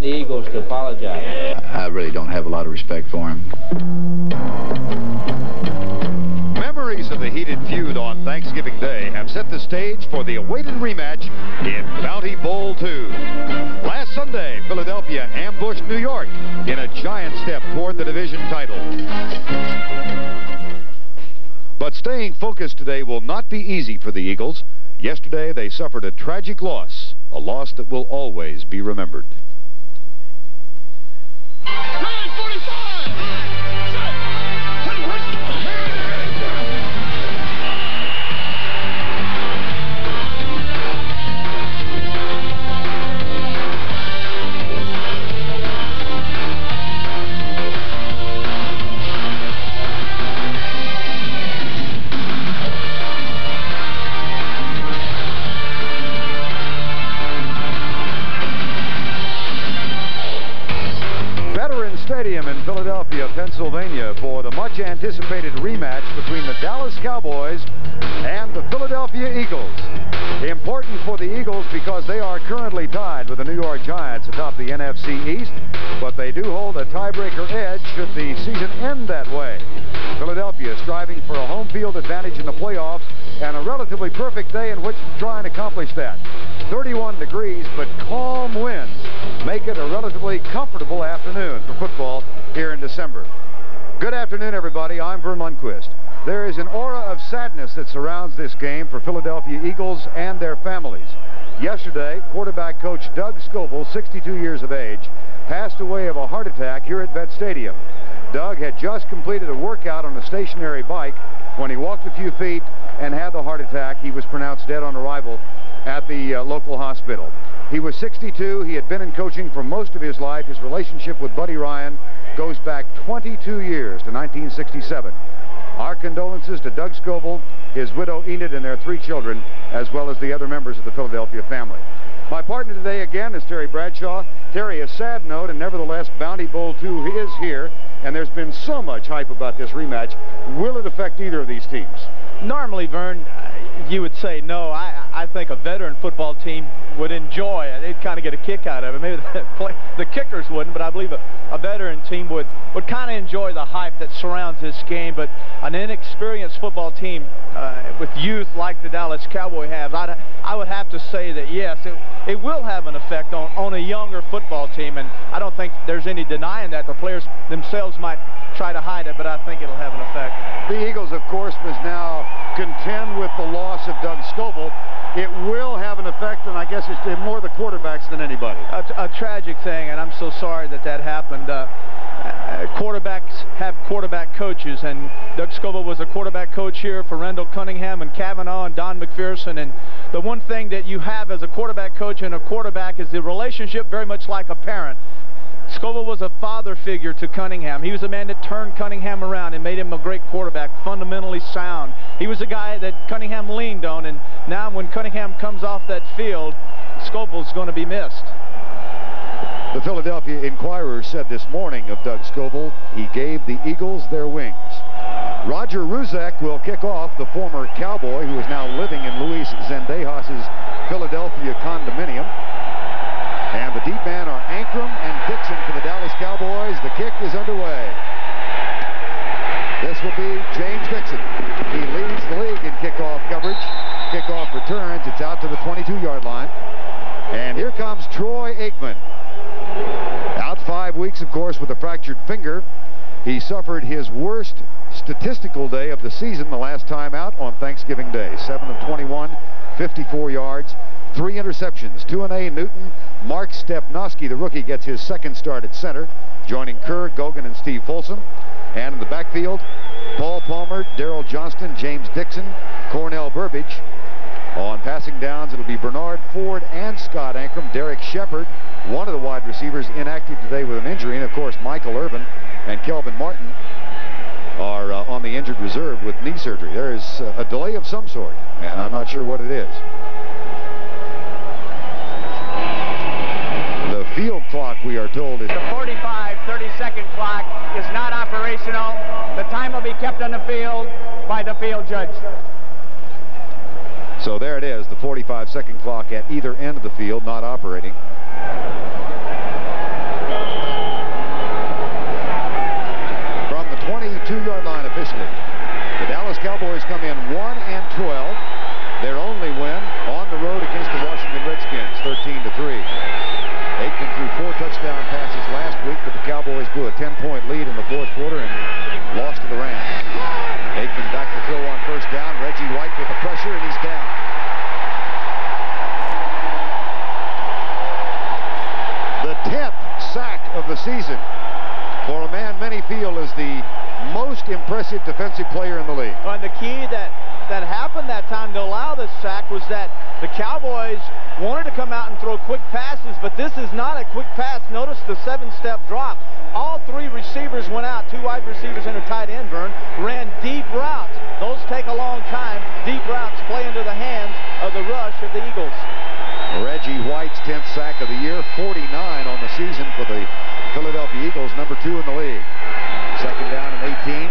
the Eagles to apologize. I really don't have a lot of respect for him. Memories of the heated feud on Thanksgiving Day have set the stage for the awaited rematch in Bounty Bowl 2. Last Sunday, Philadelphia ambushed New York in a giant step toward the division title. But staying focused today will not be easy for the Eagles. Yesterday, they suffered a tragic loss, a loss that will always be remembered. 9:45! Stadium in Philadelphia, Pennsylvania for the much anticipated rematch between the Dallas Cowboys and the Philadelphia Eagles. Important for the Eagles because they are currently tied with the New York Giants atop the NFC East, but they do hold a tiebreaker edge should the season end that way. Philadelphia striving for a home field advantage in the playoffs and a relatively perfect day in which to try and accomplish that. 31 degrees, but calm winds make it a relatively comfortable afternoon for football here in December. Good afternoon, everybody. I'm Vern Lundquist. There is an aura of sadness that surrounds this game for Philadelphia Eagles and their families. Yesterday, quarterback coach Doug Scoville, 62 years of age, passed away of a heart attack here at Vet Stadium. Doug had just completed a workout on a stationary bike when he walked a few feet and had the heart attack. He was pronounced dead on arrival at the local hospital. He was 62. He had been in coaching for most of his life. His relationship with Buddy Ryan goes back 22 years to 1967. Our condolences to Doug Scoville, his widow Enid, and their 3 children, as well as the other members of the Philadelphia family. My partner today again is Terry Bradshaw. Terry, a sad note, and nevertheless, Bounty Bowl 2 is here, and there's been so much hype about this rematch. Will it affect either of these teams? Normally, Vern, you would say no. I think a veteran football team would enjoy it. They'd kind of get a kick out of it. Maybe the kickers wouldn't, but I believe a veteran team would kind of enjoy the hype that surrounds this game. But an inexperienced football team with youth like the Dallas Cowboys have, I would have to say that, yes, it will have an effect on a younger football team. And I don't think there's any denying that. The players themselves might try to hide it, but I think it'll have an effect. The Eagles, of course, must now contend with the loss of Doug Scoville. It will have an effect, and I guess it's more the quarterbacks than anybody. A tragic thing, and I'm so sorry that happened. Quarterbacks have quarterback coaches, and Doug Scoville was a quarterback coach here for Rendell Cunningham and Kavanaugh and Don McPherson. And the one thing that you have as a quarterback coach and a quarterback is the relationship, very much like a parent. Scoville was a father figure to Cunningham. He was a man that turned Cunningham around and made him a great quarterback, fundamentally sound. He was a guy that Cunningham leaned on, and now when Cunningham comes off that field, Scoville's going to be missed. The Philadelphia Inquirer said this morning of Doug Scoville, he gave the Eagles their wings. Roger Ruzek will kick off, the former Cowboy who is now living in Luis Zendejas's Philadelphia condominium. And the deep man are Ankrum and Dixon for the Dallas Cowboys. The kick is underway. This will be James Dixon. He leads the league in kickoff coverage. Kickoff returns. It's out to the 22-yard line. And here comes Troy Aikman. Out 5 weeks, of course, with a fractured finger. He suffered his worst statistical day of the season the last time out on Thanksgiving Day. 7 of 21, 54 yards. 3 interceptions. 2-A Newton. Mark Stepnoski, the rookie, gets his second start at center, joining Kerr, Gogan, and Steve Folsom. And in the backfield, Paul Palmer, Darrell Johnston, James Dixon, Cornell Burbage. On passing downs, it'll be Bernard Ford and Scott Ankrum. Derek Shepard, one of the wide receivers, inactive today with an injury. And, of course, Michael Irvin and Kelvin Martin are on the injured reserve with knee surgery. There is a delay of some sort, and I'm not sure what it is. The field clock, we are told, is... The 45-30-second clock is not operational. The time will be kept on the field by the field judge. So there it is, the 45-second clock at either end of the field, not operating. threw 4 touchdown passes last week, but the Cowboys blew a 10-point lead in the fourth quarter and lost to the Rams. Aikman back to throw on first down. Reggie White with the pressure, and he's down. The 10th sack of the season for a man many feel is the most impressive defensive player in the league. And the key that happened that time to allow this sack was that the Cowboys wanted to come out and throw quick passes, but this is not a quick pass. Notice the 7-step drop. All 3 receivers went out, 2 wide receivers and a tight end, Vern, ran deep routes. Those take a long time. Deep routes play into the hands of the rush of the Eagles. Reggie White's 10th sack of the year, 49 on the season for the Philadelphia Eagles, number 2 in the league. Second down and 18.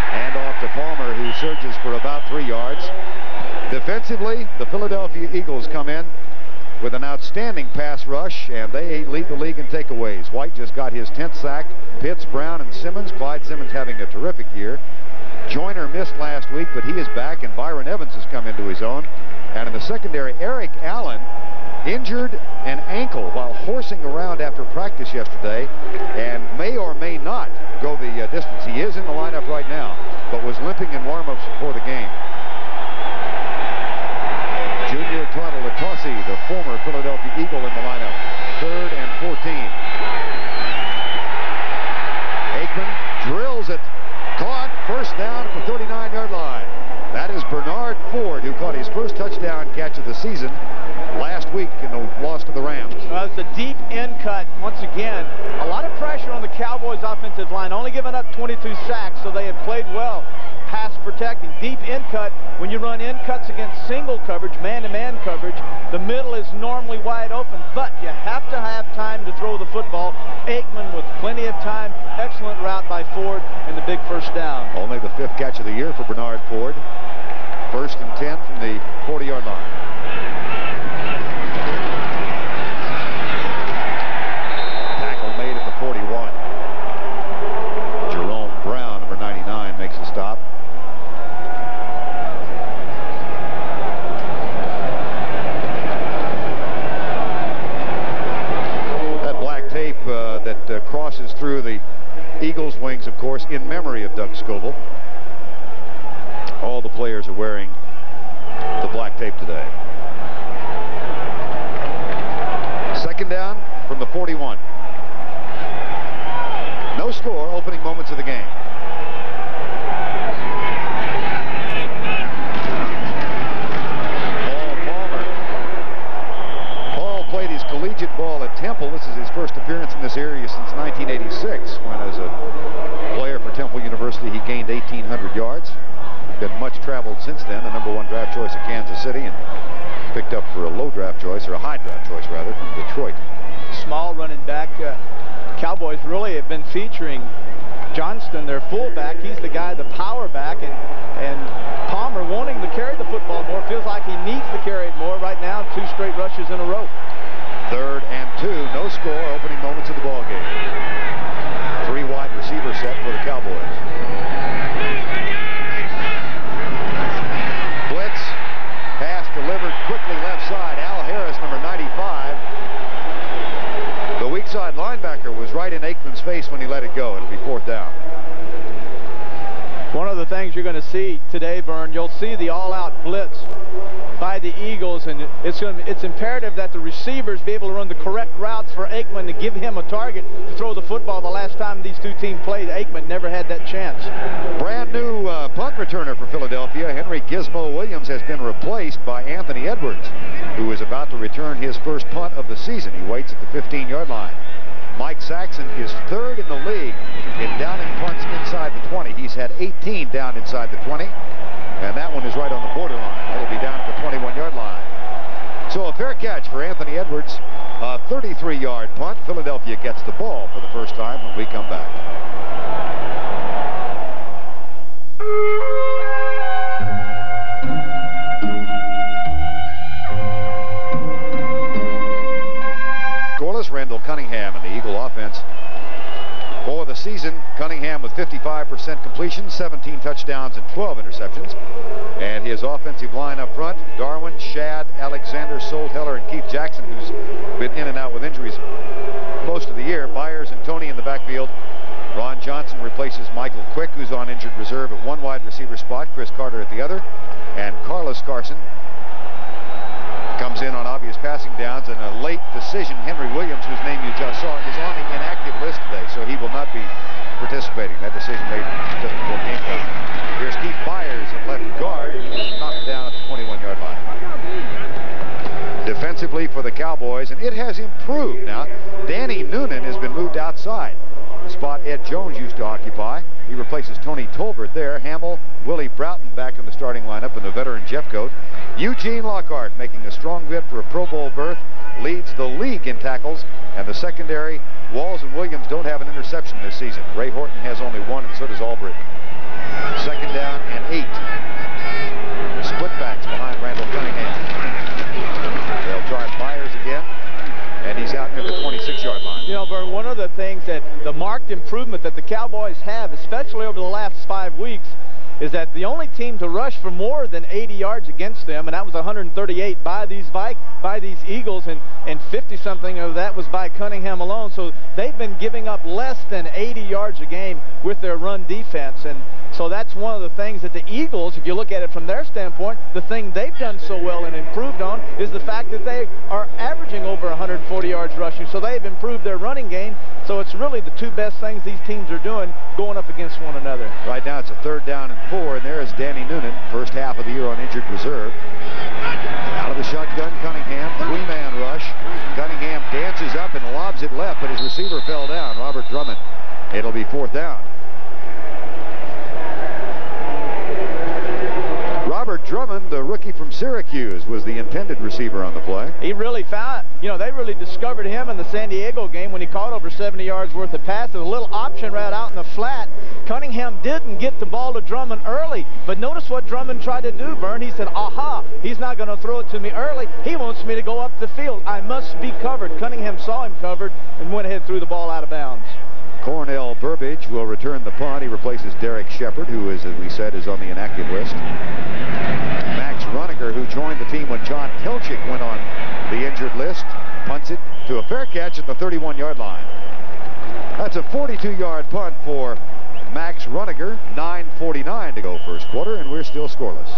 And off to Palmer, who surges for about 3 yards. Defensively, the Philadelphia Eagles come in with an outstanding pass rush, and they lead the league in takeaways. White just got his 10th sack. Pitts, Brown, and Simmons. Clyde Simmons having a terrific year. Joyner missed last week, but he is back, and Byron Evans has come into his own. And in the secondary, Eric Allen injured an ankle while horsing around after practice yesterday, and may or may not go the distance. He is in the lineup right now, but was limping in warm-ups before the game. Junior Latossi, the former Philadelphia Eagle, in the lineup. 3rd and 14. Aikman drills it. Caught. First down at the 39-yard line. That is Bernard Ford, who caught his first touchdown catch of the season last week in the loss to the Rams. Well, it's a deep end cut. Once again, a lot of pressure on the Cowboys' offensive line, only giving up 22 sacks, so they have played well. Pass protecting, deep end cut. When you run end cuts against single coverage, man-to-man coverage, the middle is normally wide open, but you have to have time to throw the football. Aikman with plenty of time. Excellent route by Ford and the big first down. Only the 5th catch of the year for Bernard Ford. 1st and 10 from the 40-yard line. Tackle made at the 41. Jerome Brown, number 99, makes a stop. That black tape that crosses through the Eagles' wings, of course, in memory of Doug Scoville. All the players are wearing the black tape today. Second down from the 41. No score, opening moments of the game. Paul Palmer. Paul played his collegiate ball at Temple. This is his first appearance in this area since 1986, when as a player for Temple University he gained 1,800 yards. Been much traveled since then, the number 1 draft choice of Kansas City, and picked up for a low draft choice, or a high draft choice rather, from Detroit. Small running back. Cowboys really have been featuring Johnston, their fullback. He's the guy, the power back, and Palmer wanting to carry the football more. Feels like he needs to carry it more right now. 2 straight rushes in a row. 3rd and 2, no score, opening moments of the ball game. 3 wide receiver set for the Cowboys. Blitz, pass delivered quickly left side. Al Harris, number 95. The weak side linebacker was right in Aikman's face when he let it go. It'll be 4th down. One of the things you're going to see today, Vern, you'll see the all-out blitz by the Eagles, and it's imperative that the receivers be able to run the correct routes for Aikman to give him a target to throw the football. The last time these 2 teams played, Aikman never had that chance. Brand new punt returner for Philadelphia, Henry Gizmo Williams, has been replaced by Anthony Edwards, who is about to return his first punt of the season. He waits at the 15-yard line. Mike Saxon is 3rd in the league in downing punts inside the 20. He's had 18 down inside the 20, and that one is right on the borderline. It'll be down at the 21-yard line. So a fair catch for Anthony Edwards, a 33-yard punt. Philadelphia gets the ball for the first time when we come back. Scoreless, Randall Cunningham and the Eagle offense For the season, Cunningham with 55% completion, 17 touchdowns and 12 interceptions. And his offensive line up front, Darwin, Shad, Alexander, Soltheller, and Keith Jackson, who's been in and out with injuries most of the year. Byers and Tony in the backfield. Ron Johnson replaces Michael Quick, who's on injured reserve at one wide receiver spot, Chris Carter at the other. And Carlos Carson comes in on obvious passing downs, and a late decision. Henry Williams, whose name you just saw, is on the inactive list today, so he will not be participating. That decision made just before game time. Here's Keith Byers at left guard. He's knocked down at the 21-yard line. Defensively for the Cowboys, and it has improved now. Danny Noonan has been moved outside, the spot Ed Jones used to occupy. He replaces Tony Tolbert there. Hamill, Willie Broughton back in the starting lineup, and the veteran Jeffcoat. Eugene Lockhart making a strong bid for a Pro Bowl berth, leads the league in tackles, and the secondary, Walls and Williams don't have an interception this season. Ray Horton has only one, and so does Albritton. Second down and 8. Splitbacks behind Randall Cunningham. They'll try Byers again, and he's out near the 26-yard line. You know, Vern, one of the things that the marked improvement that the Cowboys have, especially over the last 5 weeks, is that the only team to rush for more than 80 yards against them, and that was 138 by these Eagles, and 50-something of that was by Cunningham alone. So they've been giving up less than 80 yards a game with their run defense, and so that's one of the things that the Eagles, if you look at it from their standpoint, the thing they've done so well and improved on is the fact that they are averaging over 140 yards rushing. So they've improved their running game. So it's really the two best things these teams are doing going up against one another. Right now it's a 3rd down and 4, and there is Danny Noonan, first half of the year on injured reserve. Out of the shotgun, Cunningham, 3-man rush. Cunningham dances up and lobs it left, but his receiver fell down, Robert Drummond. It'll be 4th down. Robert Drummond, the rookie from Syracuse, was the intended receiver on the play. He really found, they really discovered him in the San Diego game when he caught over 70 yards worth of passes. A little option route out in the flat. Cunningham didn't get the ball to Drummond early, but notice what Drummond tried to do, Vern. He said, aha, he's not going to throw it to me early. He wants me to go up the field. I must be covered. Cunningham saw him covered and went ahead and threw the ball out of bounds. Cornell Burbage will return the punt. He replaces Derek Shepard, who is, as we said, is on the inactive list. Max Runiger, who joined the team when John Telchik went on the injured list, punts it to a fair catch at the 31-yard line. That's a 42-yard punt for Max Runiger. 9:49 to go first quarter, and we're still scoreless.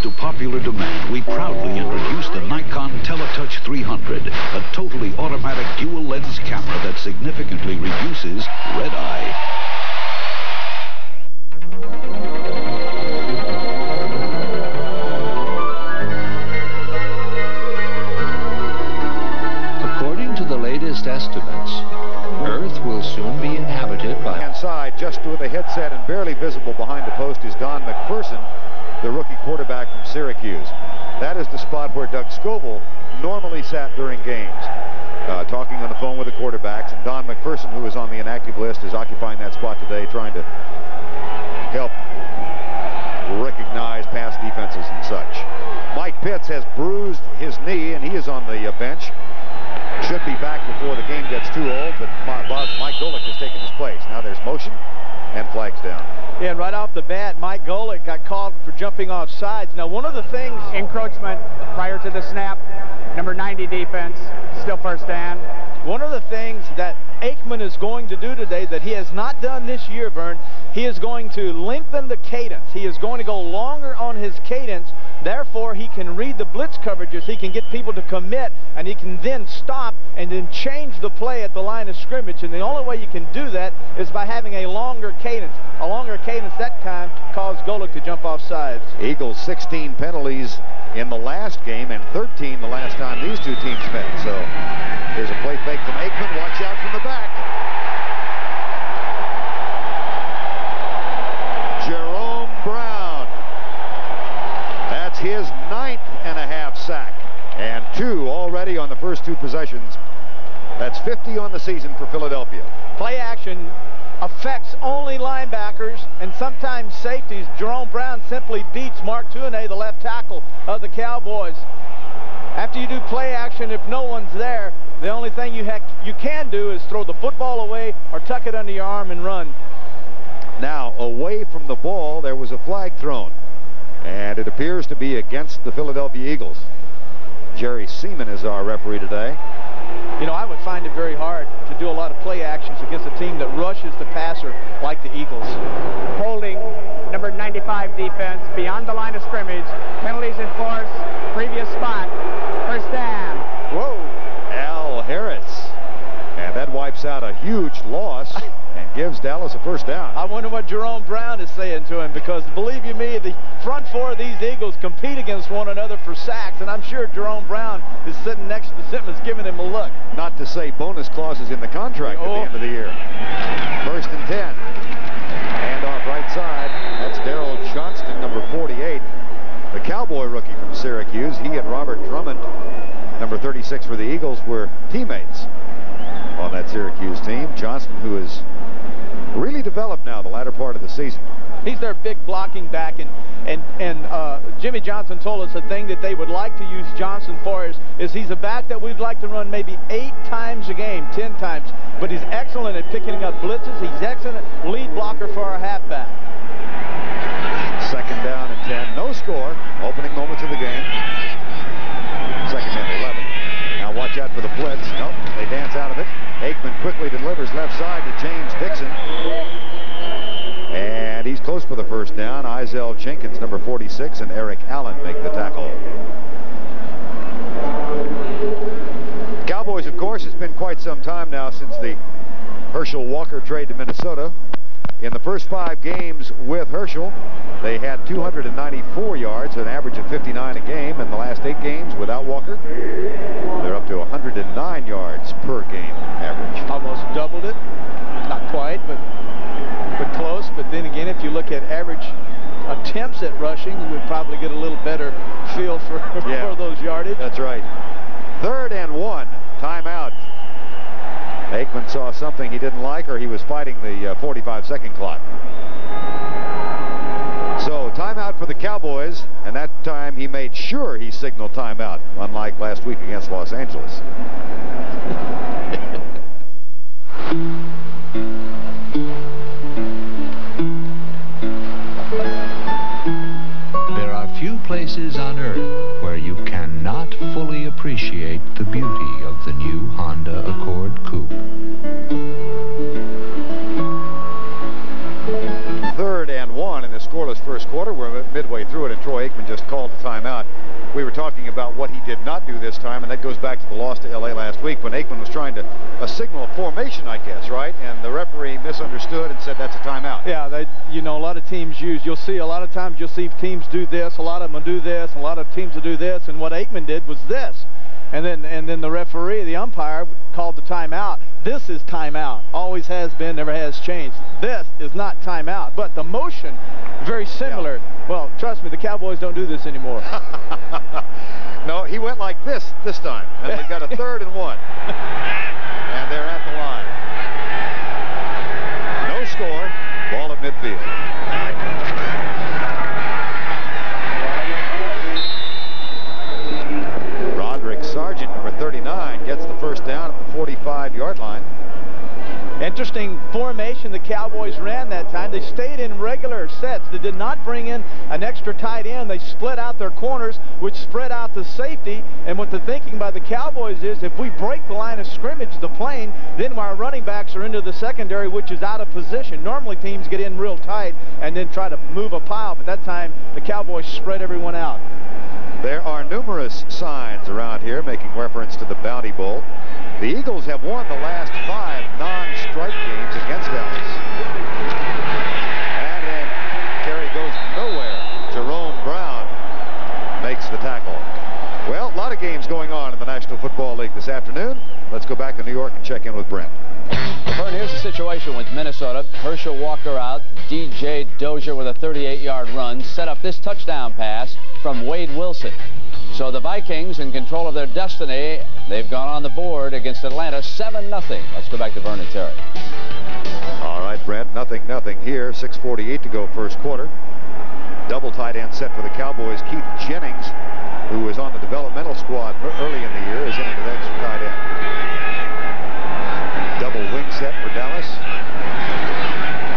To popular demand, we proudly introduce the Nikon Teletouch 300, a totally automatic dual-lens camera that significantly reduces red eye. According to the latest estimates, Earth will soon be inhabited by... Inside, just with a headset and barely visible behind the post, is Don McPherson, the rookie quarterback from Syracuse. That is the spot where Doug Scoville normally sat during games, talking on the phone with the quarterbacks. And Don McPherson, who is on the inactive list, is occupying that spot today, trying to help recognize pass defenses and such. Mike Pitts has bruised his knee, and he is on the bench. Should be back before the game gets too old, but Mike Golick has taken his place. Now there's motion and flags down. Yeah, and right off the bat, Mike Golick got called for jumping off sides. Now, one of the things... Encroachment prior to the snap. Number 90 defense. Still first down. One of the things that Aikman is going to do today that he has not done this year, Vern, he is going to lengthen the cadence. He is going to go longer on his cadence. Therefore, he can read the blitz coverages. He can get people to commit, and he can then stop and then change the play at the line of scrimmage. And the only way you can do that is by having a longer cadence. A longer cadence that time caused Golick to jump off sides. Eagles 16 penalties in the last game and 13 the last time these two teams met. So here's a play fake from Aikman. Watch out from the back. Jerome Brown. That's his 9th and a half sack. And first 2 possessions. That's 50 on the season for Philadelphia. Play action affects only linebackers and sometimes safeties. Jerome Brown simply beats Mark Tuinei, the left tackle of the Cowboys. After you do play action, if no one's there, the only thing you can do is throw the football away or tuck it under your arm and run. Now, away from the ball, there was a flag thrown, and it appears to be against the Philadelphia Eagles. Jerry Seaman is our referee today. You know, I would find it very hard to do a lot of play actions against a team that rushes the passer like the Eagles. Holding number 95 defense beyond the line of scrimmage. Penalties in force. Previous spot. First down. Whoa. Al Harris. And that wipes out a huge loss and gives Dallas a first down. I wonder what Jerome Brown is saying to him, because believe you me, the front 4 of these Eagles compete against one another for sacks, and I'm sure Jerome Brown is sitting next to Simmons giving him a look. Not to say bonus clauses in the contract at the end of the year. First and 10. And off right side, that's Darrell Johnston, number 48. The Cowboy rookie from Syracuse. He and Robert Drummond, number 36 for the Eagles, were teammates on that Syracuse team. Johnston, who is really developed now the latter part of the season. He's their big blocking back, and Jimmy Johnson told us the thing that they would like to use Johnson for is he's a back that we'd like to run maybe 8 times a game, 10 times, but he's excellent at picking up blitzes. He's excellent lead blocker for our halfback. Second down and 10, no score, opening moments of the game. Second and 11. Now watch out for the blitz. Nope, they dance out of it. Aikman quickly delivers left side to James Dixon. And he's close for the first down. Izell Jenkins, number 46, and Eric Allen make the tackle. Cowboys, of course, it's been quite some time now since the Herschel Walker trade to Minnesota. In the first 5 games with Herschel, they had 294 yards, an average of 59 a game. In the last 8 games without Walker, they're up to 109 yards per game average. Almost doubled it. Not quite, but close. But then again, if you look at average attempts at rushing, you would probably get a little better feel for those yardage. That's right. 3rd and 1. Timeout. Aikman saw something he didn't like, or he was fighting the 45-second clock. So timeout for the Cowboys, and that time he made sure he signaled timeout, unlike last week against Los Angeles. There are few places on earth where you cannot fully appreciate the beauty of the new Honda Accord Coupe. 3rd and 1 in the scoreless first quarter. We're midway through it, and Troy Aikman just called the timeout. We were talking about what he did not do this time, and that goes back to the loss to L.A. last week when Aikman was trying to signal a formation, I guess, right? And the referee misunderstood and said that's a timeout. Yeah, you know, a lot of teams you'll see a lot of times you'll see teams do this, a lot of them will do this, and a lot of teams will do this, and what Aikman did was this. And then the referee, the umpire, called the timeout. This is timeout. Always has been, never has changed. This is not timeout. But the motion, very similar. Yeah. Well, trust me, the Cowboys don't do this anymore. No, he went like this time. And they've got a 3rd and 1. And they're at the line. No score. Ball at midfield. Sargent, number 39, gets the first down at the 45-yard line. Interesting formation the Cowboys ran that time. They stayed in regular sets. They did not bring in an extra tight end. They split out their corners, which spread out the safety. And what the thinking by the Cowboys is, if we break the line of scrimmage, the plane, then our running backs are into the secondary, which is out of position. Normally teams get in real tight and then try to move a pile, but that time the Cowboys spread everyone out. There are numerous signs around here making reference to the Bounty Bowl. The Eagles have won the last 5 non-strike games against Dallas. And then carry goes nowhere. Jerome Brown makes the tackle. Well, a lot of games going on in the National Football League this afternoon. Let's go back to New York and check in with Brent. Vern, here's the situation with Minnesota. Herschel Walker out. DJ Dozier with a 38-yard run set up this touchdown pass from Wade Wilson. So the Vikings, in control of their destiny They've gone on the board against Atlanta 7-0. Let's go back to Vern and Terry. All right, Brent, nothing here. 6:48 to go first quarter. Double tight end set for the Cowboys. Keith Jennings, who was on the developmental squad early in the year, is in at the next tight end. Double wing set for Dallas.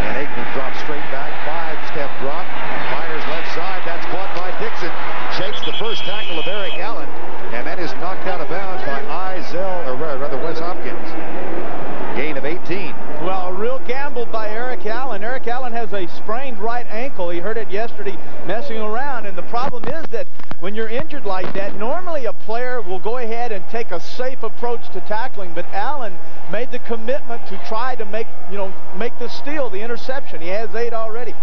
And Aikman drops straight back. 5-step drop. Fires left side. That's caught by Dixon. Shakes the first tackle of Eric Allen. And that is knocked out of bounds by Wes Hopkins. Gain of 18. Well, a real gamble by Eric Allen. Eric Allen has a sprained right ankle. He hurt it yesterday messing around. And the problem is that when you're injured like that, normally a player will go ahead and take a safe approach to tackling. But Allen made the commitment to try to make the steal, the interception. He has 8 already.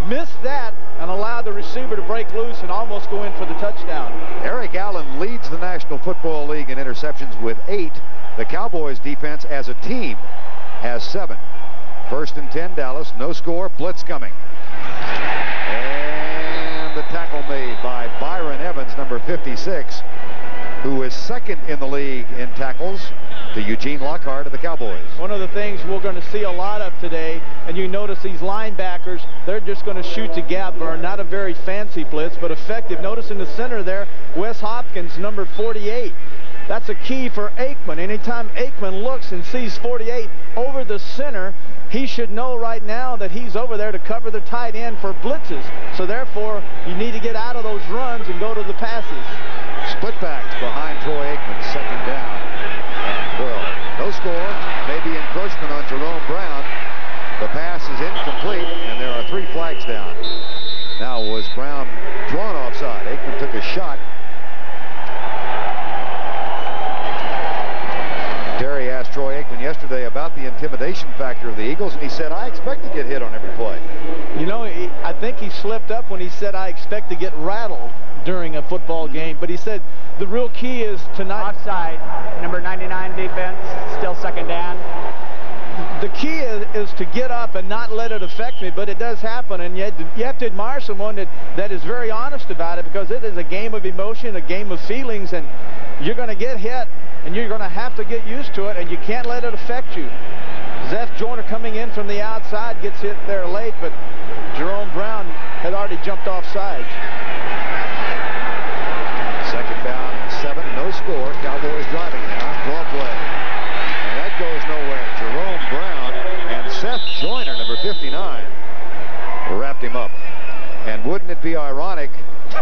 Missed that and allowed the receiver to break loose and almost go in for the touchdown. Eric Allen leads the National Football League in interceptions with 8. The Cowboys defense as a team has 7. 1st and 10 Dallas. No score. Blitz coming. And the tackle made by Byron Evans, number 56, who is 2nd in the league in tackles to Eugene Lockhart of the Cowboys. One of the things we're going to see a lot of today, and you notice these linebackers, they're just going to shoot to gap burn. Not a very fancy blitz, but effective. Notice in the center there, Wes Hopkins, number 48. That's a key for Aikman. Anytime Aikman looks and sees 48 over the center, he should know right now that he's over there to cover the tight end for blitzes. So therefore, you need to get out of those runs and go to the passes. Split backs behind Troy Aikman, 2nd down and 12. No score, maybe encroachment on Jerome Brown. The pass is incomplete, and there are 3 flags down. Now was Brown drawn offside. Aikman took a shot. Terry asked Troy Aikman yesterday about the intimidation factor of the Eagles, and he said, I expect to get hit on every play. You know, I think he slipped up when he said, I expect to get rattled during a football game. But he said the real key is to not... Offside, number 99 defense, still 2nd down. The key is to get up and not let it affect me, but it does happen, and you have to admire someone that is very honest about it, because it is a game of emotion, a game of feelings, and you're going to get hit, and you're going to have to get used to it, and you can't let it affect you. Zeph Joyner coming in from the outside gets hit there late, but Jerome Brown had already jumped off sides. 2nd down and 7, no score. Cowboys driving now. Draw play. And that goes nowhere. Jerome Brown and Seth Joyner, number 59, wrapped him up. And wouldn't it be ironic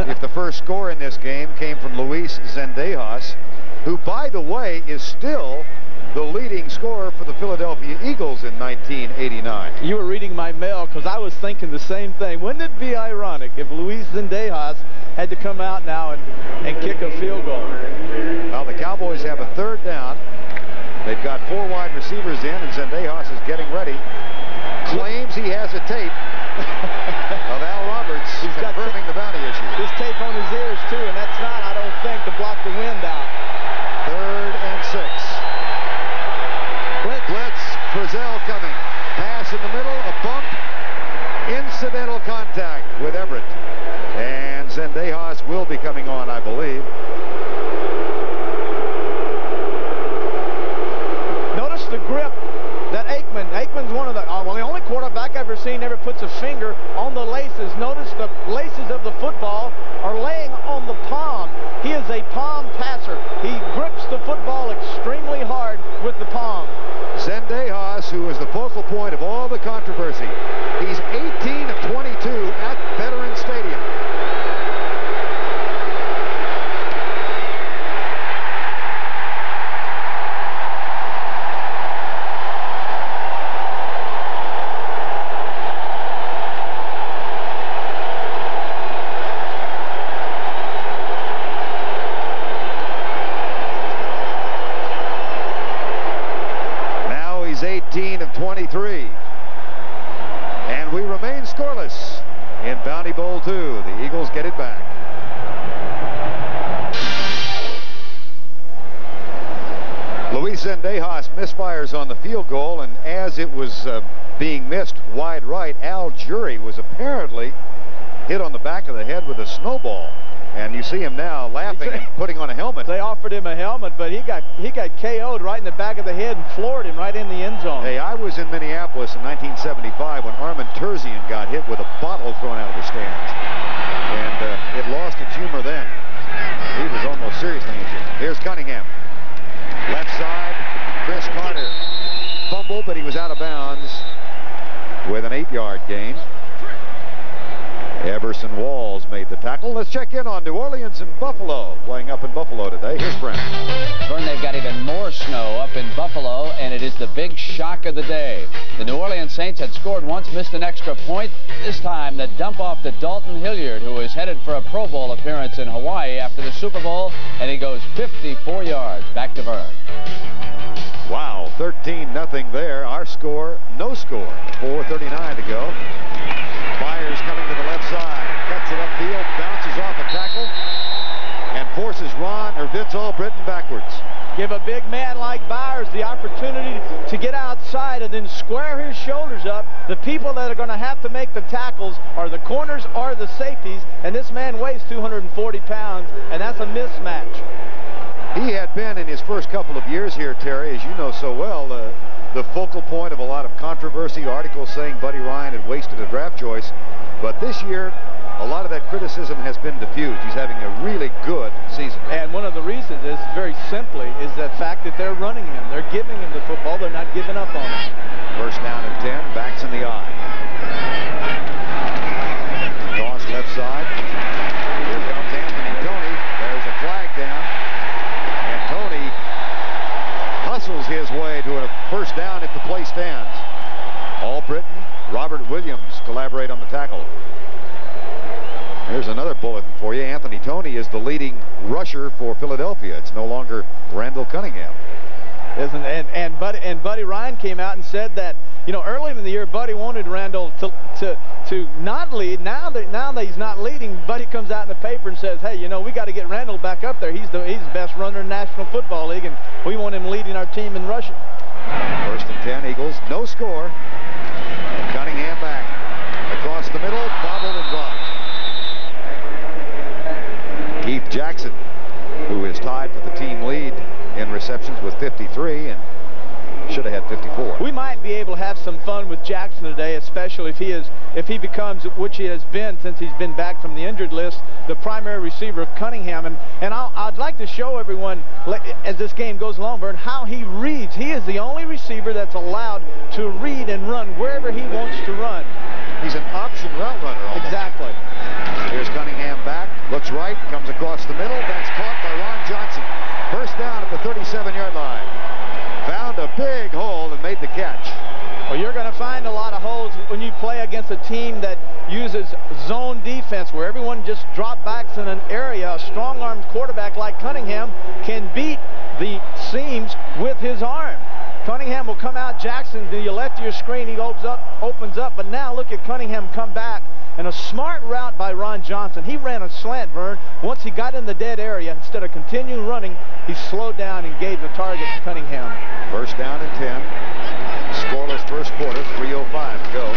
if the first score in this game came from Luis Zendejas, who, by the way, is still the leading scorer for the Philadelphia Eagles in 1989. You were reading my mail, because I was thinking the same thing. Wouldn't it be ironic if Luis Zendejas had to come out now and kick a field goal? Well, the Cowboys have a 3rd down. They've got 4 wide receivers in, and Zendejas is getting ready. Claims he has a tape of Al Roberts confirming the bounty issue. His tape on his ears, too, and that's not, I don't think, to block the wind out. 3rd and 6. Blitz. Frizzell coming. Pass in the middle, a bump. Incidental contact with Everett. And Zendejas will be coming on, I believe. Notice the grip that Aikman's one of the, the only quarterback I've ever seen ever puts a finger on the laces. Notice the laces of the football are laying on the palm. He is a palm passer. He grips the football extremely hard with the palm. Zendejas, who is the focal point of all the controversy. He's 18 of 22 at Veterans Stadium. He's 18 of 23. And we remain scoreless in Bounty Bowl 2. The Eagles get it back. Luis Zendejas misfires on the field goal, and as it was being missed wide right, Al Jury was apparently hit on the back of the head with a snowball. And you see him now laughing and putting on a helmet. They offered him a helmet, but he got KO'd right in the back of the head and floored him right in the end zone. Hey, I was in Minneapolis in 1975 when Armin Terzian got hit with a bottle thrown out of the stands. And it lost its humor then. He was almost seriously injured. Here's Cunningham. Left side, Chris Carter. Fumble, but he was out of bounds with an 8-yard gain. Everson Walls made the tackle. Let's check in on New Orleans and Buffalo, playing up in Buffalo today. Here's Brent. Vern, they've got even more snow up in Buffalo, and it is the big shock of the day. The New Orleans Saints had scored once, missed an extra point. This time, the dump off to Dalton Hilliard, who is headed for a Pro Bowl appearance in Hawaii after the Super Bowl, and he goes 54 yards. Back to Vern. Wow, 13-0 there. Our score, no score. 4:39 to go. Byers coming to the left side, cuts it upfield, bounces off a tackle, and forces Vince Albritton backwards. Give a big man like Byers the opportunity to get outside and then square his shoulders up. The people that are going to have to make the tackles are the corners or the safeties, and this man weighs 240 pounds, and that's a mismatch. He had been in his first couple of years here, Terry, as you know so well, the focal point of a lot of controversy, articles saying Buddy Ryan had wasted a draft choice. But this year, a lot of that criticism has been diffused. He's having a really good season. And one of the reasons is, very simply, is the fact that they're running him. They're giving him the football. They're not giving up on him. First down and 10, backs in the eye. Toss left side. Here comes Anthony Toney. There's a flag down. And Toney hustles his way to a first down if the play stands. Albritton, Robert Williams collaborate on the tackle. Here's another bulletin for you. Anthony Toney is the leading rusher for Philadelphia. It's no longer Randall Cunningham. And Buddy Ryan came out and said that, you know, early in the year, Buddy wanted Randall to not lead. Now that he's not leading, Buddy comes out in the paper and says, hey, you know, we got to get Randall back up there. He's the best runner in the National Football League, and we want him leading our team in rushing. First and 10, Eagles, no score. Cunningham back across the middle, bobbled and dropped. Keith Jackson, who is tied for the team lead in receptions with 53 and should have had 54. We might be able to have some fun with Jackson today, especially if he becomes, which he has been since he's been back from the injured list, the primary receiver of Cunningham. And I'd like to show everyone, as this game goes along, Vern, how he reads. He is the only receiver that's allowed to read and run wherever he wants to run. He's an option route runner almost. Exactly. Here's Cunningham back, looks right, comes across the middle. That's caught by Ron Johnson. First down at the 37-yard line. Found a big hole and made the catch. Well, you're going to find a lot of holes when you play against a team that uses zone defense, where everyone just drop backs in an area. A strong-armed quarterback like Cunningham can beat the seams with his arm. Cunningham will come out. Jackson, to your left of your screen, he opens up. But now look at Cunningham come back. And a smart route by Ron Johnson. He ran a slant, Vern. Once he got in the dead area, instead of continuing running, he slowed down and gave the target to Cunningham. First down and 10. Scoreless first quarter, 3:05 to go.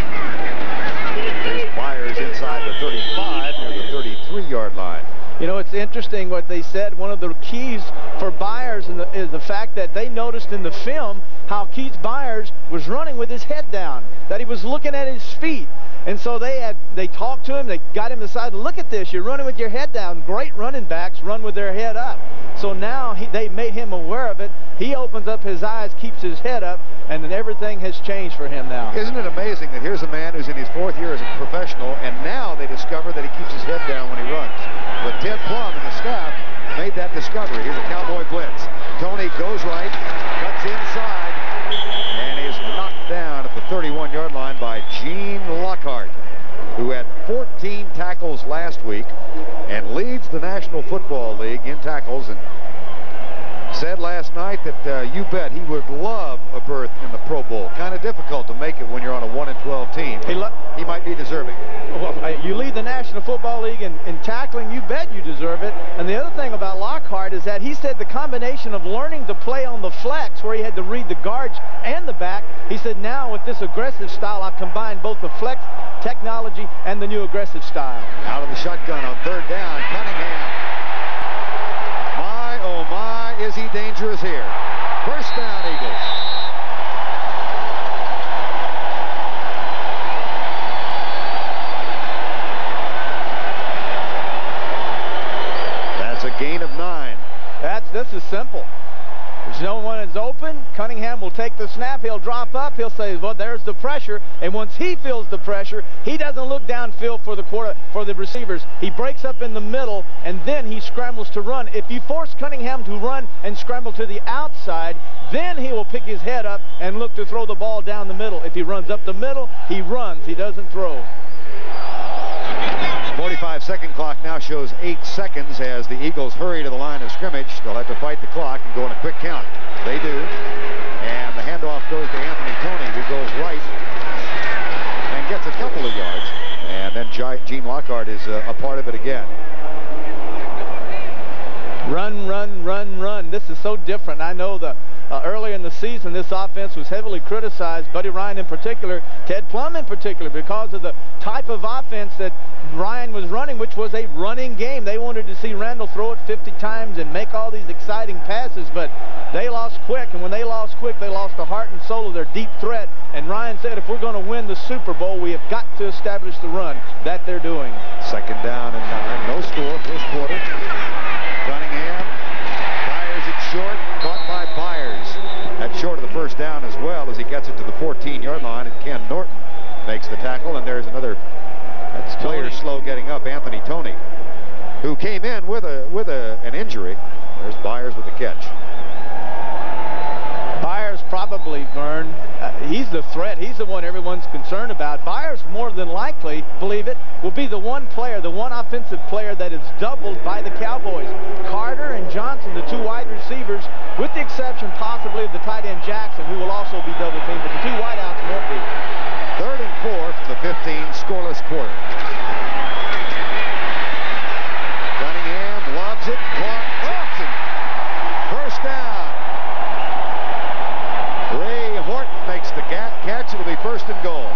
There's Byers inside the 35 near the 33-yard line. You know, it's interesting what they said. One of the keys for Byers is the fact that they noticed in the film how Keith Byers was running with his head down, that he was looking at his feet. And so they talked to him, they got him aside. Look at this, you're running with your head down. Great running backs run with their head up. So now they made him aware of it. He opens up his eyes, keeps his head up, and then everything has changed for him now. Isn't it amazing that here's a man who's in his 4th year as a professional, and now they discover that he keeps his head down when he runs. But Ted Plum and the staff made that discovery. Here's a cowboy blitz. Toney goes right, cuts inside, and is knocked down at the 31-yard line by Gene Lockhart, who had 14 tackles last week and leads the National Football League in tackles, and said last night that you bet he would love a berth in the Pro Bowl. Kind of difficult to make it when you're on a 1-12 team. He might be deserving. Well, you lead the National Football League in tackling, you bet you deserve it. And the other thing about Lockhart is that he said the combination of learning to play on the flex, where he had to read the guards and the back, he said now with this aggressive style, I've combined both the flex technology and the new aggressive style. Out of the shotgun on 3rd down, Cunningham danger is here. First down, Eagles. That's a gain of 9. This is simple. There's no one is open. Cunningham will take the snap. He'll drop up. He'll say, well, there's the pressure. And once he feels the pressure, he doesn't look downfield for the receivers. He breaks up in the middle, and then he scrambles to run. If you force Cunningham to run and scramble to the outside, then he will pick his head up and look to throw the ball down the middle. If he runs up the middle, he runs. He doesn't throw. 45-second clock now shows 8 seconds as the Eagles hurry to the line of scrimmage. They'll have to fight the clock and go in a quick count. They do. And the handoff goes to Anthony Toney, who goes right and gets a couple of yards. And then Gene Lockhart is a part of it again. Run, run, run, run. This is so different. I know the earlier in the season, this offense was heavily criticized, Buddy Ryan in particular, Ted Plum in particular, because of the type of offense that Ryan was running, which was a running game. They wanted to see Randall throw it 50 times and make all these exciting passes, but they lost quick, and when they lost quick, they lost the heart and soul of their deep threat. And Ryan said, if we're going to win the Super Bowl, we have got to establish the run. That they're doing. Second down and 9. No score, first quarter. Cunningham fires it short, caught by Byers. That's short of the first down as well as he gets it to the 14-yard line, and Ken Norton makes the tackle, and there's another player slow getting up, Anthony Toney, who came in with an injury. There's Byers with the catch. Byers probably, Vern, he's the threat. He's the one everyone's concerned about. Byers, more than likely, believe it, will be the one player, the one offensive player that is doubled by the Cowboys. Carter and Johnson, the 2 wide receivers, with the exception possibly of the tight end Jackson, who will also be double teamed, but the 2 wideouts won't be. 3rd and 4 from the 15, scoreless quarter. Cunningham lobs it, caught, Johnson. First down. Ray Horton makes the catch. It'll be 1st and goal.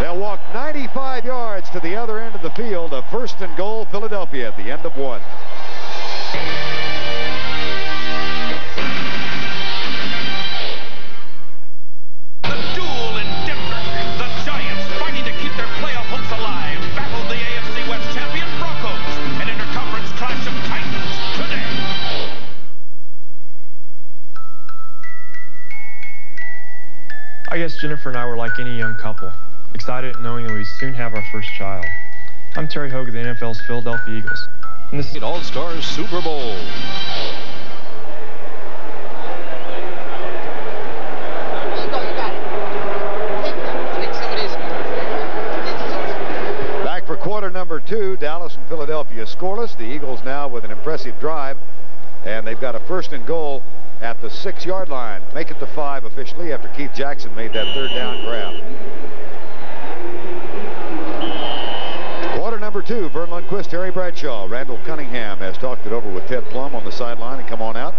They'll walk 95 yards to the other end of the field. A 1st and goal, Philadelphia at the end of 1. I guess Jennifer and I were like any young couple, excited knowing that we'd soon have our first child. I'm Terry Hogue of the NFL's Philadelphia Eagles, and this is All-Stars Super Bowl. Back for quarter number 2, Dallas and Philadelphia scoreless. The Eagles now with an impressive drive, and they've got a 1st and goal at the 6-yard line. Make it the 5 officially after Keith Jackson made that 3rd down grab. Quarter number 2, Vern Lundquist, Harry Bradshaw. Randall Cunningham has talked it over with Ted Plum on the sideline and come on out.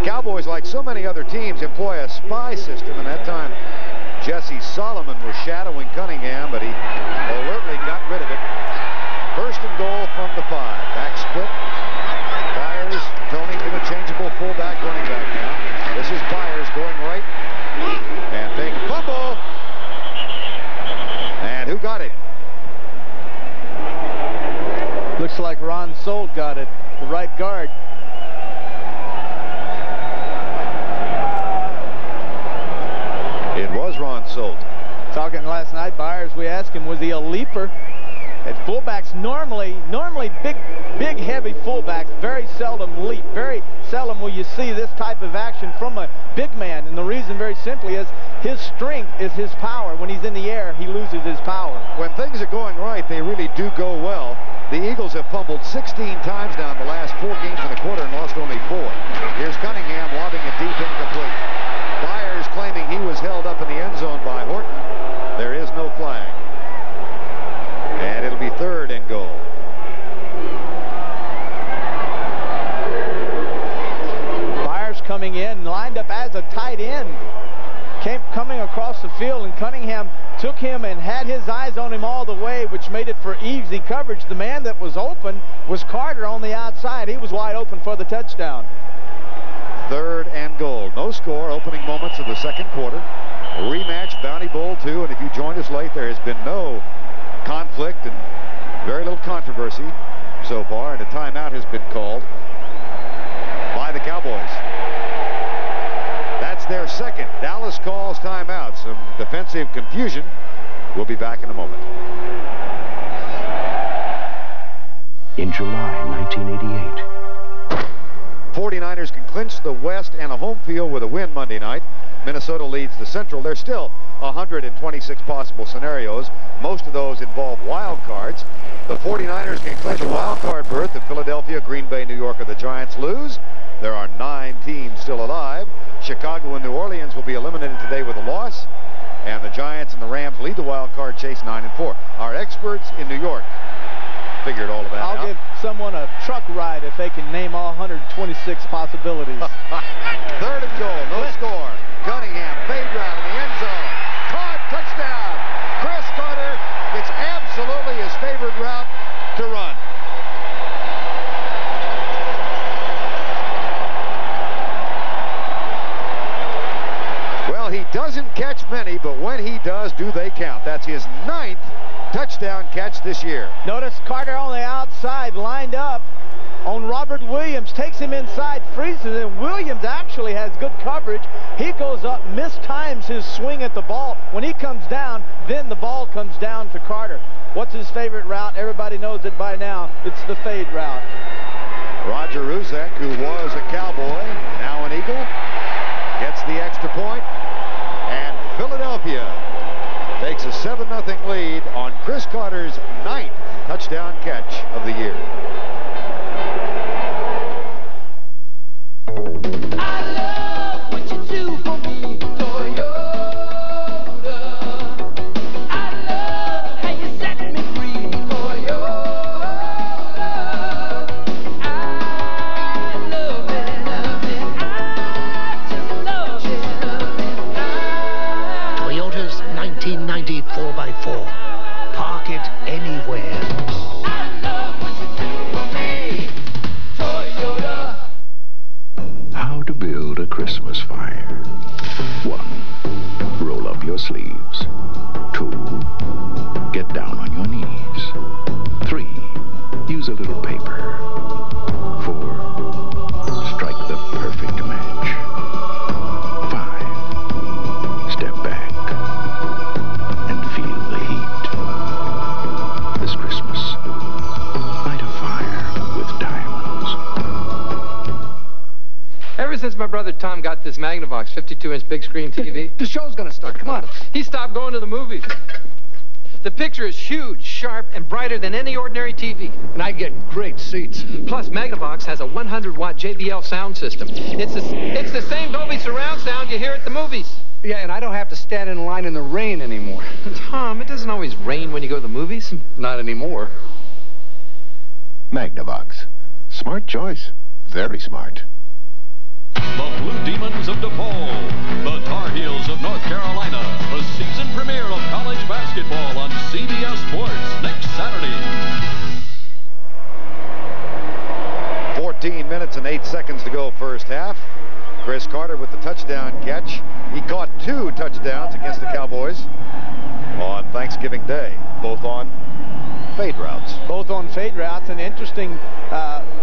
Cowboys, like so many other teams, employ a spy system, and that time Jesse Solomon was shadowing Cunningham, but he alertly got rid of it. 1st and goal from the 5. Back split. Byers, Toney, interchangeable fullback, running back now. This is Byers going right. And big fumble. And who got it? Looks like Ron Solt got it, the right guard. It was Ron Solt. Talking last night, Byers, we asked him, was he a leaper? At fullbacks, normally big, heavy fullbacks very seldom leap. Very seldom will you see this type of action from a big man. And the reason, very simply, is his strength is his power. When he's in the air, he loses his power. When things are going right, they really do go well. The Eagles have fumbled 16 times now in the last 4 games in a quarter and lost only 4. Here's Cunningham lobbing it deep, incomplete. Byers claiming he was held up in the end zone by Horton. There is no flag. And it'll be 3rd and goal. Byers coming in, lined up as a tight end. coming across the field, and Cunningham took him and had his eyes on him all the way, which made it for easy coverage. The man that was open was Carter on the outside. He was wide open for the touchdown. 3rd and goal. No score. Opening moments of the second quarter. A rematch, Bounty Bowl 2. And if you joined us late, there has been no conflict and very little controversy so far. And a timeout has been called by the Cowboys. That's their second. Dallas calls timeout. Some defensive confusion. We'll be back in a moment. In July 1988. 49ers can clinch the West and a home field with a win Monday night. Minnesota leads the Central. There's still 126 possible scenarios. Most of those involve wild cards. The 49ers can clinch a wild card berth if Philadelphia, Green Bay, New York, or the Giants lose. There are 9 teams still alive. Chicago and New Orleans will be eliminated today with a loss. And the Giants and the Rams lead the wild card chase 9-4. Our experts in New York figured all of that out. I'll give someone a truck ride if they can name all 126 possibilities. 3rd and goal, no score. Cunningham, fade route in the end zone. Caught, touchdown. Chris Carter, it's absolutely his favorite route to run. Well, he doesn't catch many, but when he does, do they count. That's his 9th touchdown catch this year. Notice Carter on the outside, lined up on Robert Williams, takes him inside, freezes him. Williams actually has good coverage. He goes up, mistimes his swing at the ball. When he comes down, then the ball comes down to Carter. What's his favorite route? Everybody knows it by now. It's the fade route. Roger Ruzek, who was a Cowboy, now an Eagle, gets the extra point, and Philadelphia takes a 7-0 lead on Chris Carter's 9th touchdown catch of the year. I love what you do for me, Toyota. I love how you set me free, Toyota. I love it, I just love it. Toyota's 1990 4x4. Park it anywhere. I love what you do for me, Toyota. How to build a Christmas fire. 1. Roll up your sleeves. 2. Get down on your knees. 3. Use a little paper. 4. Strike the perfect match. 5. Step back and feel the heat. This Christmas, light a fire with diamonds. Ever since my brother Tom got this Magnavox 52-inch big screen TV, The show's gonna start. Come on. he stopped going to the movies. The picture is huge, sharp, and brighter than any ordinary TV. And I get great seats. Plus, Magnavox has a 100-watt JBL sound system. It's the same Dolby surround sound you hear at the movies. Yeah, and I don't have to stand in line in the rain anymore. Tom, it doesn't always rain when you go to the movies. Not anymore. Magnavox. Smart choice. Very smart. The Blue Demons of DePaul, the Tar Heels of North Carolina, the season premiere of college basketball on CBS Sports next Saturday. 14 minutes and 8 seconds to go first half. Chris Carter with the touchdown catch. He caught 2 touchdowns against the Cowboys on Thanksgiving Day, both on fade routes. Both on fade routes, and interesting,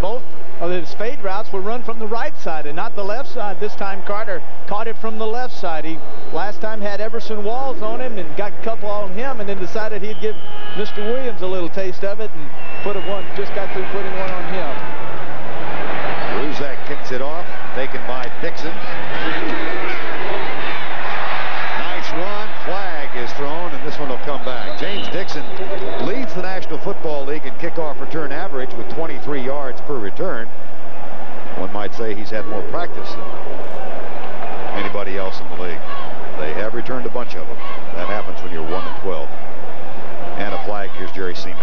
both of his fade routes were run from the right side and not the left side. This time Carter caught it from the left side. He last time had Everson Walls on him and got a couple on him, and then decided he'd give Mr. Williams a little taste of it and just got through putting one on him. Ruzek kicks it off, taken by Dixon. Nice run, flag is thrown, and this one will come back. James Dixon leads the National Football League in kickoff return average with 23 yards per return. One might say he's had more practice than anybody else in the league. They have returned a bunch of them. That happens when you're 1-12. And a flag. Here's Jerry Seaman.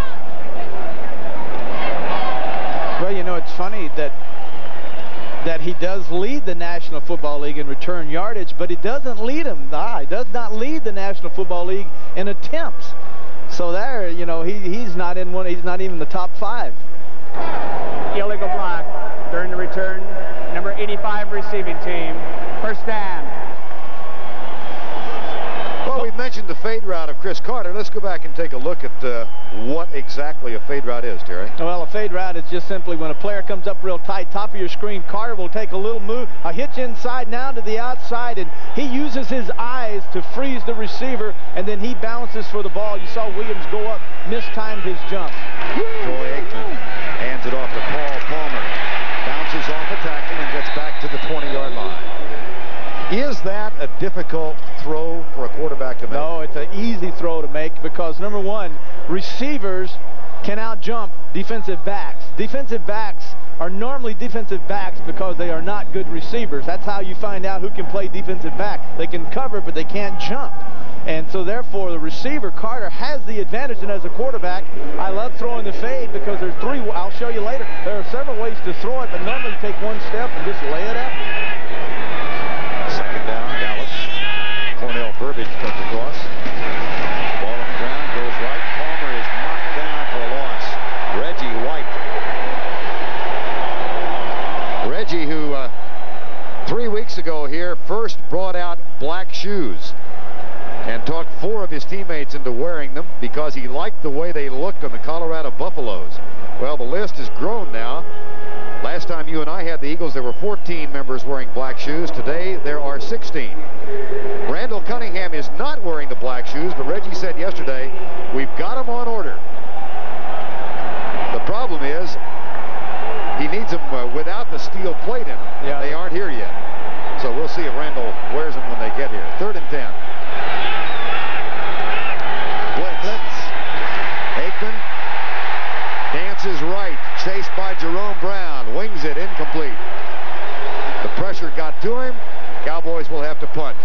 Well, you know, it's funny that that he does lead the National Football League in return yardage, but he doesn't lead him. He does not lead the National Football League in attempts. So there, you know, he's not in one. He's not even the top 5. Illegal block during the return. Number 85 receiving team. First down. Well, we've mentioned the fade route of Chris Carter. Let's go back and take a look at what exactly a fade route is, Terry. Well, a fade route is just simply when a player comes up real tight, top of your screen, Carter will take a little move, a hitch inside now to the outside, and he uses his eyes to freeze the receiver, and then he bounces for the ball. You saw Williams go up, mistimed his jump. Troy Aikman hands it off to Paul Palmer. Bounces off a tackle and gets back to the 20-yard line. Is that a difficult throw for a quarterback to make? No, it's an easy throw to make because, number one, receivers can out-jump defensive backs. Defensive backs are normally defensive backs because they are not good receivers. That's how you find out who can play defensive back. They can cover, but they can't jump. And so, therefore, the receiver, Carter, has the advantage. And as a quarterback, I love throwing the fade because there's 3. I'll show you later. There are several ways to throw it, but normally you take one step and just lay it up. Second down, Dallas. Cornell Burbage comes across. Ball on the ground, goes right. Palmer is knocked down for a loss. Reggie White. Reggie, who 3 weeks ago here first brought out black shoes and talked 4 of his teammates into wearing them because he liked the way they looked on the Colorado Buffaloes. Well, the list has grown now. Last time you and I had the Eagles, there were 14 members wearing black shoes. Today, there are 16. Randall Cunningham is not wearing the black shoes, but Reggie said yesterday, we've got them on order. The problem is, he needs them without the steel plate in them. Yeah. They aren't here yet. So we'll see if Randall wears them when they get here. 3rd and 10. Blitz. Aikman dances right, chased by Jerome Brown, wings it, incomplete. The pressure got to him. Cowboys will have to punt.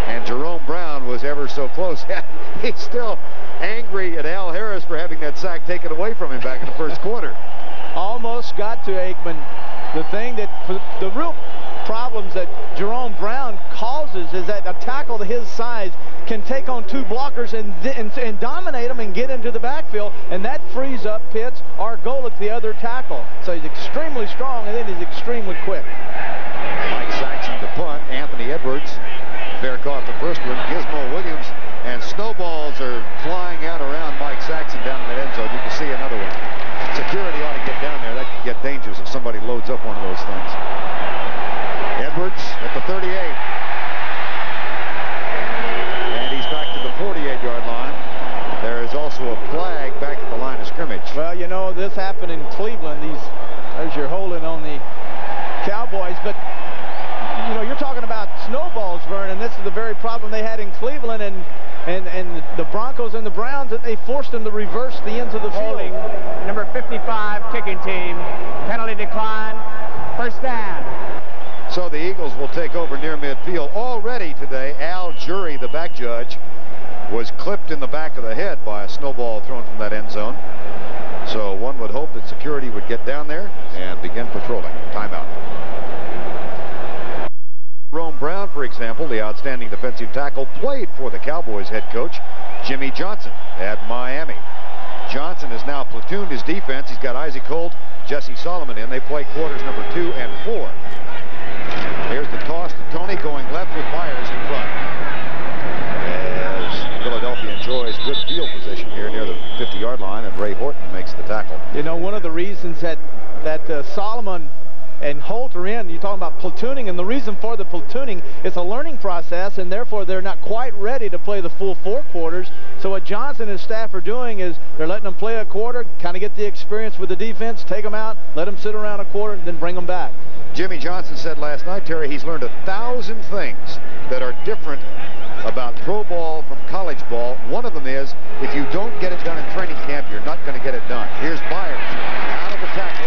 And Jerome Brown was ever so close. He's still angry at Al Harris for having that sack taken away from him back in the first quarter. Almost got to Aikman. The thing that, the real problems that Jerome Brown causes is that a tackle to his size can take on 2 blockers and dominate them and get into the backfield, and that frees up Pitts or Golick, the other tackle. So he's extremely strong, and then he's extremely quick. Mike Saxon to punt. Anthony Edwards. Fair caught the first one. Gizmo Williams, and snowballs are flying out around Mike Saxon down in that end zone. You can see another one. Security ought to get down there. That could get dangerous if somebody loads up one of those things. Edwards at the 38. And he's back to the 48-yard line. There is also a flag back at the line of scrimmage. Well, you know, this happened in Cleveland. There's your holding on the Cowboys. But, you know, you're talking about snowballs, Vern, and this is the very problem they had in Cleveland and the Broncos and the Browns, that they forced them to reverse the ends of the field. Holding number 55 kicking team. Penalty decline. First down. So the Eagles will take over near midfield. Already today, Al Jury, the back judge, was clipped in the back of the head by a snowball thrown from that end zone. So one would hope that security would get down there and begin patrolling. Timeout. Jerome Brown, for example, the outstanding defensive tackle, played for the Cowboys head coach, Jimmy Johnson, at Miami. Johnson has now platooned his defense. He's got Isaac Holt, Jesse Solomon in. They play quarters number 2 and 4. Here's the toss to Tony, going left with Myers in front. As Philadelphia enjoys good field position here near the 50-yard line, and Ray Horton makes the tackle. You know, one of the reasons that Solomon and Holt are in, you're talking about platooning, and the reason for the platooning is a learning process, and therefore they're not quite ready to play the full 4 quarters. So what Johnson and his staff are doing is they're letting them play a quarter, kind of get the experience with the defense, take them out, let them sit around a quarter, and then bring them back. Jimmy Johnson said last night, Terry, he's learned 1,000 things that are different about pro ball from college ball. One of them is, if you don't get it done in training camp, you're not going to get it done. Here's Myers out of the tackle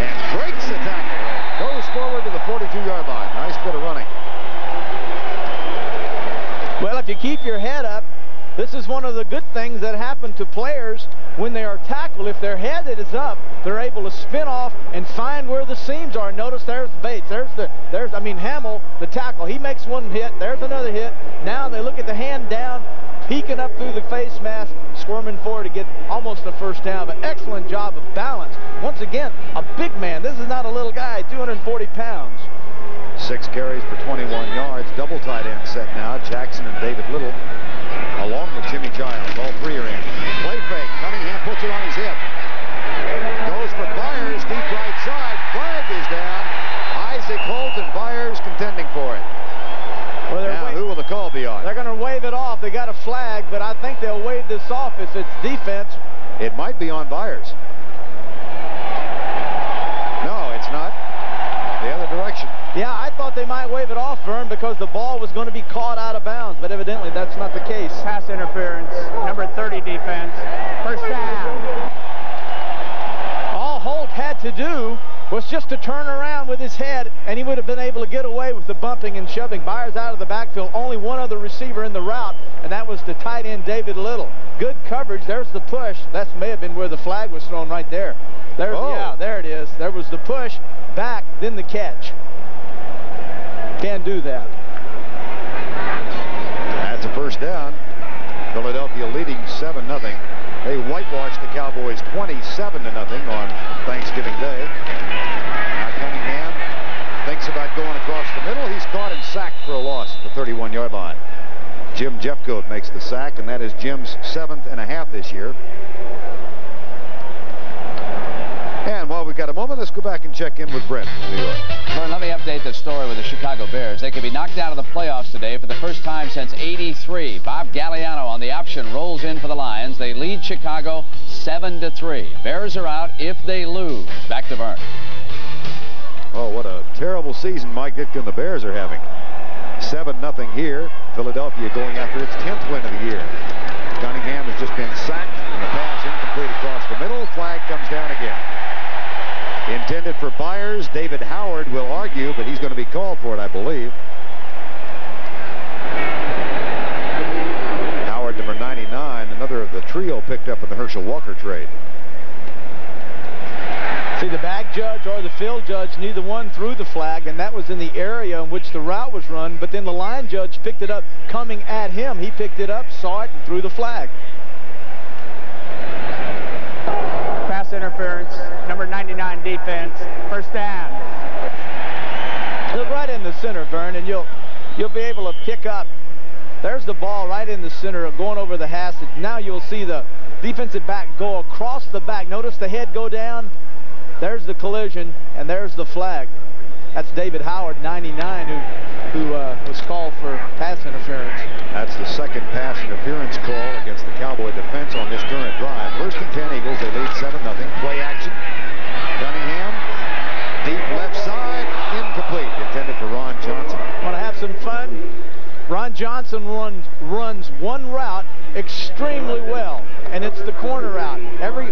and breaks the tackle. Goes forward to the 42-yard line. Nice bit of running. Well, if you keep your head up, this is one of the good things that happen to players when they are tackled. If their head is up, they're able to spin off and find where the seams are. Notice there's Bates. There's Hamill, the tackle. He makes one hit. There's another hit. Now they look at the hand down, peeking up through the face mask, squirming forward to get almost a first down. But excellent job of balance. Once again, a big man. This is not a little guy, 240 pounds. 6 carries for 21 yards. Double tight end set now. Jackson and David Little, along with Jimmy Giles. All three are in. Play fake. Cunningham puts it on his hip. Goes for Byers, deep right side. Flag is down. Isaac Holt and Byers contending for it. Well, now, who will the call be on? They're going to wave it off. They got a flag, but I think they'll wave this off if it's defense. It might be on Byers. No, it's not. The other direction. Yeah, I thought they might wave it off, Vern, because the ball was going to be caught out of bounds, but evidently that's not the case. Pass interference, number 30 defense, first down. All Holt had to do was just to turn around with his head, and he would have been able to get away with the bumping and shoving. Byers out of the backfield, only one other receiver in the route, and that was the tight end David Little. Good coverage. There's the push. That may have been where the flag was thrown right there. Yeah, there it is. There was the push, back, then the catch. Can't do that. That's a first down. Philadelphia leading 7-0. They whitewashed the Cowboys 27-0 on Thanksgiving Day. Now Cunningham thinks about going across the middle. He's caught and sacked for a loss at the 31-yard line. Jim Jeffcoat makes the sack, and that is Jim's 7th and a half this year. And while we've got a moment, let's go back and check in with Brent in New York. Vern, let me update the story with the Chicago Bears. They could be knocked out of the playoffs today for the first time since '83. Bob Galliano on the option rolls in for the Lions. They lead Chicago 7-3. Bears are out if they lose. Back to Vern. Oh, what a terrible season Mike Ditka and the Bears are having. 7-0 here. Philadelphia going after its 10th win of the year. Cunningham has just been sacked, and the pass incomplete across the middle. Flag comes down again. Intended for Byers. David Howard will argue, but he's going to be called for it, I believe. Howard, number 99, another of the trio picked up in the Herschel Walker trade. See, the back judge or the field judge, neither one threw the flag, and that was in the area in which the route was run, but then the line judge picked it up coming at him. He picked it up, saw it, and threw the flag. Pass interference, number 99 defense, first down. Look right in the center, Vern, and you'll be able to pick up. There's the ball right in the center going over the hash. Now you'll see the defensive back go across the back. Notice the head go down. There's the collision, and there's the flag. That's David Howard, 99, who was called for pass interference. That's the second pass interference call against the Cowboy defense on this current drive. First and 10 Eagles. They lead 7-0. Play action. Cunningham, deep left side, incomplete. Intended for Ron Johnson. Want to have some fun? Ron Johnson runs one route extremely well, and it's the corner route.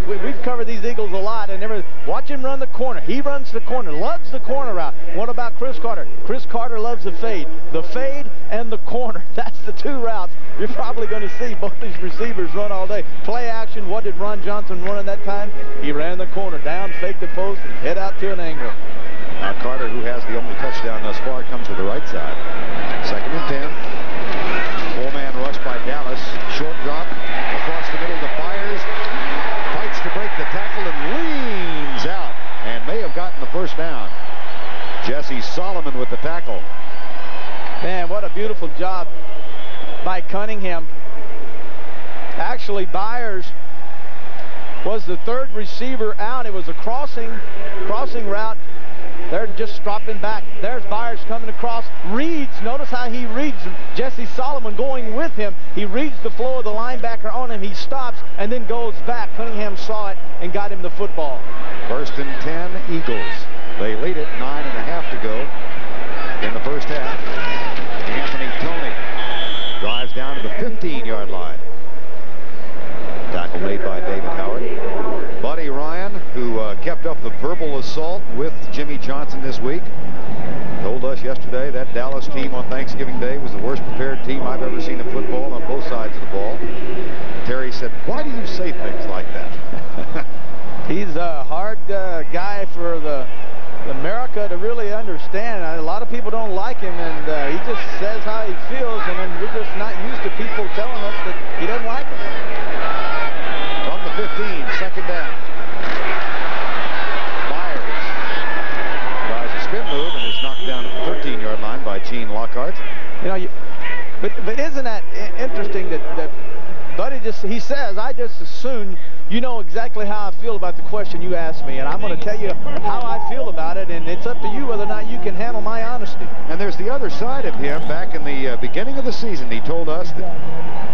We've covered these Eagles a lot, and watch him run the corner. He runs the corner, loves the corner route. What about Chris Carter? Chris Carter loves the fade. The fade and the corner. That's the two routes you're probably going to see both these receivers run all day. Play action. What did Ron Johnson run at that time? He ran the corner down, faked the post, and head out to an angle. Now Carter, who has the only touchdown thus far, comes to the right side. Second and 10. Four-man rush by Dallas. Short drop across the middle to Byers. Fights to break the tackle and leans out and may have gotten the first down. Jesse Solomon with the tackle. Man, what a beautiful job by Cunningham. Actually, Byers was the third receiver out. It was a crossing route. They're just dropping back. There's Byers coming across. Reads. Notice how he reads Jesse Solomon going with him. He reads the flow of the linebacker on him. He stops and then goes back. Cunningham saw it and got him the football. First and 10 Eagles. They lead it, 9.5 to go in the first half. Anthony Toney drives down to the 15-yard line. Tackle made by David Howard. Buddy Ryan, who kept up the verbal assault with Jimmy Johnson this week, told us yesterday that Dallas team on Thanksgiving Day was the worst prepared team I've ever seen in football on both sides of the ball. Terry said, "Why do you say things like that?" He's a hard guy for the America to really understand. A lot of people don't like him, and he just says how he feels, and then we're just not used to people telling us that he doesn't like us. From the 15, second down. Myers tries a spin move and is knocked down at the 13-yard line by Gene Lockhart. You know, but isn't that interesting that Buddy he says, I just assume you know exactly how I feel about the question you asked me, and I'm going to tell you how I feel about it, and it's up to you whether or not you can handle my honesty. And there's the other side of him. Back in the beginning of the season, he told us that,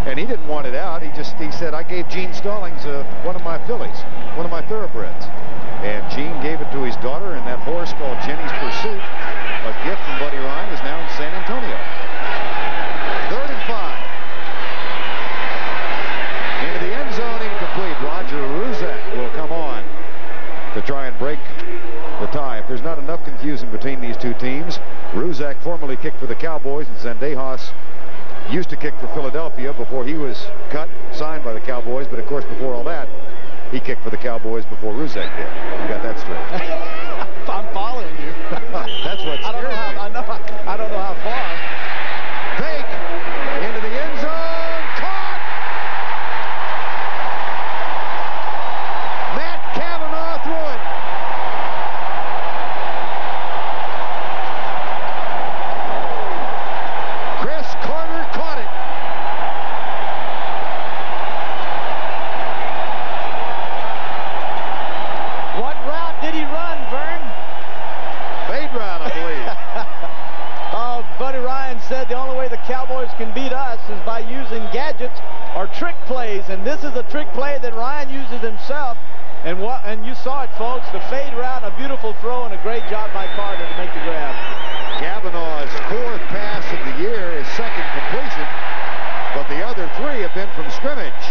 and he didn't want it out. He said, I gave Gene Stallings one of my fillies, one of my thoroughbreds. And Gene gave it to his daughter, and that horse called Jenny's Pursuit, a gift from Buddy Ryan, is now in San Antonio. 3rd and 5. Into the end zone, incomplete. Roger Ruzak will come on to try and break the tie. If there's not enough confusion between these two teams, Ruzak formerly kicked for the Cowboys, and Zendejas used to kick for Philadelphia before he was signed by the Cowboys. But of course, before all that, he kicked for the Cowboys before Ruzak did. You got that straight. I'm following you. That's what scares me. I don't know how far. Fake into the end zone. Caught! Matt Cavanaugh threw it. Chris Carter caught it. What route did he run, Vern? Fade route, I believe. Buddy Ryan said the only way the Cowboys can beat us is by using gadgets or trick plays, and this is a trick play that Ryan uses himself. And you saw it, folks, the fade route, a beautiful throw, and a great job by Carter to make the grab. Cavanaugh's 4th pass of the year, his 2nd completion, but the other 3 have been from scrimmage.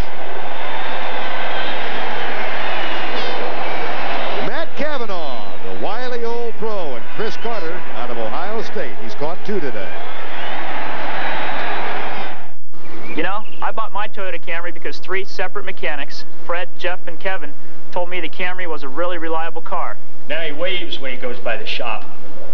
Matt Cavanaugh, the wily old pro, and Chris Carter out of Ohio State. He's caught 2 today. You know, I bought my Toyota Camry because 3 separate mechanics, Fred, Jeff, and Kevin, told me the Camry was a really reliable car. Now he waves when he goes by the shop,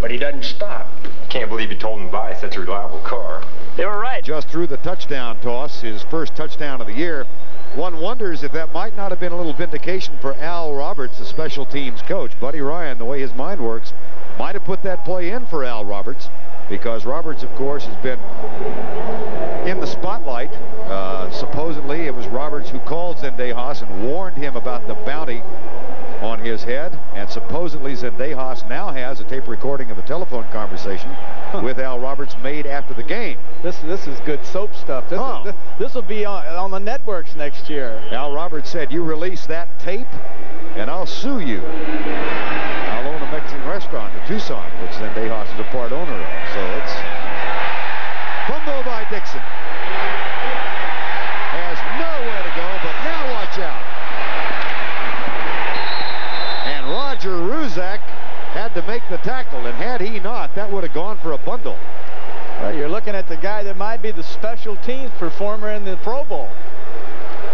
but he doesn't stop. Can't believe you told him to buy such a reliable car. They were right. Just threw the touchdown toss, his first touchdown of the year. One wonders if that might not have been a little vindication for Al Roberts, the special teams coach. Buddy Ryan, the way his mind works, might have put that play in for Al Roberts, because Roberts, of course, has been in the spotlight. Supposedly, it was Roberts who called Zendejas and warned him about the bounty on his head, and supposedly Zendejas now has a tape recording of a telephone conversation with Al Roberts made after the game. This is good soap stuff. This will be on the networks next year. Al Roberts said, you release that tape and I'll sue you. I'll own a Mexican restaurant in Tucson, which Zendejas is a part owner of. So it's fumble by Dixon. Has nowhere to go, but now watch out. And Roger Ruzak had to make the tackle, and had he not, that would have gone for a bundle. Well, you're looking at the guy that might be the special teams performer in the Pro Bowl.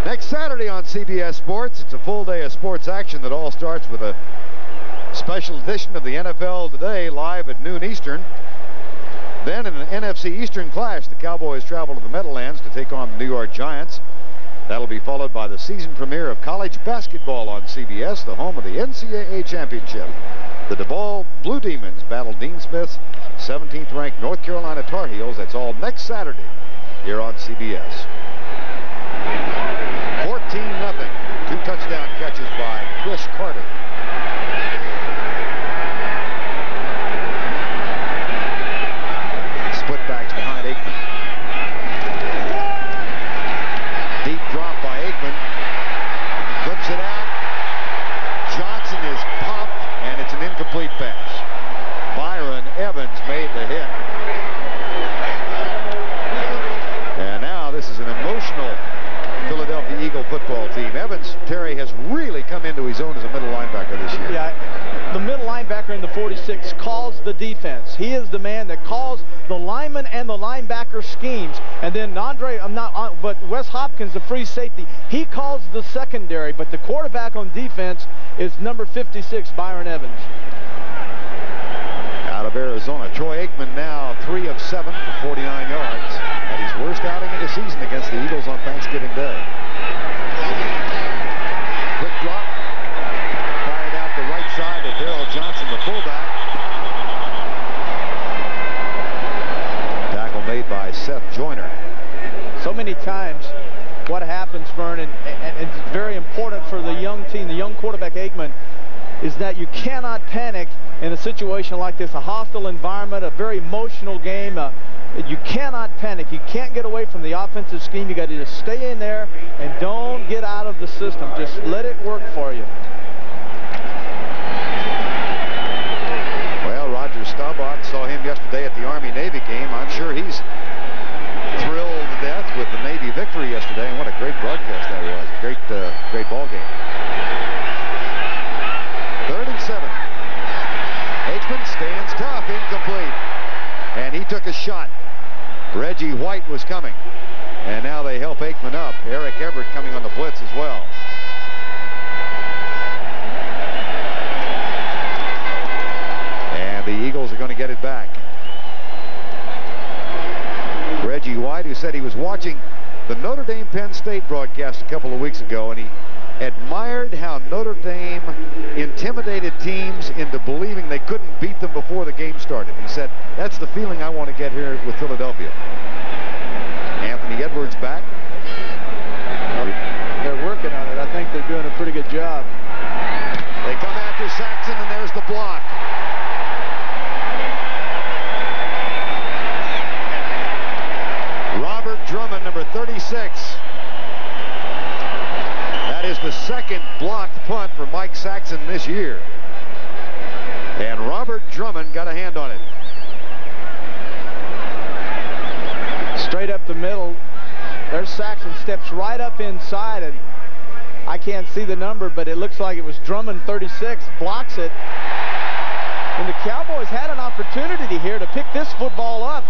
Next Saturday on CBS Sports, it's a full day of sports action that all starts with a special edition of the NFL Today live at noon Eastern. Then in an NFC Eastern clash, the Cowboys travel to the Meadowlands to take on the New York Giants. That'll be followed by the season premiere of college basketball on CBS, the home of the NCAA championship. The DePaul Blue Demons battle Dean Smith's 17th ranked North Carolina Tar Heels. That's all next Saturday here on CBS. 14-0. 2 touchdown catches by Chris Carter. Split backs behind Aikman. Deep drop by Aikman. Flips it out. Johnson is popped, and it's an incomplete pass. Byron Evans made the hit. And now this is an emotional Philadelphia Eagle football team. Evans, Terry, has really come into his own as a middle linebacker this year. Yeah, the middle linebacker in the 46 calls the defense. He is the man that calls the lineman and the linebacker schemes. And then but Wes Hopkins, the free safety, he calls the secondary. But the quarterback on defense is number 56, Byron Evans. Out of Arizona, Troy Aikman now 3 of 7 for 49 yards. At his worst outing of the season against the Eagles on Thanksgiving Day. Quick drop. Fired out the right side to Darrell Johnson, the fullback. Tackle made by Seth Joyner. So many times what happens, Vernon, and it's very important for the young team, the young quarterback Aikman, is that you cannot panic in a situation like this, a hostile environment, a very emotional game. You cannot panic. You can't get away from the offensive scheme. You got to just stay in there and don't get out of the system. Just let it work for you. Well, Roger Staubach saw him yesterday at the Army-Navy game. I'm sure he's thrilled to death with the Navy victory yesterday, and what a great broadcast that was. Great ball game. 3rd and 7. Aikman stands tough, incomplete. And he took a shot. Reggie White was coming. And now they help Aikman up. Eric Everett coming on the blitz as well. And the Eagles are going to get it back. Reggie White, who said he was watching the Notre Dame-Penn State broadcast a couple of weeks ago, and he admired how Notre Dame intimidated teams into believing they couldn't beat them before the game started. He said, that's the feeling I want to get here with Philadelphia. Anthony Edwards back. They're working on it. I think they're doing a pretty good job. They come after Saxon, and there's the block. Robert Drummond, number 36. That is the second blocked punt for Mike Saxon this year. And Robert Drummond got a hand on it. Straight up the middle. There's Saxon, steps right up inside, and I can't see the number, but it looks like it was Drummond, 36, blocks it. And the Cowboys had an opportunity here to pick this football up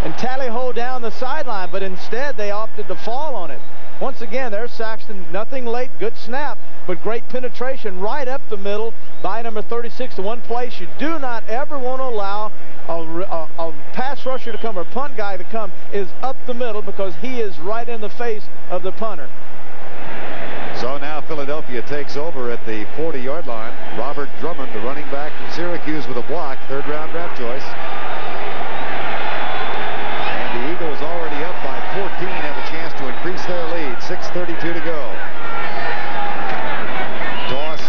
and tally-ho down the sideline, but instead they opted to fall on it. Once again, there's Saxton, nothing late, good snap, but great penetration right up the middle by number 36. The one place you do not ever want to allow a pass rusher to come or punt guy to come is up the middle, because he is right in the face of the punter. So now Philadelphia takes over at the 40-yard line. Robert Drummond, the running back from Syracuse, with a block, 3rd-round draft choice. And the Eagles, already up by 14, have a chance to increase their lead. 6:32 to go. Toss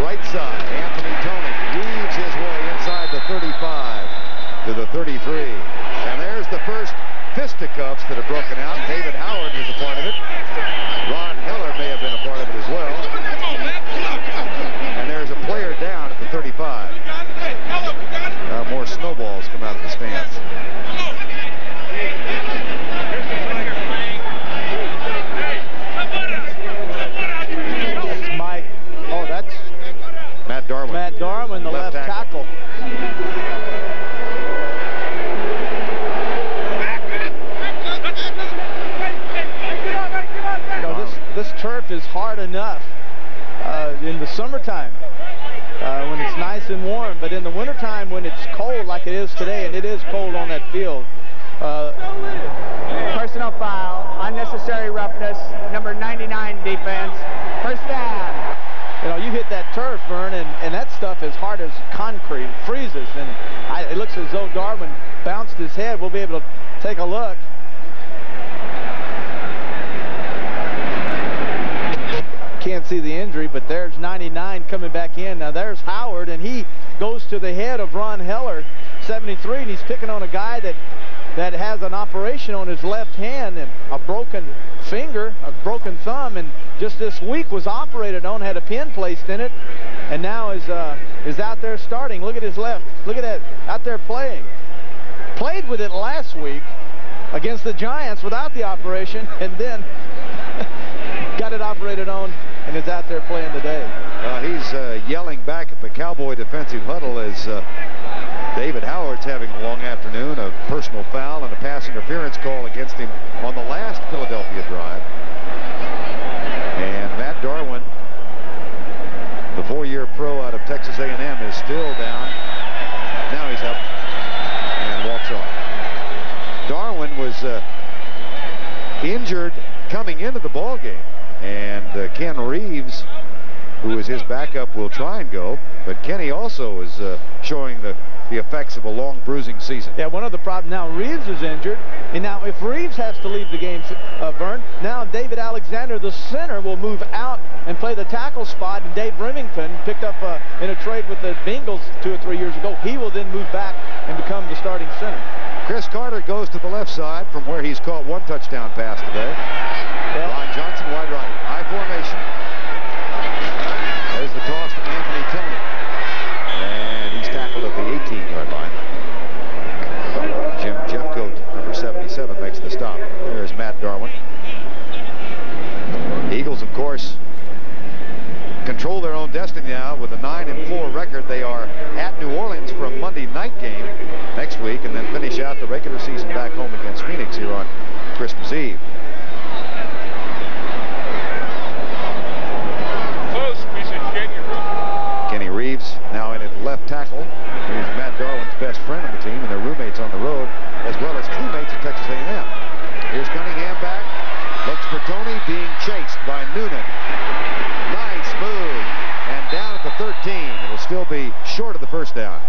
right side. Anthony Tony weaves his way inside the 35 to the 33. And there's the first fisticuffs that have broken out. David Howard is a part of it. Ron Heller may have been a part of it as well. And there's a player down at the 35. More snowballs come out of the stands. Mike, oh, that's Matt Darwin. Matt Darwin, the left tackle. You know, this turf is hard enough in the summertime when it's nice and warm, but in the wintertime when it's cold like it is today, and it is cold on that field. Personal foul, unnecessary roughness, number 99 defense, first down. You know, you hit that turf, Vern, and that stuff is hard as concrete. It freezes, and it looks as though Darwin bounced his head. We'll be able to take a look. Can't see the injury, but there's 99 coming back in. Now there's Howard, and he goes to the head of Ron Heller, 73, and he's picking on a guy that has an operation on his left hand and a broken finger, a broken thumb, and just this week was operated on, had a pin placed in it, and now is out there starting. Look at his left. Look at that, out there playing. Played with it last week against the Giants without the operation, and then got it operated on and is out there playing today. He's yelling back at the Cowboy defensive huddle as David Howard's having a long afternoon, a personal foul and a pass interference call against him on the last Philadelphia drive. And Matt Darwin, the 4-year pro out of Texas A&M, is still down. Now he's up and walks off. Darwin was injured coming into the ball game, and Ken Reeves, who is his backup, will try and go, but Kenny also is showing the effects of a long bruising season. Yeah, one of the problems now, Reeves is injured, and now if Reeves has to leave the game, Vern, now David Alexander, the center, will move out and play the tackle spot, and Dave Remington picked up in a trade with the Bengals 2 or 3 years ago. He will then move back and become the starting center. Chris Carter goes to the left side from where he's caught 1 touchdown pass today. Yeah. Ron Johnson wide right, high formation. There's the toss to Anthony Tony, and he's tackled at the 18-yard line. Jim Jeffcoat, number 77, makes the stop. There's Matt Darwin. The Eagles, of course, control their own destiny now with a 9-4 record. They are at New Orleans for a Monday night game next week, and then finish out the regular season back home against Phoenix here on Christmas Eve. Kenny Reeves now in at left tackle. He's Matt Darwin's best friend on the team, and their roommates on the road, as well as teammates at Texas A&M. Here's Cunningham back. Looks for Tony, being chased by Noonan. Nice move. And down at the 13. It'll still be short of the first down.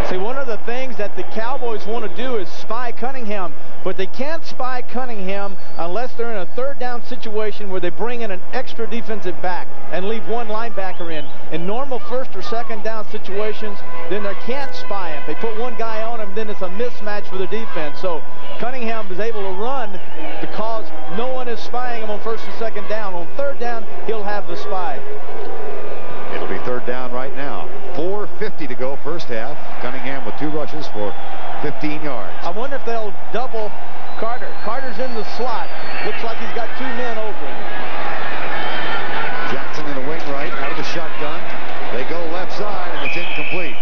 See, one of the things that the Cowboys want to do is spy Cunningham, but they can't spy Cunningham unless they're in a 3rd down situation where they bring in an extra defensive back and leave 1 linebacker in. In normal 1st or 2nd down situations, then they can't spy him. They put 1 guy on him, then it's a mismatch for the defense. So Cunningham is able to run because no one is spying him on 1st and 2nd down. On 3rd down, he'll have the spy. It'll be 3rd down right now. 4:50 to go first half. Cunningham with 2 rushes for 15 yards. I wonder if they'll double Carter. Carter's in the slot. Looks like he's got 2 men over him. Jackson in the wing right, out of the shotgun. They go left side, and it's incomplete.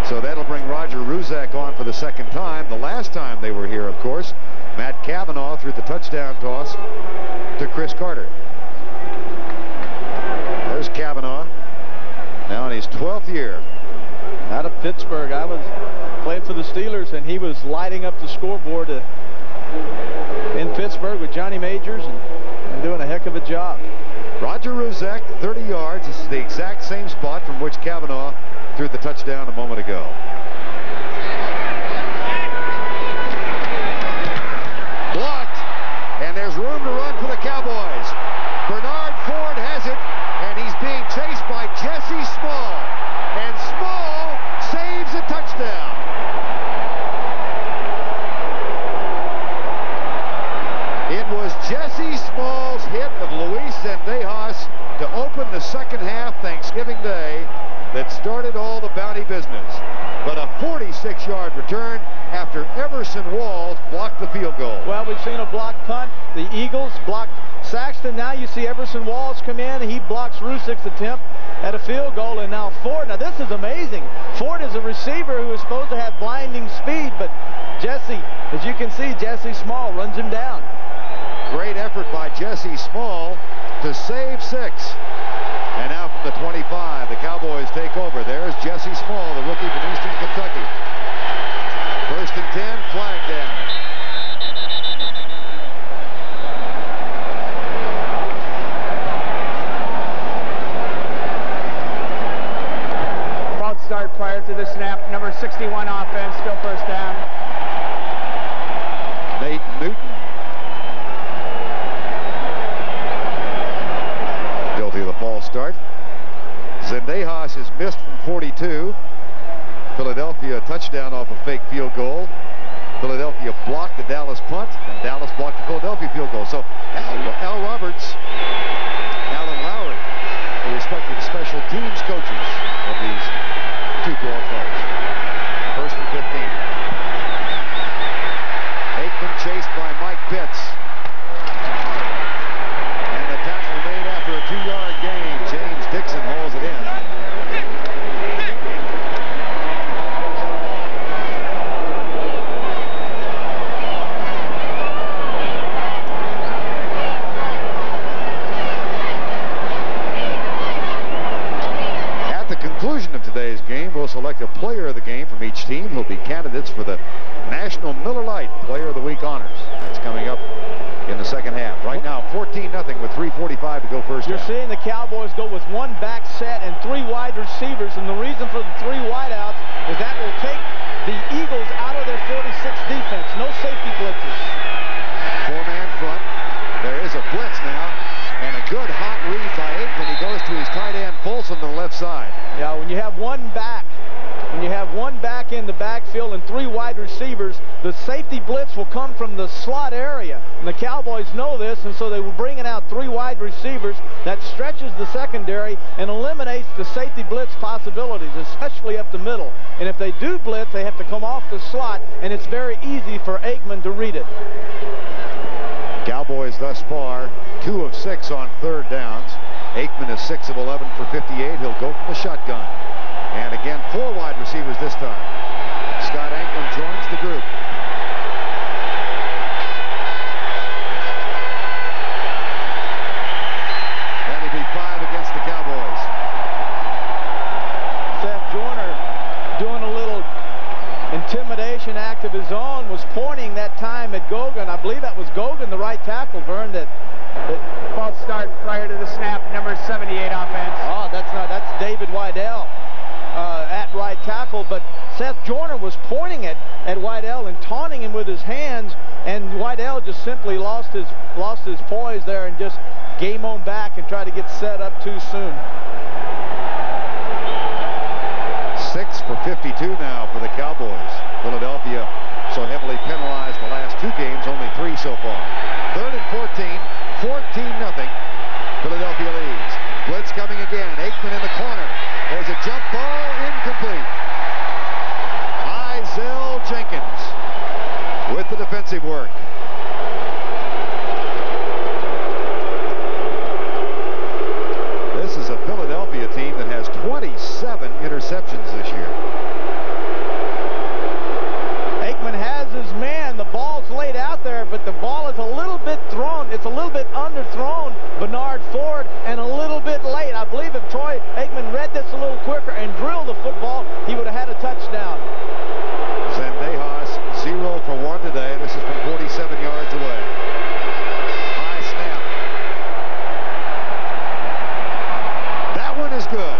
So that'll bring Roger Ruzak on for the 2nd time. The last time they were here, of course, Matt Cavanaugh threw the touchdown toss to Chris Carter. There's Cavanaugh, now in his 12th year. Out of Pittsburgh. I was playing for the Steelers, and he was lighting up the scoreboard in Pittsburgh with Johnny Majors and doing a heck of a job. Roger Ruzek, 30 yards. This is the exact same spot from which Cavanaugh threw the touchdown a moment ago. Blocked, and there's room to run for the Cowboys. Bernard Ford has it, and he's being chased by Jesse Small. And Small saves a touchdown. It was Jesse Small's hit of Luis Zendejas to open the 2nd half Thanksgiving Day that started all the bounty business. But a 46-yard return after Everson Walls blocked the field goal. Well, we've seen a blocked punt. The Eagles blocked Saxton. Now you see Everson Walls come in. He blocks Rusik's attempt at a field goal, and now Ford. Now this is amazing. Ford is a receiver who is supposed to have blinding speed, but Jesse, as you can see, Jesse Small runs him down. Great effort by Jesse Small to save 6. And now from the 25, the Cowboys take over. There's Jesse Small, the rookie from Eastern Kentucky. 1st and 10, flag down. False start prior to the snap. Number 61 offense, still 1st down. Nate Newton. Guilty of the false start. Zendejas is missed from 42. Philadelphia a touchdown off a fake field goal. Philadelphia blocked the Dallas punt, and Dallas blocked the Philadelphia field goal. So Al Roberts, Alan Lowry, the respective special teams coaches of these 2 ball clubs. 1st and 15. Aikman chased by Mike Pitts. And the tackle made team who'll be candidates for the National Miller Lite Player of the Week honors. That's coming up in the second half. Right now, 14-0 with 3:45 to go first half. You're seeing the Cowboys go with one back set and 3 wide receivers, and the reason for the 3 wideouts is that will take the Eagles out of their 46 defense. No safety blitzes. 4-man front. There is a blitz now, and a good hot read by Aikman. He goes to his tight end Folsom to the left side. Yeah, when you have one back in the backfield and 3 wide receivers, the safety blitz will come from the slot area. And the Cowboys know this, and so they will bring out 3 wide receivers. That stretches the secondary and eliminates the safety blitz possibilities, especially up the middle. And if they do blitz, they have to come off the slot, and it's very easy for Aikman to read it. Cowboys thus far 2 of 6 on 3rd downs. Aikman is 6 of 11 for 58. He'll go from the shotgun. And again, 4 wide receivers this time. Scott Anklin joins the group. That'll be 5 against the Cowboys. Seth Joyner doing a little intimidation act of his own, was pointing that time at Gogan. I believe that was Gogan, the right tackle, Vern, that false start prior to the snap, number 78 offense. Oh, that's David Wydell at right tackle, but Seth Joyner was pointing at Wydell and taunting him with his hands, and Wydell just simply lost his poise there and just game on back and tried to get set up too soon. 6 for 52 now for the Cowboys. Philadelphia so heavily penalized the last 2 games, only 3 so far. 3rd and 14, 14-0. Philadelphia leads. Blitz coming again. Aikman in the corner. There's a jump ball, incomplete. Izell Jenkins with the defensive work. This is a Philadelphia team that has 27 interceptions this year. Aikman has his man. The ball's laid out there, but the ball is a little bit thrown. It's a little bit underthrown, Bernard Ford, and a little bit late. I believe if Troy Aikman read this a little quicker and drilled the football, he would have had a touchdown. Zendejas 0 for 1 today. This is from 47 yards away. High snap. That one is good.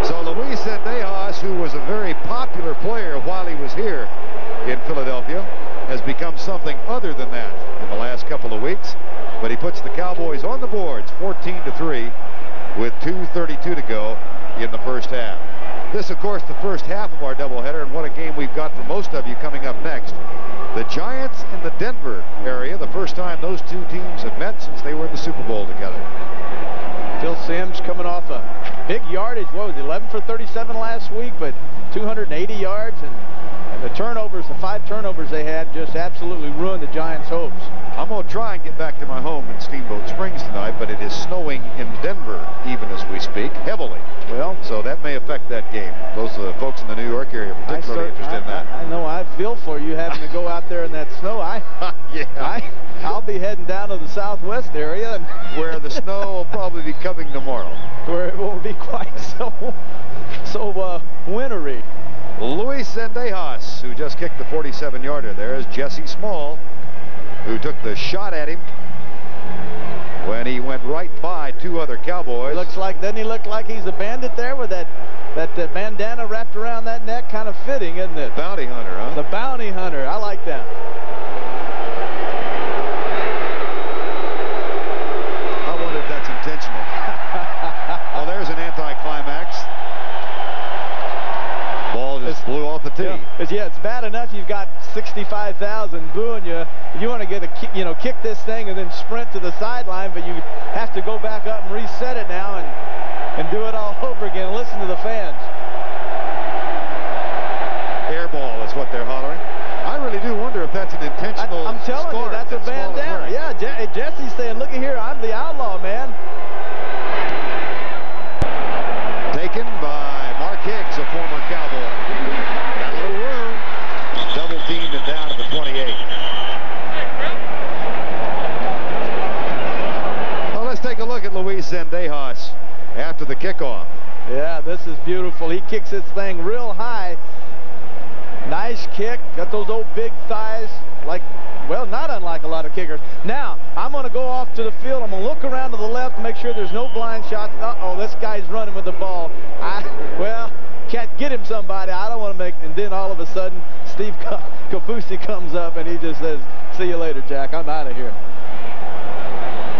So Luis Zendejas, who was a very popular player while he was here in Philadelphia, has become something other than that in the last couple of weeks. But he puts the Cowboys on the boards 14-3 with 2:32 to go in the first half. This, of course, the first half of our doubleheader, and what a game we've got for most of you coming up next. The Giants in the Denver area, the first time those 2 teams have met since they were in the Super Bowl together. Phil Simms coming off a big yardage. What was it, 11 for 37 last week, but 280 yards, and the turnovers, the 5 turnovers they had, just absolutely ruined the Giants' hopes. I'm going to try and get back to my home in Steamboat Springs tonight, but it is snowing in Denver even as we speak, heavily. Well, so that may affect that game. Those folks in the New York area are particularly interested in that. I know. I feel for you having to go out there in that snow. I'll be heading down to the southwest area, and where the snow will probably be coming tomorrow, where it won't be quite so wintry. Luis Zendejas, who just kicked the 47-yarder. There is Jesse Small, who took the shot at him when he went right by 2 other Cowboys. Doesn't he look like he's a bandit there with that bandana wrapped around that neck? Kind of fitting, isn't it? Bounty hunter, huh? The bounty hunter. I like that. I wonder if that's intentional. Well, there's an anticlimax. Ball just blew off the tee. Yeah, it's bad enough you've got 65,000 booing you. You want to get kick this thing and then sprint to the sideline, but you have to go back up and reset it now and do it all over again. Listen to the fans. Air ball is what they're hollering. I really do wonder if that's an intentional. I'm telling you, that's a bandana. Yeah, Jesse's saying, "Look at here, I'm the outlaw, man." Taken by Mark Higgs, a former Cowboy. Got a little room. Double teamed and down to the 28. Well, let's take a look at Luis Zendejas after the kickoff. Yeah, this is beautiful. beautiful. He kicks this thing real high. Nice kick. Got those old big thighs, like, well, not unlike a lot of kickers. Now, I'm going to go off to the field. I'm going to look around to the left to make sure there's no blind shots. Uh-oh, this guy's running with the ball. Well, can't get him somebody. I don't want to make, and then all of a sudden, Steve Kafusi comes up and he just says, see you later, Jack. I'm out of here.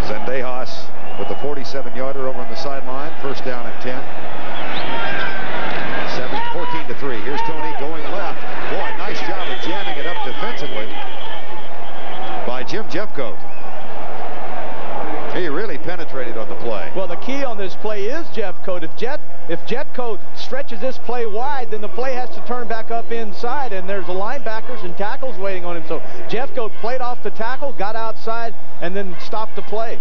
Zendejas with the 47-yarder over on the sideline. First down and 10. 14-3. Here's Tony going left. Boy, nice job of jamming it up defensively by Jim Jeffcoat. He really penetrated on the play. Well, the key on this play is Jeffcoat. If Jeffcoat stretches this play wide, then the play has to turn back up inside, and there's the linebackers and tackles waiting on him. So Jeffcoat played off the tackle, got outside, and then stopped the play.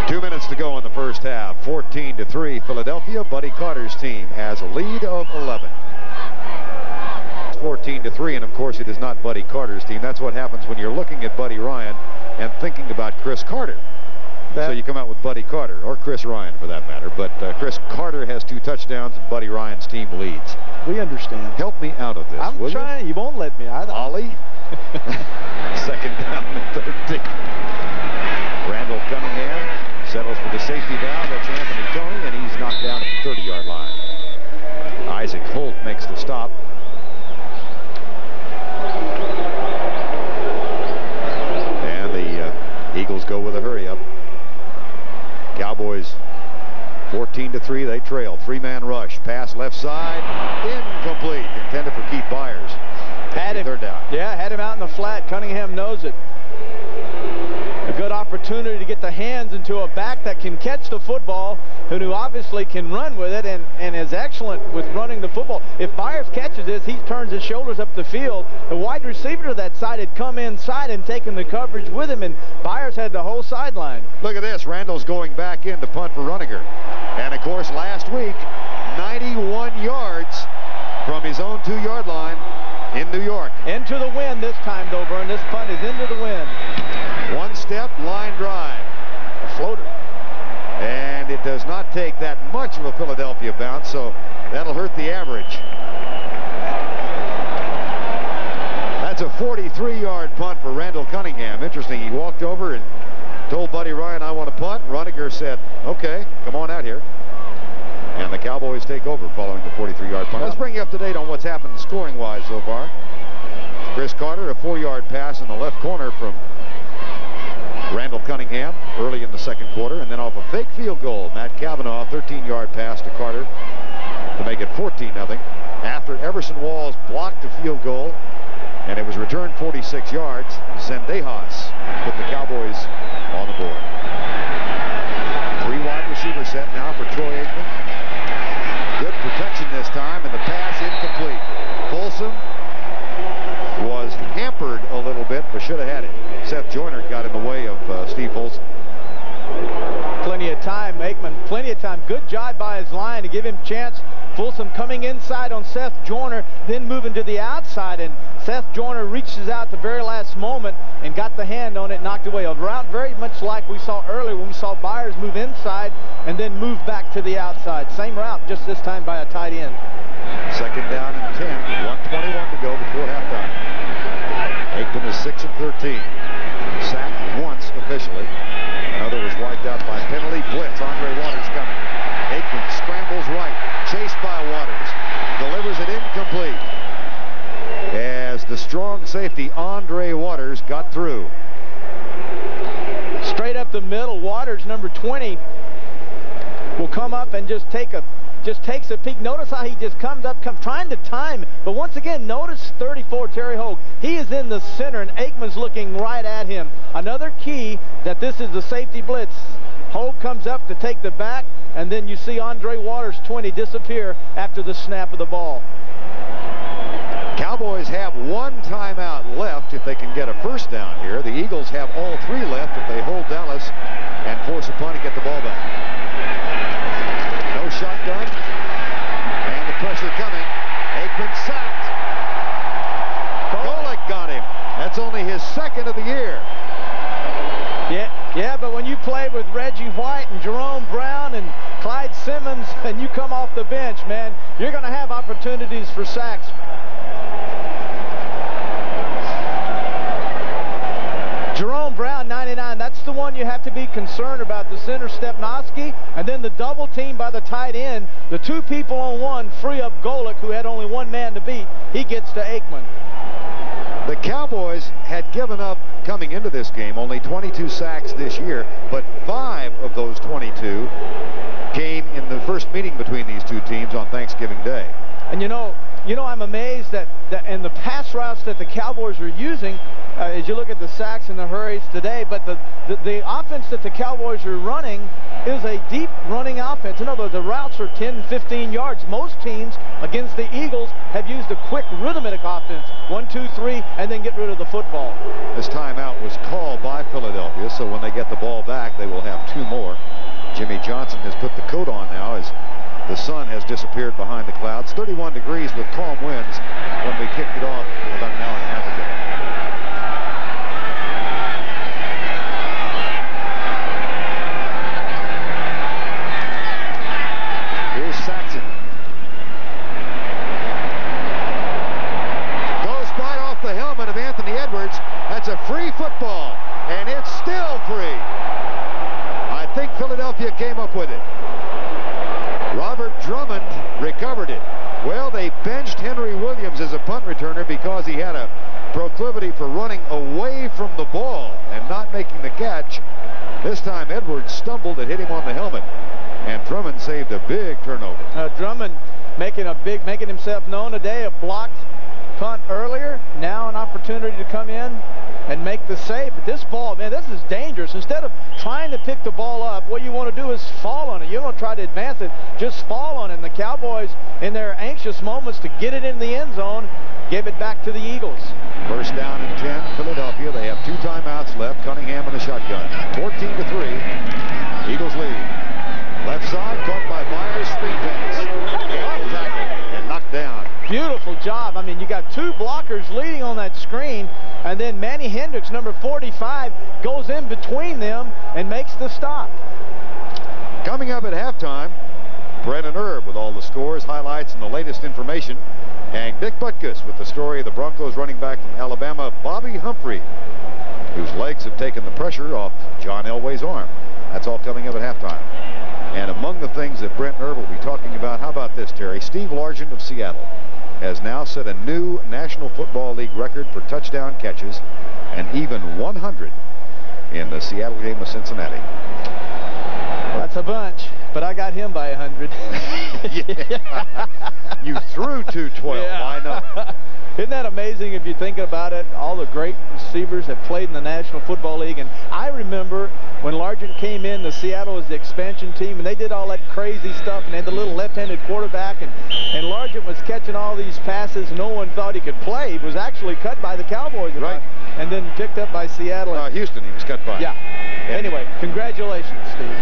2 minutes to go in the first half. 14-3. Philadelphia. Buddy Carter's team has a lead of 11. 14-3, and of course it is not Buddy Carter's team. That's what happens when you're looking at Buddy Ryan and thinking about Chris Carter. So you come out with Buddy Carter, or Chris Ryan for that matter. But Chris Carter has 2 touchdowns and Buddy Ryan's team leads. We understand. Help me out of this, I'm trying. You won't let me. Ollie. Second down and 13. Randall Cunningham settles for the safety valve. That's Anthony Tony, and he's knocked down at the 30-yard line. Isaac Holt makes the stop. And the Eagles go with a hurry-up. Cowboys 14-3. They trail. 3-man rush. Pass left side. Incomplete. Intended for Keith Byers. Had him. Third down. Yeah, had him out in the flat. Cunningham knows it. A good opportunity to get the hands into a back that can catch the football, who obviously can run with it and is excellent with running the football. If Byers catches this, he turns his shoulders up the field. The wide receiver to that side had come inside and taken the coverage with him, and Byers had the whole sideline. Look at this. Randall's going back in to punt for Runninger. And, of course, last week, 91 yards from his own 2-yard line in New York. Into the wind this time, though, Vern. This punt is into the wind. One step, line drive. A floater. And it does not take that much of a Philadelphia bounce, so that'll hurt the average. That's a 43-yard punt for Randall Cunningham. Interesting. He walked over and told Buddy Ryan, I want to punt. Runninger said, okay, come on out here. And the Cowboys take over following the 43-yard punt. Let's bring you up to date on what's happened scoring-wise so far. Chris Carter, a 4-yard pass in the left corner from Randall Cunningham early in the second quarter, and then off a fake field goal, Matt Cavanaugh, 13-yard pass to Carter to make it 14-0. After Everson Walls blocked the field goal, and it was returned 46 yards, Zendejas put the Cowboys on the board. 3 wide receiver set now for Troy Aikman. Good protection this time, and the pass incomplete. Folsom was hampered a little bit, but should have had it. Seth Joyner got in the way of Steve Folsom. Plenty of time, Aikman. Plenty of time. Good job by his line to give him chance. Folsom coming inside on Seth Joyner, then moving to the outside, and Seth Joyner reaches out the very last moment and got the hand on it, knocked away. A route very much like we saw earlier when we saw Byers move inside and then move back to the outside. Same route, just this time by a tight end. Second down and 10. 1:21 to go before halftime. Aikman is 6 of 13. Sacked once officially. Another was wiped out by penalty. Blitz. Andre Waters coming. Aikman scrambles right. Chased by Waters. Delivers it incomplete. As the strong safety Andre Waters got through. Straight up the middle. Waters, number 20, will come up and just takes a peek. Notice how he just comes up, trying to time. But once again, notice 34, Terry Hogue. He is in the center, and Aikman's looking right at him. Another key that this is the safety blitz. Hogue comes up to take the back, and then you see Andre Waters, 20, disappear after the snap of the ball. Cowboys have 1 timeout left if they can get a first down here. The Eagles have all 3 left if they hold Dallas and force a punt and get the ball back. No shotgun, and the pressure coming. Aikman sacked. Golick got him. That's only his 2nd of the year. Yeah, but when you play with Reggie White and Jerome Brown and Clyde Simmons, and you come you're going to have opportunities for sacks. Jerome Brown, 99, that's the one you have to be concerned about. The center, Stepnoski, and then the double team by the tight end. The two people on one free up Golick, who had only one man to beat. He gets to Aikman. The Cowboys had given up, coming into this game, only 22 sacks this year, but 5 of those 22 came in the first meeting between these two teams on Thanksgiving Day. And you know, I'm amazed that in the pass routes that the Cowboys are using, as you look at the sacks and the hurries today, but the offense that the Cowboys are running is a deep running offense. In other words, the routes are 10, 15 yards. Most teams against the Eagles have used a quick rhythmic offense, 1, 2, 3, and then get rid of the football. This timeout was called by Philadelphia, so when they get the ball back, they will have 2 more. Jimmy Johnson has put the coat on now as the sun has disappeared behind the clouds. 31 degrees with calm winds when we kicked it off about an hour and a half ago. Here's Saxon. Goes right off the helmet of Anthony Edwards. That's a free football, and it's still free. I think Philadelphia came up with it. Robert Drummond recovered it. Well, they benched Henry Williams as a punt returner because he had a proclivity for running away from the ball and not making the catch. This time Edwards stumbled and hit him on the helmet, and Drummond saved a big turnover. Drummond making himself known today. A blocked punt earlier, now an opportunity to come in and make the save. But this ball, man, this is dangerous. Instead of trying to pick the ball up, what you want to do is fall on it. You don't try to advance it, just fall on it. And the Cowboys, in their anxious moments to get it in the end zone, gave it back to the Eagles. First down and 10, Philadelphia. They have 2 timeouts left. Cunningham in the shotgun. 14-3. Eagles lead. Left side, caught by Myers. Screen pass. Tackle and knocked down. Beautiful job. I mean, you got 2 blockers leading on that screen, and then Manny Hendricks, number 45, goes in between them and makes the stop. Coming up at halftime, Brennan Erb with all the scores, highlights, and the latest information. And Dick Butkus with the story of the Broncos running back from Alabama, Bobby Humphrey, whose legs have taken the pressure off John Elway's arm. That's all coming up at halftime. And among the things that Brent Erb will be talking about, how about this, Terry? Steve Largent of Seattle has now set a new National Football League record for touchdown catches, and even 100 in the Seattle game with Cincinnati. That's a bunch, but I got him by 100. Yeah. You threw 212, yeah. I know. Isn't that amazing if you think about it? All the great receivers have played in the National Football League. And I remember when Largent came in, the Seattle was the expansion team, and they did all that crazy stuff, and they had the little left-handed quarterback, and Largent was catching all these passes. No one thought he could play. He was actually cut by the Cowboys. Right. And then picked up by Seattle. Houston, he was cut by. Yeah. Anyway, congratulations, Steve.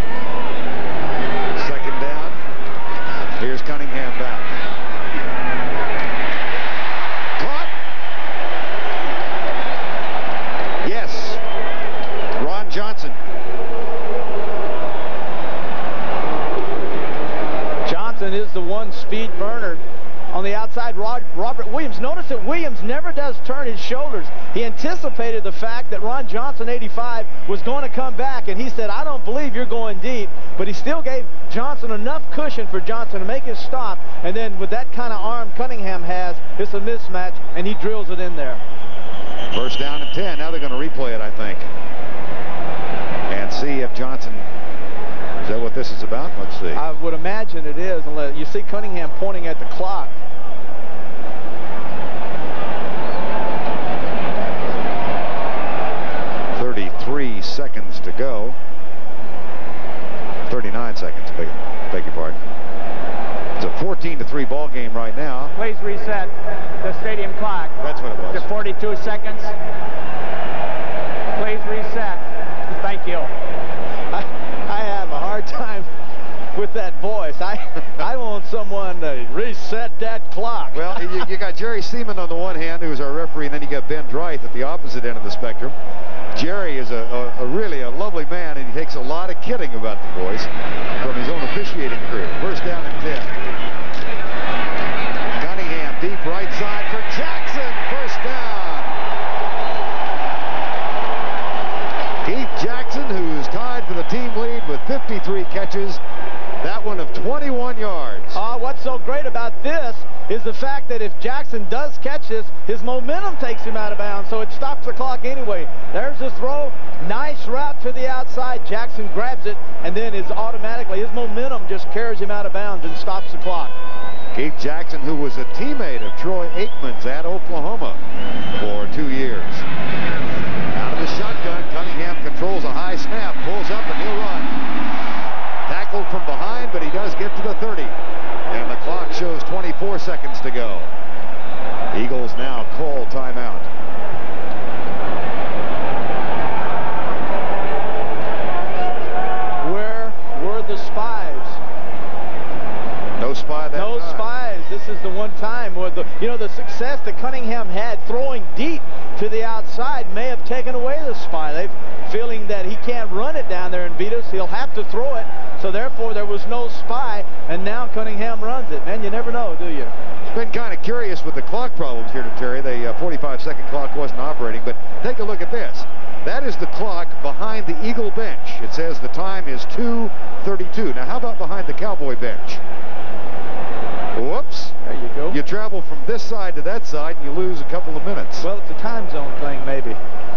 Second down. Here's Cunningham back. Caught. Yes. Ron Johnson. Johnson is the one speed burner. On the outside, Robert Williams. Notice that Williams never does turn his shoulders. He anticipated the fact that Ron Johnson, 85, was going to come back, and he said, I don't believe you're going deep. But he still gave Johnson enough cushion for Johnson to make his stop. And then with that kind of arm Cunningham has, it's a mismatch, and he drills it in there. First down and 10. Now they're going to replay it, I think, and see if Johnson... Is that what this is about? Let's see. I would imagine it is. Unless you see Cunningham pointing at the clock. .33 seconds to go. 39 seconds, beg your pardon. It's a 14-3 ball game right now. Please reset the stadium clock. That's what it was. To 42 seconds. Please reset. Thank you. I have a hard time with that voice. I want someone to reset that clock. Well, you got Jerry Seaman on the one hand, who's our referee, and then you got Ben Dreith at the opposite end of the spectrum. Jerry is really a lovely man, and he takes a lot of kidding about the voice from his own officiating crew. First down and 10. 3 catches. That one of 21 yards. What's so great about this is the fact that if Jackson does catch this, his momentum takes him out of bounds, so it stops the clock anyway. There's the throw. Nice route to the outside. Jackson grabs it, and then his momentum just carries him out of bounds and stops the clock. Keith Jackson, who was a teammate of Troy Aikman's at Oklahoma for 2 years. Out of the shotgun, Cunningham controls a high snap, pulls up, and he'll run. Tackled from behind, but he does get to the 30. And the clock shows 24 seconds to go. Eagles now call timeout. Where were the spies? No spy that No time. spies. This is the one time where the success that Cunningham had throwing deep to the outside may have taken away the spy. They're feeling that he can't run it down there and beat us. He'll have to throw it. So therefore there was no spy, and now Cunningham runs it. Man, you never know, do you? It's been kind of curious with the clock problems here to Terry. The 45-second clock wasn't operating, but take a look at this. That is the clock behind the Eagle bench. It says the time is 2:32. Now how about behind the Cowboy bench? Whoops. There you go. You travel from this side to that side, and you lose a couple of minutes. Well, it's a time zone thing, maybe.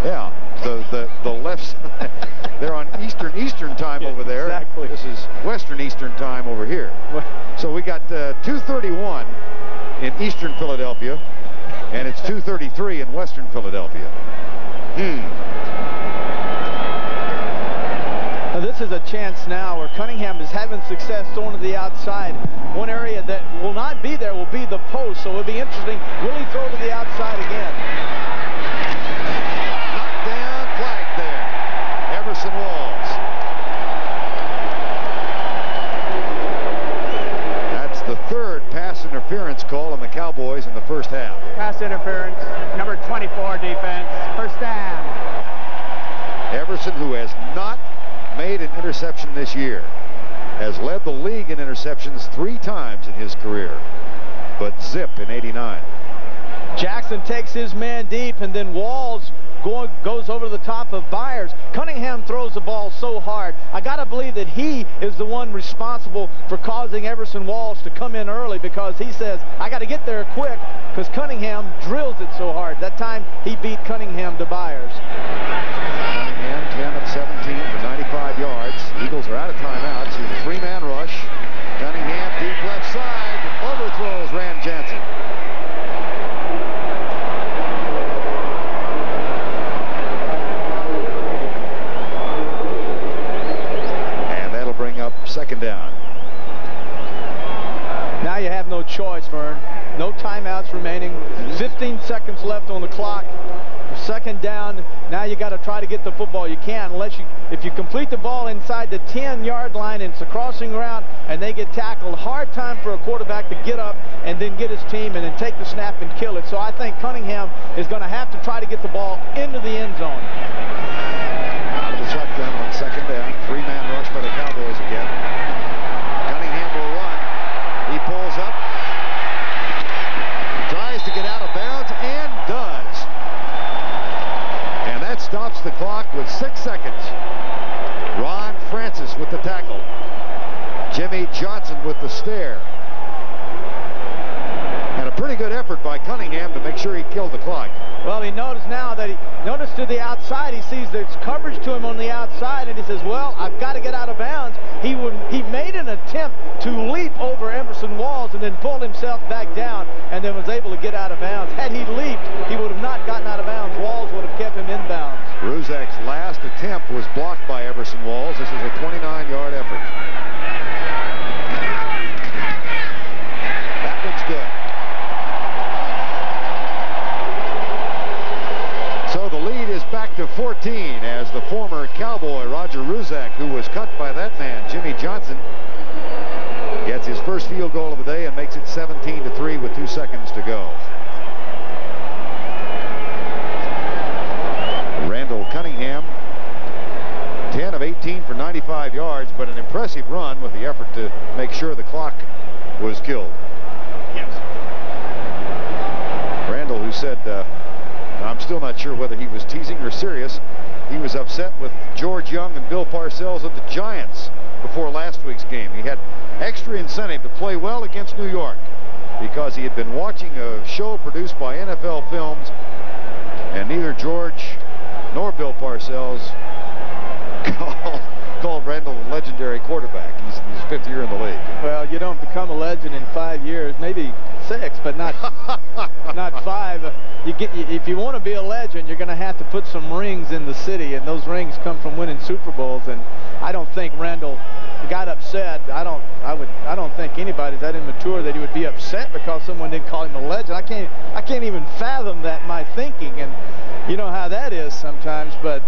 Yeah. The left side, they're on Eastern time over there. Exactly. This is Western Eastern time over here. So we got 2:31 in Eastern Philadelphia, and it's 2:33 in Western Philadelphia. Now this is a chance now where Cunningham is having success throwing to the outside. One area that will not be there will be the post, so it'll be interesting. Will he throw to the outside again? Knocked down, flag there. Everson Walls. That's the third pass interference call on the Cowboys in the first half. Pass interference, number 24 defense, first down. Everson, who has not made an interception this year, has led the league in interceptions 3 times in his career, but zip in '89. Jackson takes his man deep, and then Walls goes over the top of Byers. Cunningham throws the ball so hard. I got to believe that he is the one responsible for causing Everson Walls to come in early, because he says, I got to get there quick, because Cunningham drills it so hard. That time he beat Cunningham to Byers. Cunningham 10 of 17 for 95 yards. Eagles are out of timeouts. Here's a 3-man rush. Cunningham deep left side. Overthrows Ram Jansen. And that'll bring up second down. Now you have no choice, Vern. No timeouts remaining. 15 seconds left on the clock. Second down. Now you got to try to get the football. You can't if you complete the ball inside the 10-yard line and it's a crossing route and they get tackled. Hard time for a quarterback to get up and then get his team and then take the snap and kill it. So I think Cunningham is going to have to try to get the ball into the end zone. Out of the shotgun on second down. 3-man rush by the Cowboys again. Cunningham will run. He pulls up. Tries to get out of bounds and does. And that stops the clock with 6 seconds. Ron Francis with the tackle. Jimmy Johnson with the stare. And a pretty good effort by Cunningham to make sure he killed the clock. Well, he noticed now that noticed to the outside. He sees there's coverage to him on the outside, and he says, well, I've got to get out of bounds. He made an attempt to leap over Everson Walls and then pull himself back down and then was able to get out of bounds. Had he leaped, he would have not gotten out of bounds. Walls would have kept him in bounds. Ruzek's last attempt was blocked by Everson Walls. This is a 29-yard effort. That one's good. So the lead is back to 14 as the former Cowboy Roger Ruzek, who was cut by that man, Jimmy Johnson, gets his first field goal of the day and makes it 17-3 with 2 seconds to go. Randall Cunningham, 10 of 18 for 95 yards, but an impressive run with the effort to make sure the clock was killed. Yes. Randall, who said, I'm still not sure whether he was teasing or serious. He was upset with George Young and Bill Parcells of the Giants before last week's game. He had extra incentive to play well against New York because he had been watching a show produced by NFL Films, and neither George nor Bill Parcells called Randall a legendary quarterback. He's his 5th year in the league. Well, you don't become a legend in 5 years, maybe 6, but not not 5. If you want to be a legend, you're going to have to put some rings in the city, and those rings come from winning Super Bowls. And I don't think Randall got upset. I don't think anybody's that immature that he would be upset because someone didn't call him a legend. I can't even fathom that, my thinking, and you know how that is sometimes. But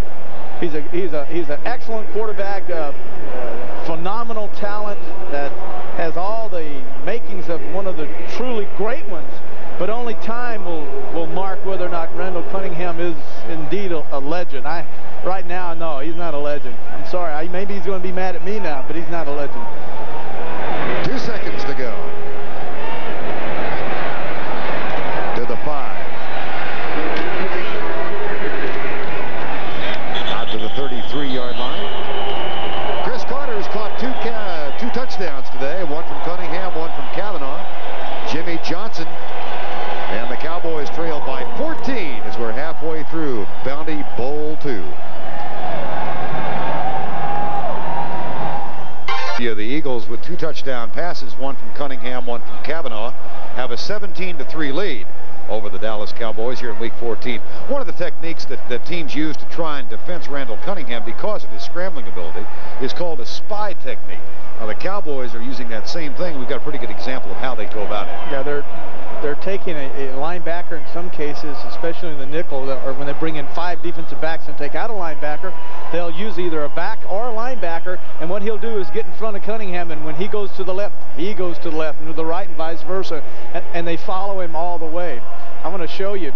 he's an excellent quarterback, phenomenal talent that has all the makings of one of the truly great ones. But only time will mark whether or not Randall Cunningham is indeed a legend. Right now, no, he's not a legend. I'm sorry. Maybe he's going to be mad at me now, but he's not a legend. 2 seconds to go. To the 5. Out to the 33-yard line. Chris Carter's caught two touchdowns today. One from Cunningham, one from Kavanaugh. Jimmy Johnson. And the Cowboys trail by 14 as we're halfway through Bounty Bowl 2. The Eagles, with 2 touchdown passes, one from Cunningham, one from Kavanaugh, have a 17-3 lead over the Dallas Cowboys here in Week 14. One of the techniques that teams use to try and defense Randall Cunningham because of his scrambling ability is called a spy technique. Now, the Cowboys are using that same thing. We've got a pretty good example of how they go about it. Yeah, they're taking a linebacker in some cases, especially in the nickel, or when they bring in 5 defensive backs and take out a linebacker, they'll use either a back or a linebacker, and what he'll do is get in front of Cunningham, and when he goes to the left, he goes to the left, and to the right, and vice versa, and they follow him all the way. I'm going to show you.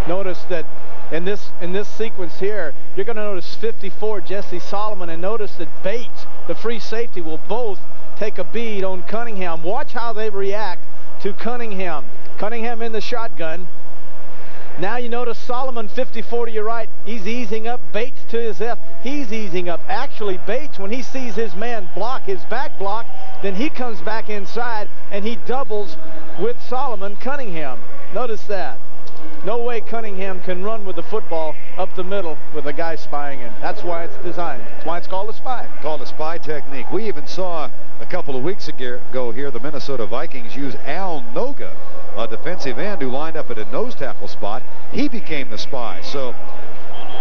Notice that in this sequence here, you're going to notice 54, Jesse Solomon, and notice that Bates, the free safety, will both take a bead on Cunningham. Watch how they react to Cunningham. Cunningham in the shotgun. Now you notice Solomon, 54 to your right. He's easing up. Bates to his left. He's easing up. Actually, Bates, when he sees his man block, his back block, then he comes back inside and he doubles with Solomon Cunningham. Notice that. No way Cunningham can run with the football up the middle with a guy spying him. That's why it's designed. That's why it's called a spy. Called a spy technique. We even saw a couple of weeks ago here the Minnesota Vikings use Al Noga, a defensive end who lined up at a nose tackle spot. He became the spy. So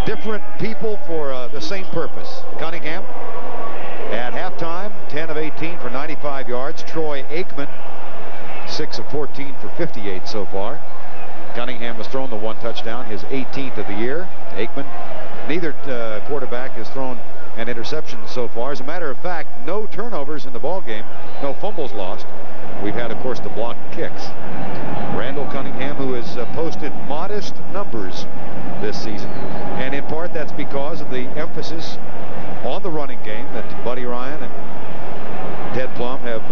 different people for the same purpose. Cunningham at halftime, 10 of 18 for 95 yards. Troy Aikman, 6 of 14 for 58 so far. Cunningham has thrown the 1 touchdown, his 18th of the year. Aikman, neither quarterback has thrown an interception so far. As a matter of fact, no turnovers in the ball game, no fumbles lost. We've had, of course, the blocked kicks. Randall Cunningham, who has posted modest numbers this season, and in part that's because of the emphasis on the running game that Buddy Ryan and Ted Plum have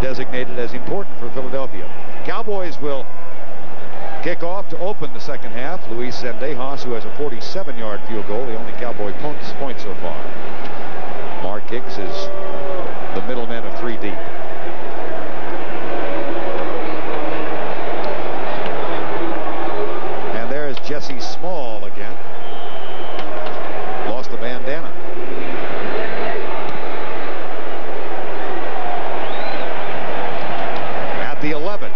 designated as important for Philadelphia. Cowboys will kick off to open the second half. Luis Zendejas, who has a 47-yard field goal, the only Cowboy point so far. Mark Hicks is the middleman of 3 deep. And there's Jesse Small again. Lost the bandana. At the 11,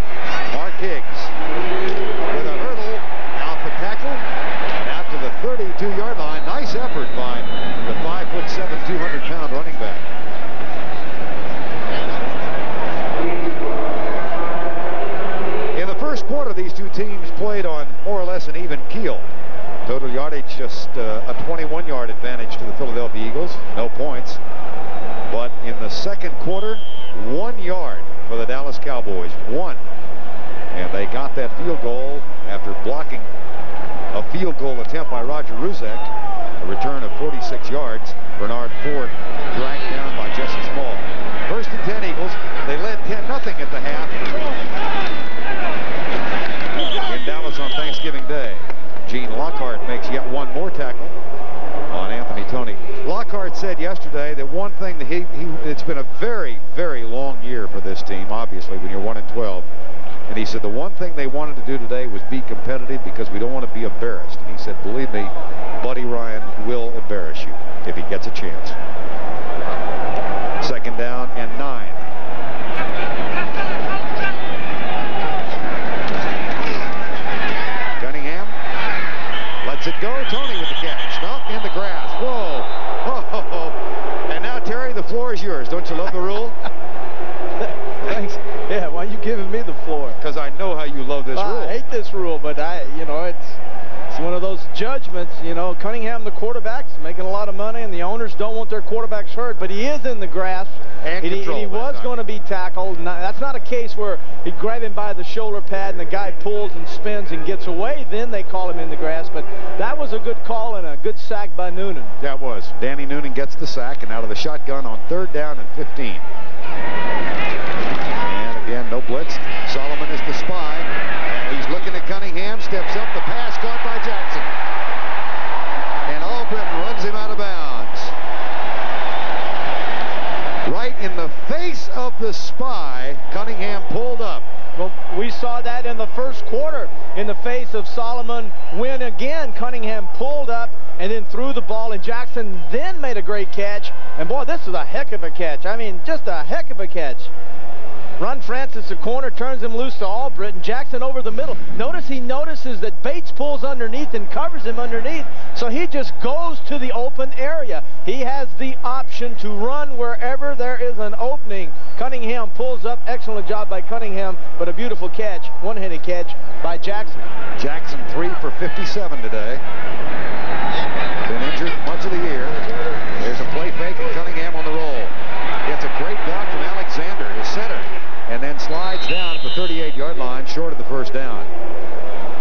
Mark Hicks. With a hurdle, off the tackle, and out to the 32-yard line. Nice effort by the 5'7", 200-pound running back. In the first quarter, these two teams played on more or less an even keel. Total yardage just a 21-yard advantage to the Philadelphia Eagles. No points. But in the second quarter, 1 yard for the Dallas Cowboys. 1. And they got that field goal after blocking a field goal attempt by Roger Ruzek. A return of 46 yards. Bernard Ford dragged down by Jesse Small. First and 10 Eagles. They led 10-0 at the half. In Dallas on Thanksgiving Day. Gene Lockhart makes yet one more tackle on Anthony Anthony Tony. Lockhart said yesterday that one thing that it's been a very, very long year for this team, obviously, when you're 1-12. And he said the one thing they wanted to do today was be competitive because we don't want to be embarrassed. And he said, believe me, Buddy Ryan will embarrass you if he gets a chance. 2nd down and 9. Cunningham lets it go. Tony with the catch. No, in the grass. Whoa. Oh. And now, Terry, the floor is yours. Don't you love the rule? Thanks. Yeah, why are you giving me the floor? Because I know how you love this rule. I hate this rule, but it's one of those judgments. Cunningham, the quarterback's making a lot of money, and the owners don't want their quarterbacks hurt, but he is in the grasp, and he was going to be tackled. That's not a case where he grab him by the shoulder pad and the guy pulls and spins and gets away. Then they call him in the grasp, but that was a good call and a good sack by Noonan. That was. Danny Noonan gets the sack, and out of the shotgun on 3rd down and 15. Again, no blitz. Solomon is the spy. And he's looking at Cunningham. Steps up. The pass caught by Jackson. And Albritton runs him out of bounds. Right in the face of the spy, Cunningham pulled up. Well, we saw that in the first quarter in the face of Solomon when again Cunningham pulled up and then threw the ball, and Jackson then made a great catch. And boy, this is a heck of a catch. I mean, just a heck of a catch. Ron Francis, the corner, turns him loose to Albritton. Jackson over the middle. Notice he notices that Bates pulls underneath and covers him underneath, so he just goes to the open area. He has the option to run wherever there is an opening. Cunningham pulls up. Excellent job by Cunningham, but a beautiful catch, one-handed catch by Jackson. Jackson 3 for 57 today. Been injured much of the year. There's a play fake and Cunningham on the roll. Gets a great block from Alexander, his center, and then slides down at the 38-yard line, short of the 1st down.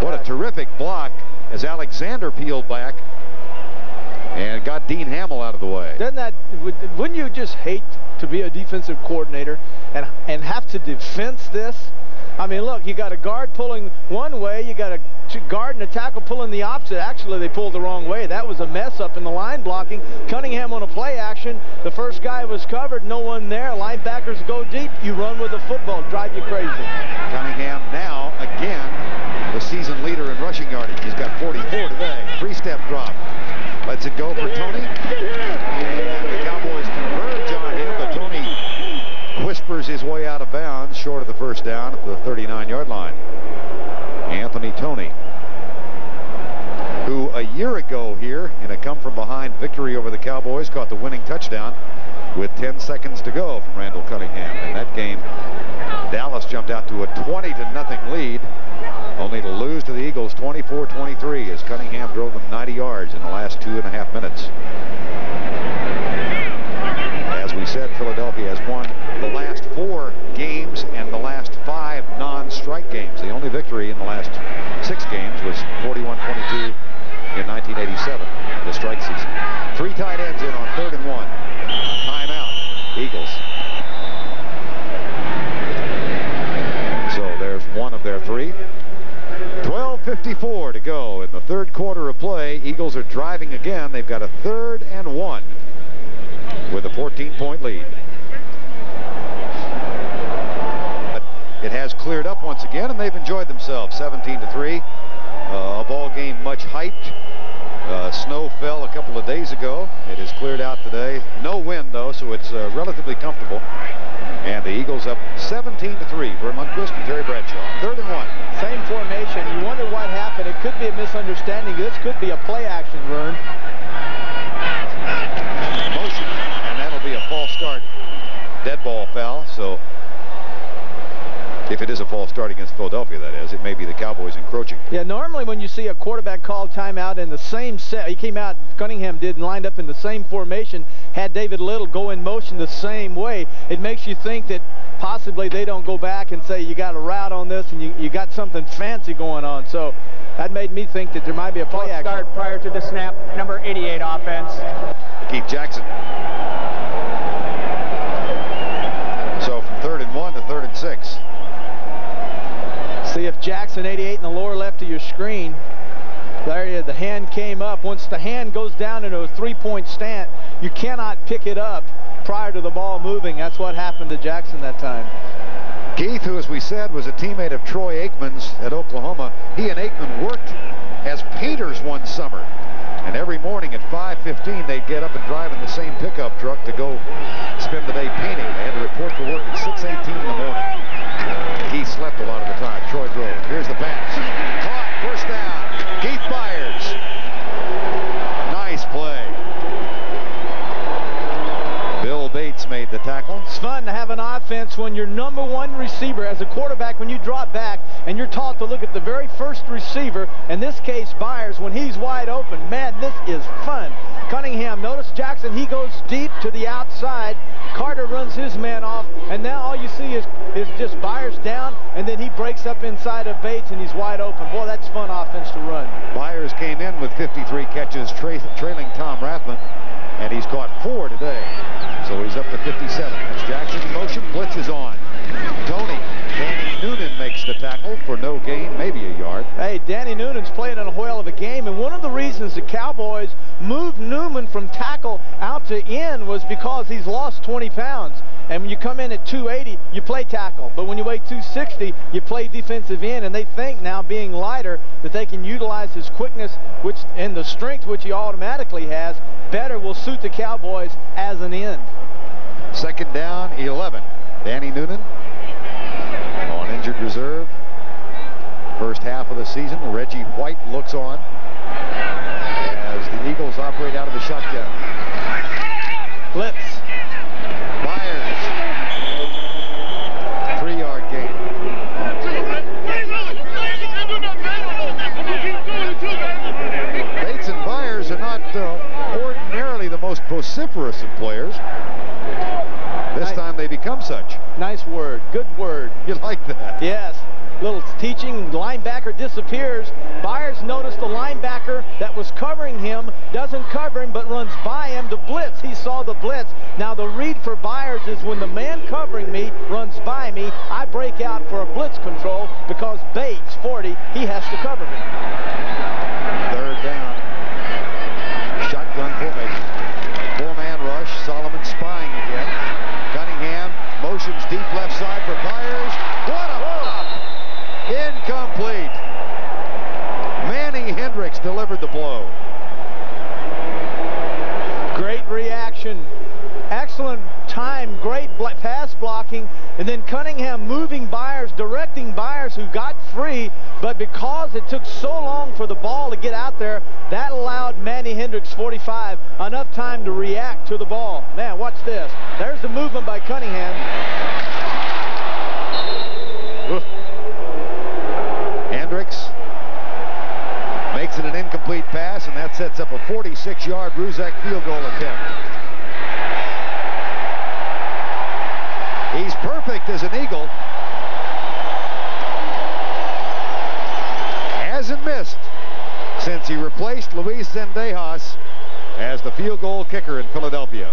What a terrific block as Alexander peeled back and got Dean Hamill out of the way. Wouldn't you just hate to be a defensive coordinator and have to defense this? I mean, look, you got a guard pulling one way, you got a guard and a tackle pulling the opposite. Actually, they pulled the wrong way. That was a mess up in the line blocking. Cunningham on a play action. The first guy was covered, no one there. Linebackers go deep. You run with the football, drive you crazy. Cunningham now, again, the season leader in rushing yardage. He's got 44 today. 3-step drop. Lets it go for Tony. And the Cowboys converge on him, but Tony whispers his way out of bounds, short of the 1st down at the 39-yard line. Anthony Tony, who a year ago here in a come-from-behind victory over the Cowboys caught the winning touchdown with 10 seconds to go from Randall Cunningham. In that game, Dallas jumped out to a 20-0 lead, only to lose to the Eagles 24-23 as Cunningham drove them 90 yards in the last 2.5 minutes. As we said, Philadelphia has won the last 4 games and the last 5 non-strike games. The only victory in the last 6 games was 41-22 in 1987, the strike season. 3 tight ends in on 3rd and 1. Timeout, Eagles. So there's one of their 3. 12:54 to go in the 3rd quarter of play. Eagles are driving again. They've got a 3rd and 1 with a 14-point lead. But it has cleared up once again, and they've enjoyed themselves. 17-3. A ball game much hyped. Snow fell a couple of days ago. It has cleared out today. No wind, though, so it's relatively comfortable. And the Eagles up 17-3. Vern Lundquist and Terry Bradshaw. 3rd and 1. Same formation. You wonder what happened. It could be a misunderstanding. This could be a play action, Vern. Motion, and that'll be a false start. Dead ball foul, so if it is a false start against Philadelphia, that is, it may be the Cowboys encroaching. Yeah, normally when you see a quarterback call timeout in the same set, he came out, Cunningham did, and lined up in the same formation, had David Little go in motion the same way, it makes you think that possibly they don't go back and say you got a route on this and you got something fancy going on. So that made me think that there might be a play action. Start prior to the snap, number 88 offense. Keith Jackson. So from 3rd and 1 to 3rd and 6. See if Jackson, 88, in the lower left of your screen. There he is. The hand came up. Once the hand goes down into a three-point stance, you cannot pick it up prior to the ball moving. That's what happened to Jackson that time. Keith, who, as we said, was a teammate of Troy Aikman's at Oklahoma, he and Aikman worked as painters one summer. And every morning at 5:15, they'd get up and drive in the same pickup truck to go spend the day painting. They had to report for work at 6:18 in the morning. Keith slept a lot of the time. Troy drove. Here's the pass. Caught. First down. Keith Byers. Nice play. Bill Bates made the tackle. It's fun to have an offense when your #1 receiver, as a quarterback, when you drop back and you're taught to look at the very first receiver, in this case Byers, when he's wide open. Man, this is fun. Cunningham, notice Jackson, he goes deep to the outside. Carter runs his man off, and now all you see is just Byers down, and then he breaks up inside of Bates, and he's wide open. Boy, that's fun offense to run. Byers came in with 53 catches, trailing Tom Rathman, and he's caught 4 today. So he's up to 57. That's Jackson in motion. Blitz is on. Danny Noonan makes the tackle for no gain, maybe a yard. Hey, Danny Noonan's playing in a whale of a game, and one of the reasons the Cowboys moved Newman from tackle out to end was because he's lost 20 pounds. And when you come in at 280, you play tackle. But when you weigh 260, you play defensive end. And they think now, being lighter, that they can utilize his quickness and the strength, which he automatically has, better will suit the Cowboys as an end. Second down, 11. Danny Noonan on injured reserve. First half of the season, Reggie White looks on as the Eagles operate out of the shotgun. Blitz. Byers. 3-yard gain. Bates and Byers are not ordinarily the most vociferous of players. This time they become such. Nice word. Good word. You like that? Yes. Little teaching. Linebacker disappears. Byers noticed the linebacker that was covering him doesn't cover him but runs by him to blitz. He saw the blitz. Now the read for Byers is when the man covering me runs by me, I break out for a blitz control because Bates, 40, he has to cover me. Third down. Shotgun formation. 4-man rush. Solomon spying again. Cunningham motions deep left side for Byers. What a pop! Incomplete. Manny Hendricks delivered the blow. Great reaction. Excellent time. Great pass blocking. And then Cunningham moving Byers, directing Byers, who got free. But because it took so long for the ball to get out there, that allowed Manny Hendricks, 45, enough time to react to the ball. Man, watch this. There's the movement by Cunningham. Oof. Hendricks makes it an incomplete pass, and that sets up a 46-yard Ruzek field goal attempt. He's perfect as an Eagle. Hasn't missed since he replaced Luis Zendejas as the field goal kicker in Philadelphia.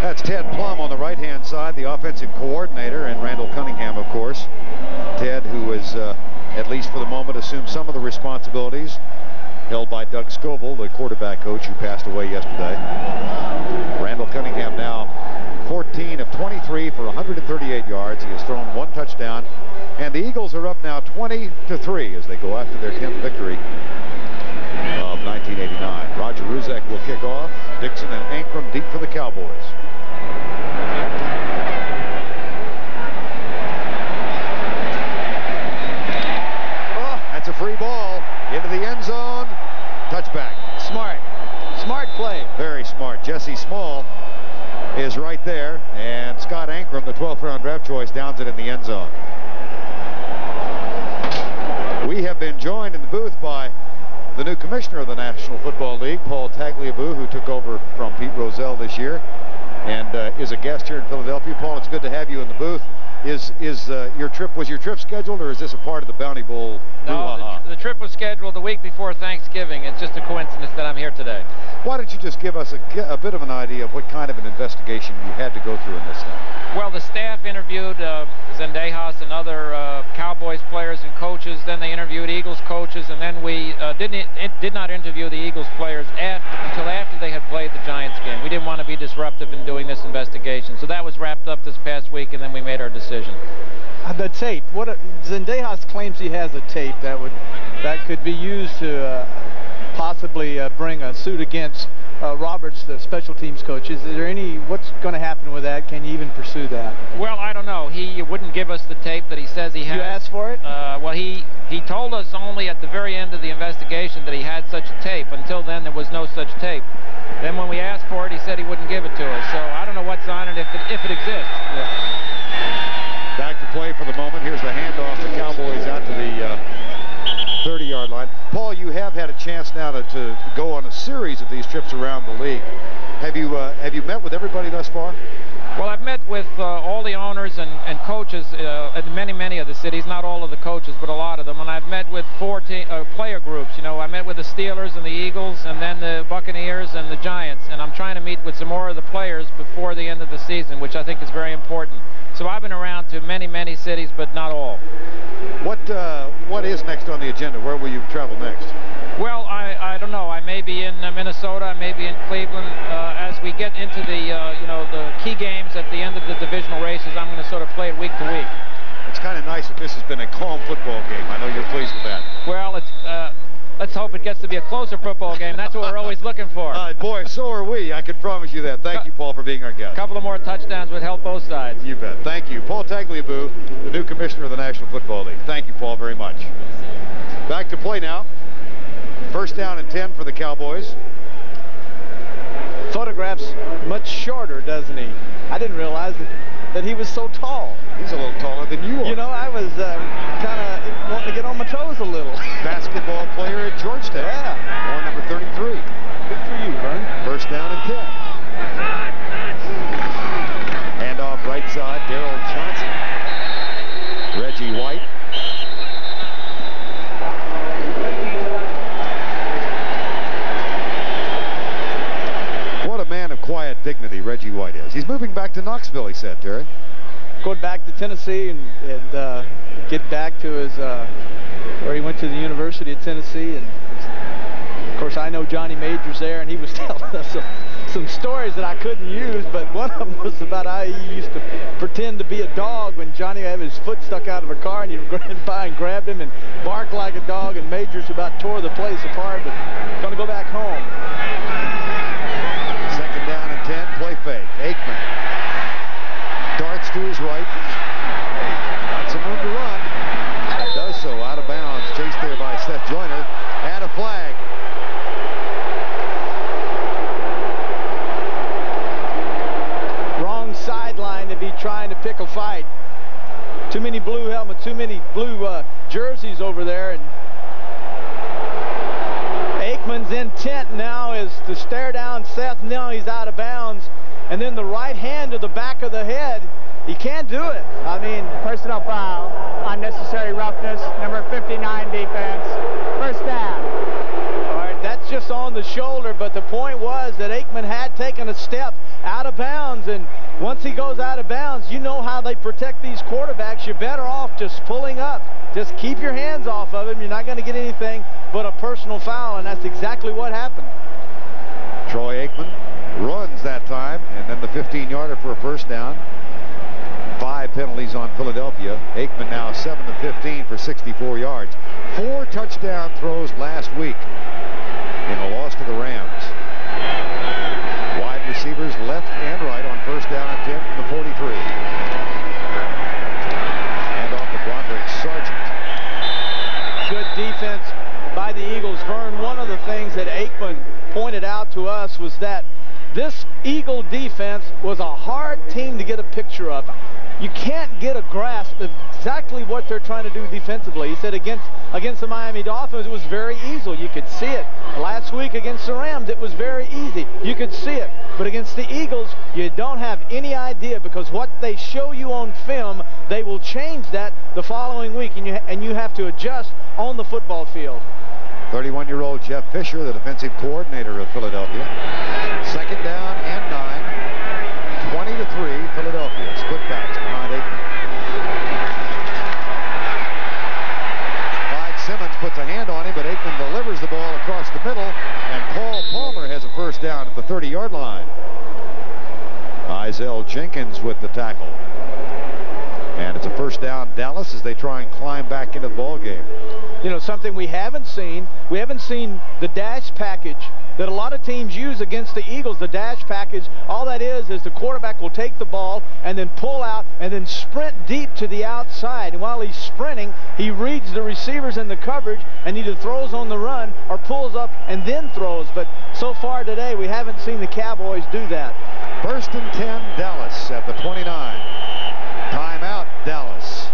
That's Ted Plum on the right-hand side, the offensive coordinator, and Randall Cunningham, of course. Ted, who has, at least for the moment, assumed some of the responsibilities held by Doug Scoville, the quarterback coach who passed away yesterday. Randall Cunningham now 14 of 23 for 138 yards. He has thrown 1 touchdown. And the Eagles are up now 20-3 as they go after their 10th victory of 1989. Roger Ruzek will kick off. Dixon and Ankrum deep for the Cowboys. Oh, that's a free ball into the end zone. Touchback. Smart. Smart play. Very smart. Jesse Small is right there, and Scott Ankrum, the 12th round draft choice, downs it in the end zone. We have been joined in the booth by the new commissioner of the National Football League, Paul Tagliabue, who took over from Pete Rozelle this year and is a guest here in Philadelphia. Paul, it's good to have you in the booth. Was your trip scheduled, or is this a part of the Bounty Bowl? No, the trip was scheduled the week before Thanksgiving. It's just a coincidence that I'm here today. Why don't you just give us a bit of an idea of what kind of an investigation you had to go through in this thing? Well, the staff interviewed Zendejas and other Cowboys players and coaches. Then they interviewed Eagles coaches, and then we did not interview the Eagles players until after they had played the Giants game. We didn't want to be disruptive in doing this investigation, so that was wrapped up this past week, and then we made our decision. The tape. Zendejas claims he has a tape that could be used to possibly bring a suit against Roberts, the special teams coach. What's going to happen with that? Can you even pursue that? Well, I don't know. He wouldn't give us the tape that he says he has. You asked for it? Well, he told us only at the very end of the investigation that he had such a tape. Until then, there was no such tape. Then when we asked for it, he said he wouldn't give it to us. So I don't know what's on it if it exists. Yeah. Back to play for the moment. Here's the handoff. The Cowboys out to the 30-yard line. Paul, you have had a chance now to go on a series of these trips around the league. Have you met with everybody thus far? Well, I've met with all the owners and coaches in many of the cities, not all of the coaches, but a lot of them. And I've met with 4 player groups. You know, I met with the Steelers and the Eagles, and then the Buccaneers and the Giants. And I'm trying to meet with some more of the players before the end of the season, which I think is very important. So I've been around to many cities, but not all. What is next on the agenda? Where will you travel next? Well, I don't know. I may be in Minnesota. I may be in Cleveland. As we get into the key games at the end of the divisional races, I'm going to sort of play it week to week. It's kind of nice that this has been a calm football game. I know you're pleased with that. Well, let's hope it gets to be a closer football game. That's what we're always looking for. Boy, so are we. I can promise you that. Thank you, Paul, for being our guest. A couple of more touchdowns would help both sides. You bet. Thank you. Paul Tagliabue, the new commissioner of the National Football League. Thank you, Paul, very much. Back to play now. First down and 10 for the Cowboys. Photographs much shorter, doesn't he? I didn't realize that he was so tall. He's a little taller than you are. You know, I was kind of wanting to get on my toes a little. Basketball player at Georgetown. Yeah. Or number 33. Good for you, Vern. First down and 10. Handoff right side, Darrell Johnson. Reggie White. What a man of quiet dignity Reggie White is. He's moving back to Knoxville, he said, Terry. Going back to Tennessee and get back to his where he went to the University of Tennessee. And of course, I know Johnny Majors there, and he was telling us some stories that I couldn't use, but one of them was about how he used to pretend to be a dog when Johnny had his foot stuck out of a car, and he ran by and grabbed him and barked like a dog, and Majors about tore the place apart, but going to go back home. Second down and 10, play fake. Aikman darts to his right. Got some room to run. Does so out of bounds. Chased there by Seth Joyner. And a flag. Wrong sideline to be trying to pick a fight. Too many blue helmets, too many blue jerseys over there. And Aikman's intent now is to stare down Seth. Now he's out of bounds. And then the right hand to the back of the head. He can't do it. I mean, personal foul, unnecessary roughness, number 59 defense, first down. All right, that's just on the shoulder, but the point was that Aikman had taken a step out of bounds, and once he goes out of bounds, you know how they protect these quarterbacks. You're better off just pulling up. Just keep your hands off of him. You're not going to get anything but a personal foul, and that's exactly what happened. Troy Aikman runs that time, and then the 15-yarder for a first down. 5 penalties on Philadelphia. Aikman now 7 of 15 for 64 yards. 4 touchdown throws last week in a loss to the Rams. Wide receivers left and right on first down and 10 from the 43. And off to Broderick Sargent. Good defense by the Eagles. Vern, one of the things that Aikman pointed out to us was that this Eagle defense was a hard team to get a picture of. you can't get a grasp of exactly what they're trying to do defensively. He said against the Miami Dolphins, it was very easy. You could see it. Last week against the Rams, it was very easy. You could see it. But against the Eagles, you don't have any idea, because what they show you on film, they will change that the following week, and you have to adjust on the football field. 31-year-old Jeff Fisher, the defensive coordinator of Philadelphia. Second down and 9. 20-3, Philadelphia. Split backs behind Aikman. Clyde Simmons puts a hand on him, but Aikman delivers the ball across the middle, and Paul Palmer has a first down at the 30-yard line. Izell Jenkins with the tackle. And it's a first down, Dallas, as they try and climb back into the ball game. You know, something we haven't seen the dash package that a lot of teams use against the Eagles. The dash package, all that is the quarterback will take the ball and then pull out and then sprint deep to the outside. And while he's sprinting, he reads the receivers in the coverage and either throws on the run or pulls up and then throws. But so far today, we haven't seen the Cowboys do that. First and 10, Dallas at the 29. Timeout, Dallas.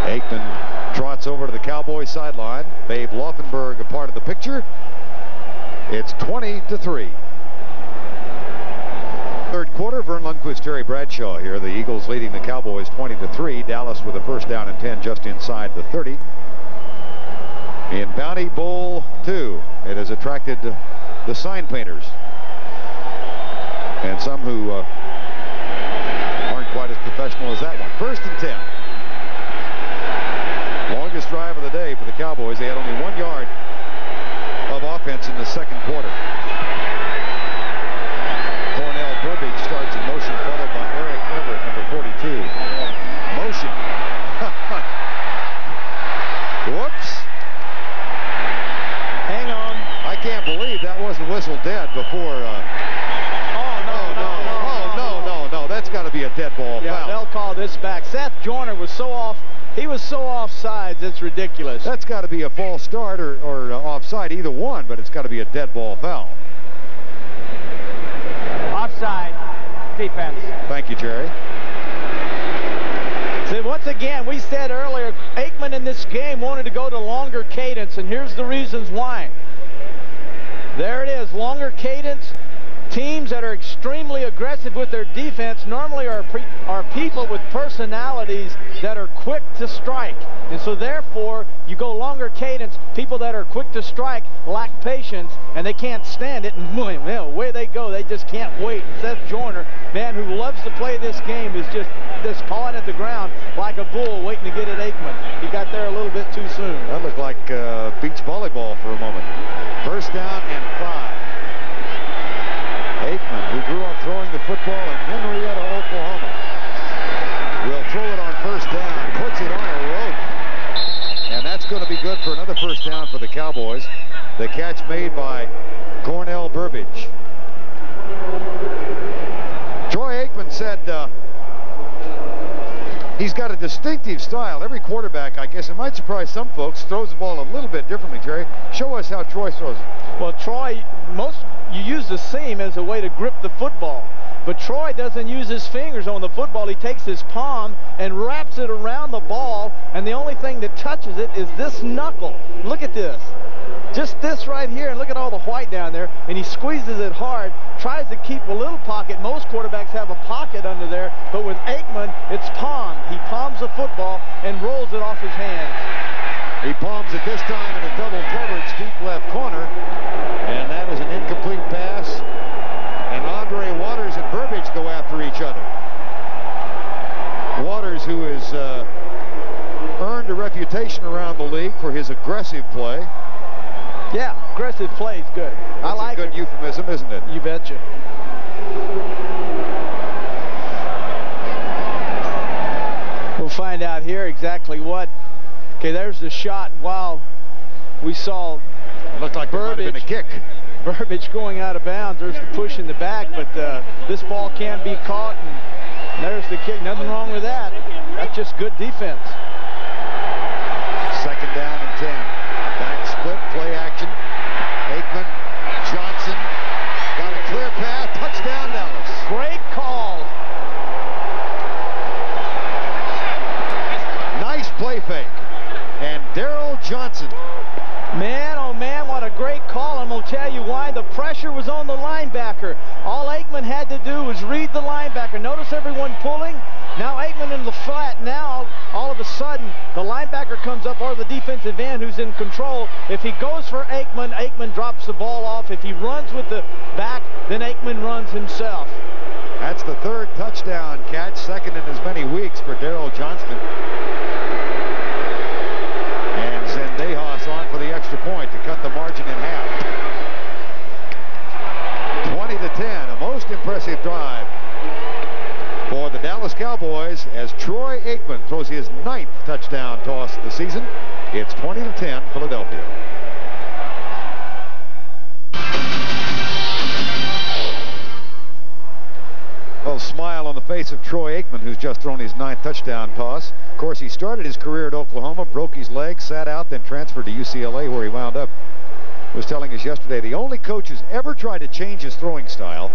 Aikman trots over to the Cowboys sideline. Babe Laufenberg a part of the picture. It's 20-3. Third quarter, Vern Lundquist, Terry Bradshaw here. The Eagles leading the Cowboys 20-3. Dallas with a first down and 10 just inside the 30. In Bounty Bowl 2, it has attracted the sign painters and some who aren't quite as professional as that one. First and 10. Longest drive of the day for the Cowboys. They had only 1 yard of offense in the second quarter. Cornell Burbage starts in motion, followed by Eric Everett, number 42. Motion. Whoops. Hang on. I can't believe that wasn't whistled dead before. No. That's got to be a dead ball foul. They'll call this back. Seth Joyner was so off. He was so offsides, it's ridiculous. That's got to be a false start or offside, either one, but it's got to be a dead ball foul. Offside, defense. Thank you, Jerry. See, once again, we said earlier, Aikman in this game wanted to go to longer cadence, and here's the reasons why. There it is, longer cadence. Teams that are extremely aggressive with their defense normally are people with personalities that are quick to strike. And so therefore, you go longer cadence, people that are quick to strike lack patience, and they can't stand it, and away they go. They just can't wait. Seth Joyner, man who loves to play this game, is just pawing at the ground like a bull waiting to get at Aikman. He got there a little bit too soon. That looked like beach volleyball for a moment. First down and 5. Aikman, who grew up throwing the football in Henrietta, Oklahoma, will throw it on first down, puts it on a rope, and that's going to be good for another first down for the Cowboys. The catch made by Cornell Burbage. Troy Aikman said he's got a distinctive style. Every quarterback, I guess it might surprise some folks, throws the ball a little bit differently. Jerry, show us how Troy throws it. Well, Troy, you use the seam as a way to grip the football. But Troy doesn't use his fingers on the football. He takes his palm and wraps it around the ball, and the only thing that touches it is this knuckle. Look at this. Just this right here, and look at all the white down there, and he squeezes it hard, tries to keep a little pocket. Most quarterbacks have a pocket under there, but with Aikman, it's palm. He palms the football and rolls it off his hands. He palms it this time in a double coverage deep left corner, and that is an incomplete pass. And Andre Waters and Burbage go after each other. Waters, who has earned a reputation around the league for his aggressive play. Yeah, aggressive play is good. I like it. That's a good euphemism, isn't it? You betcha. We'll find out here exactly what. Okay, there's the shot. While we saw it looked like Burbage, there might have been a kick. Burbage going out of bounds. There's the push in the back, but this ball can't be caught, and there's the kick. Nothing wrong with that. That's just good defense. Second down and 10. Back split, play action. Aikman, Johnson, got a clear path, touchdown Dallas. Great call. flat. Now, all of a sudden, the linebacker comes up, or the defensive end who's in control. If he goes for Aikman, Aikman drops the ball off. If he runs with the back, then Aikman runs himself. That's the third touchdown catch, second in as many weeks for Darrell Johnston. And Zendejas on for the extra point to cut the margin in half. 20-10, a most impressive drive for the Dallas Cowboys as Troy Aikman throws his 9th touchdown toss of the season. It's 20-10 Philadelphia. A little smile on the face of Troy Aikman, who's just thrown his 9th touchdown toss. Of course, he started his career at Oklahoma, broke his leg, sat out, then transferred to UCLA, where he wound up. Was telling us yesterday the only coach who's ever tried to change his throwing style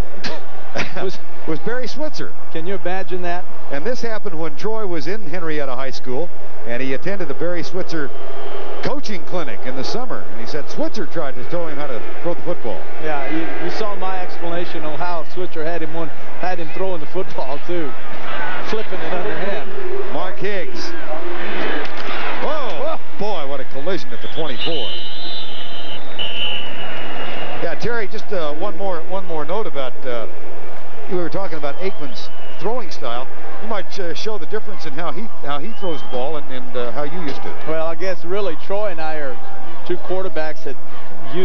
was Barry Switzer. Can you imagine that? And this happened when Troy was in Henrietta High School, and he attended the Barry Switzer coaching clinic in the summer, and he said Switzer tried to show him how to throw the football. Yeah, you saw my explanation of how Switzer had him throwing the football too, flipping it underhand. Mark Higgs. Whoa! Boy, what a collision at the 24. Yeah, Terry, just one more note about we were talking about Aikman's throwing style. You might show the difference in how he throws the ball and how you used to. Well, I guess really Troy and I are two quarterbacks that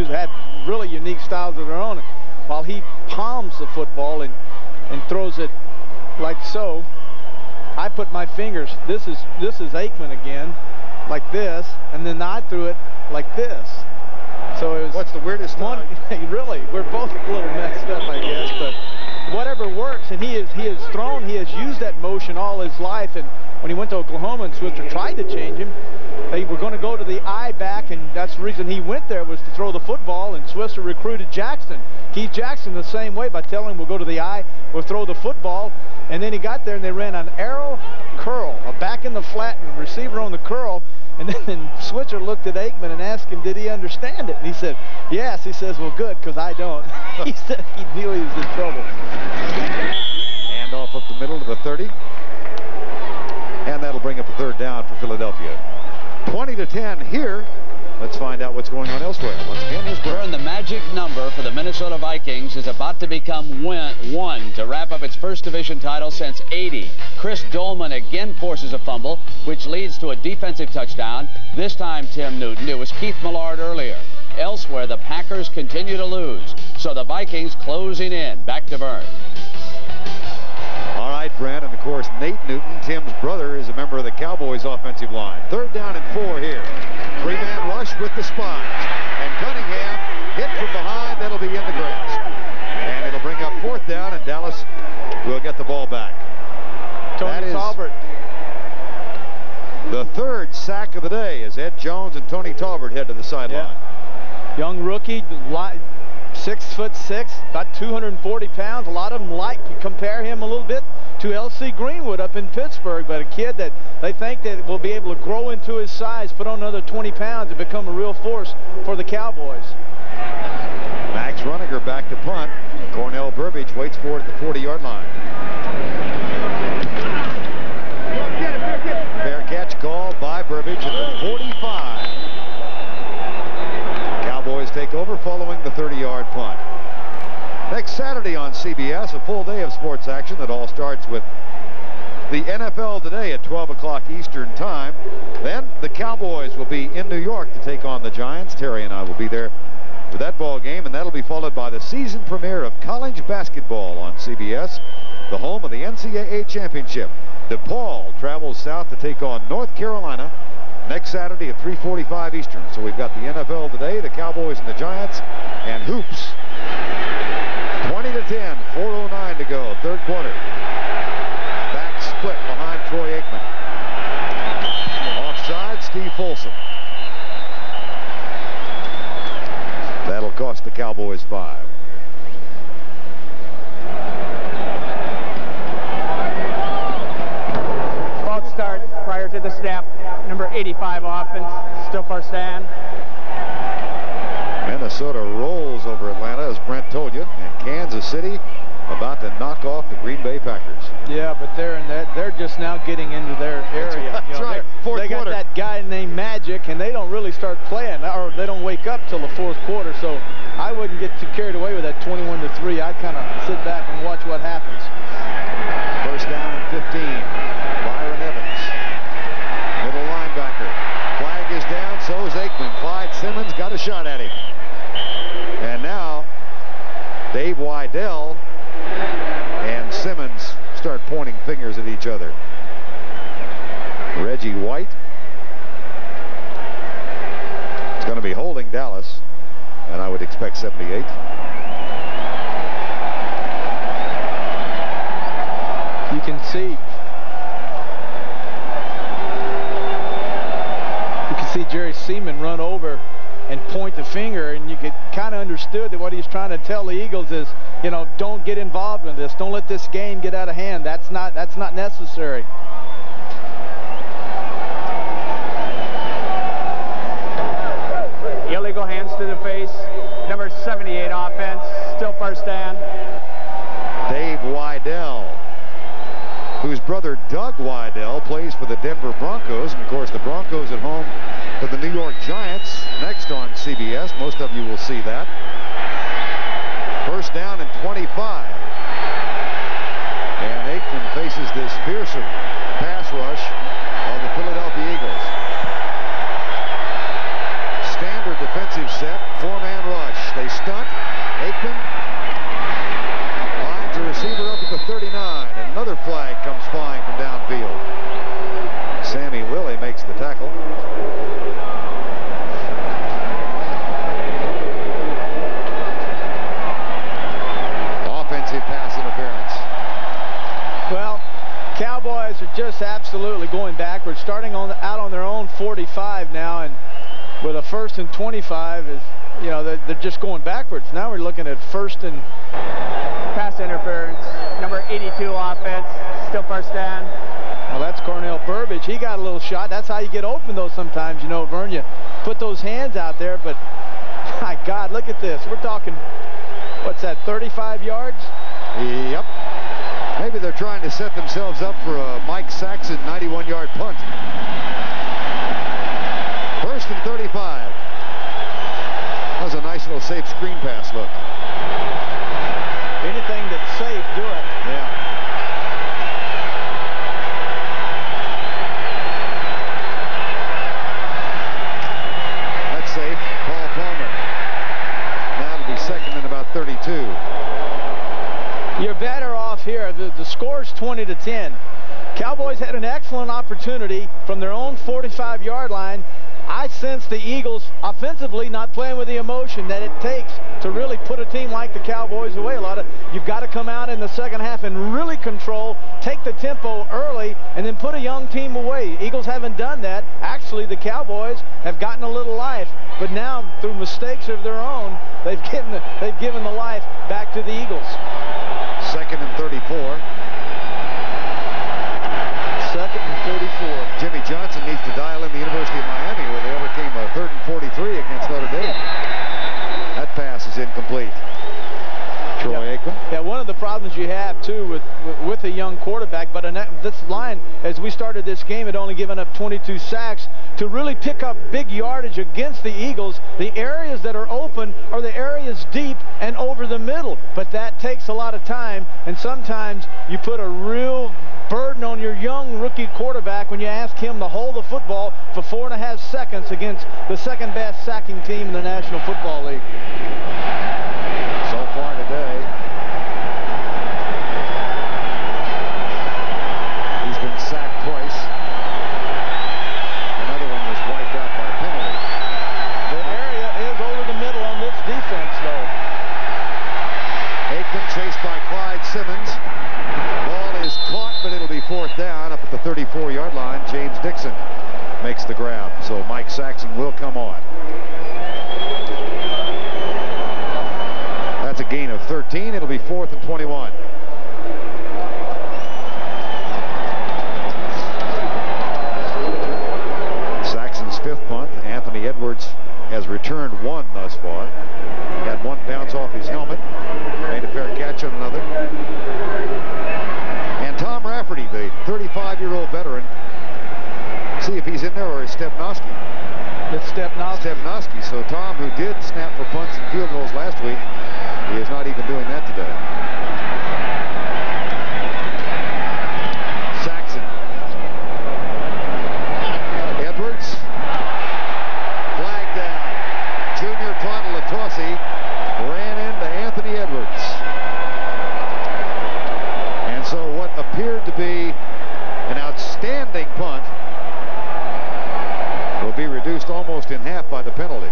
had really unique styles of their own. While he palms the football and throws it like so, I put my fingers. This is Aikman again, like this, and then I threw it like this. So it was. What's the weirdest one? Really, we're both a little messed up, I guess, but whatever works. And he has used that motion all his life. And when he went to Oklahoma and Switzer tried to change him, they were going to go to the I back, and that's the reason he went there, was to throw the football. And Switzer recruited Jackson, Keith Jackson, the same way by telling him we'll go to the I, we'll throw the football. And then he got there and they ran an arrow curl, a back in the flat and a receiver on the curl. And then Switzer looked at Aikman and asked him, did he understand it? And he said, yes. He says, well, good, because I don't. He said he knew he was in trouble. And off up the middle to the 30. And that'll bring up a third down for Philadelphia. 20-10 here. Let's find out what's going on elsewhere. Once again, here's Brent. And the magic number for the Minnesota Vikings is about to become 1 to wrap up its first division title since '80. Chris Dolman again forces a fumble, which leads to a defensive touchdown. This time, Tim Newton. It was Keith Millard earlier. Elsewhere, the Packers continue to lose. So the Vikings closing in. Back to Vern. All right, Brent, and of course, Nate Newton, Tim's brother, is a member of the Cowboys offensive line. 3rd down and 4 here. 3-man rush with the Spines. And Cunningham hit from behind. That'll be in the grass. And it'll bring up 4th down, and Dallas will get the ball back. Tony Talbert. The 3rd sack of the day as Ed Jones and Tony Talbert head to the sideline. Yeah. Young rookie, 6'6", about 240 pounds. A lot of them compare him a little bit to L.C. Greenwood up in Pittsburgh, but a kid that they think that will be able to grow into his size, put on another 20 pounds, and become a real force for the Cowboys. Max Runniger back to punt. Cornell Burbage waits for it at the 40-yard line. Fair catch called by Burbage at the 45. Cowboys take over following the 30-yard punt. Next Saturday on CBS, a full day of sports action that all starts with the NFL Today at 12 o'clock Eastern Time. Then the Cowboys will be in New York to take on the Giants. Terry and I will be there for that ball game, and that'll be followed by the season premiere of college basketball on CBS, the home of the NCAA Championship. DePaul travels south to take on North Carolina next Saturday at 3:45 Eastern. So we've got the NFL Today, the Cowboys and the Giants, and hoops. 20-10, 4:09 to go, 3rd quarter. Back split behind Troy Aikman. Offside, Steve Folsom. That'll cost the Cowboys 5. False start prior to the snap. Number 85 offense, still first down. Minnesota rolls over Atlanta, as Brent told you, and Kansas City about to knock off the Green Bay Packers. Yeah, but they're just now getting into their area. That's right. Fourth they got quarter. that guy named Magic, and they don't really start playing, or they don't wake up till the fourth quarter. So I wouldn't get too carried away with that 21-3. I'd kind of sit back and watch what happens. First down and 15. Byron Evans, middle linebacker. Flag is down, so is Aikman. Clyde Simmons got a shot at him. And now Dave Wydell and Simmons start pointing fingers at each other. Reggie White is going to be holding Dallas, and I would expect 78. You can see Jerry Seaman run over and point the finger, and you could kind of understood that what he's trying to tell the Eagles is, you know, don't get involved in this. Don't let this game get out of hand. That's not necessary. Illegal hands to the face. Number 78 offense. Still first down. Dave Wydell, whose brother Doug Wydell plays for the Denver Broncos. And, of course, the Broncos at home to the New York Giants next on CBS. Most of you will see that. First down and 25. And Aikman faces this fearsome pass rush of the Philadelphia Eagles. Standard defensive set, four-man rush. They stunt. Aikman lines a receiver up at the 39. Another flag comes flying from downfield. Sammy Willie makes the tackle. Offensive pass interference. Well, Cowboys are just absolutely going backwards, starting out on their own 45 now, and with a 1st and 25 is, you know, they're just going backwards. Now we're looking at 1st and pass interference. Number 82 offense. Still first down. Well, that's Cornell Burbage. He got a little shot. That's how you get open, though, sometimes, you know, Vern. You put those hands out there, but my God, look at this. We're talking, what's that, 35 yards? Yep. Maybe they're trying to set themselves up for a Mike Saxon 91-yard punt. 1st and 35. That was a nice little safe screen pass look. Anything that's safe, do it. Yeah. That's safe. Paul Palmer. Now it'll be 2nd and about 32. You're better off here. The score's 20-10. Cowboys had an excellent opportunity from their own 45-yard line. I sense the Eagles offensively not playing with the emotion that it takes to really put a team like the Cowboys away. You've got to come out in the second half and really control, take the tempo early, and then put a young team away. Eagles haven't done that. Actually, the Cowboys have gotten a little life, but now through mistakes of their own, they've given the life back to the Eagles. 2nd and 34. 2nd and 34. Jimmy Johnson needs to dial in the University of Miami, where they overcame a 3rd and 43 against Notre Dame. That pass is incomplete. Troy Aikman. Yeah, one of the problems you have, too, with a young quarterback, but this line, as we started this game, had only given up 22 sacks. To really pick up big yardage against the Eagles, the areas that are open are the areas deep and over the middle. But that takes a lot of time, and sometimes you put a real burden on your young rookie quarterback when you ask him to hold the football for 4.5 seconds against the second-best sacking team in the National Football League. So far today, he's been sacked twice. Another one was wiped out by penalty. The area is over the middle on this defense, though. Aikman chased by Clyde Simmons. Ball is caught, but it'll be 4th down up at the 34-yard line. James Dixon makes the grab, so Mike Saxon will come on. That's a gain of 13. It'll be 4th and 21. Saxon's 5th punt. Anthony Edwards has returned 1 thus far. He had 1 bounce off his helmet. Made a fair catch on another. veteran. See if he's in there, or is Stepnoski? It's Stepnoski. So Tom, who did snap for punts and field goals last week, he is not even doing that today. Saxon. Edwards. Flag down. Junior Toddle-Latossi ran into Anthony Edwards. And so what appeared to be an outstanding punt will be reduced almost in half by the penalty.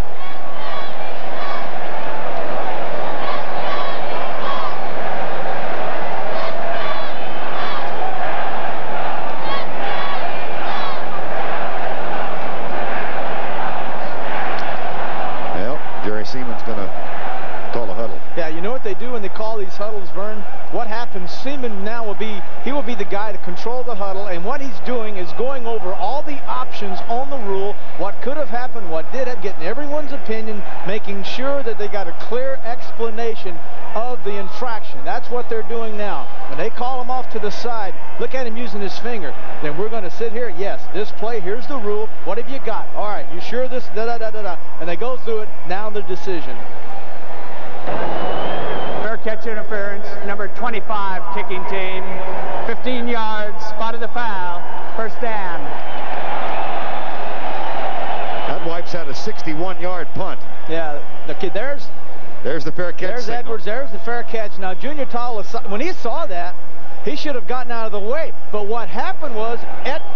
Well, Jerry Seaman's going to call a huddle. Yeah, you know what they do when they call these huddles, Vern? What happens, Seaman now will be the guy to control the huddle, and what he's doing is going over all the options on the rule, what could have happened, what did it, getting everyone's opinion, making sure that they got a clear explanation of the infraction. That's what they're doing now. When they call him off to the side, look at him using his finger. Then we're going to sit here, yes, this play, here's the rule, what have you got? All right, you sure this, da-da-da-da-da, and they go through it, now the decision. Fair catch interference, number 25 kicking team. 15 yards, spotted the foul, first down. That wipes out a 61-yard punt. Yeah, the kid, there's the fair catch. There's signal. Edwards, there's the fair catch. Now, Junior Toddle, when he saw that, he should have gotten out of the way. But what happened was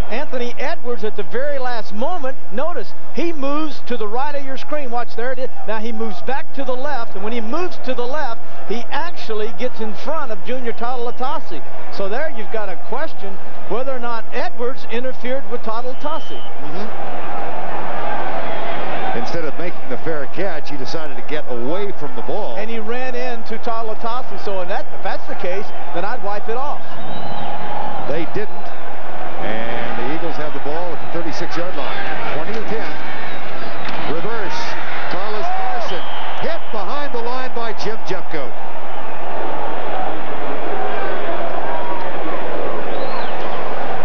Anthony Edwards at the very last moment, notice, he moves to the right of your screen. Watch, there it is. Now he moves back to the left, and when he moves to the left, he actually gets in front of Junior Toddle-Latossi. So there you've got to question whether or not Edwards interfered with Toddle-Latossi. Instead of making the fair catch, he decided to get away from the ball. And he ran into Toddle-Latossi. So if that's the case, then I'd wipe it off. They didn't. And the Eagles have the ball at the 36-yard line. 20-10. Reverse. Carlos Carson hit behind the line by Jim Jeffcoat.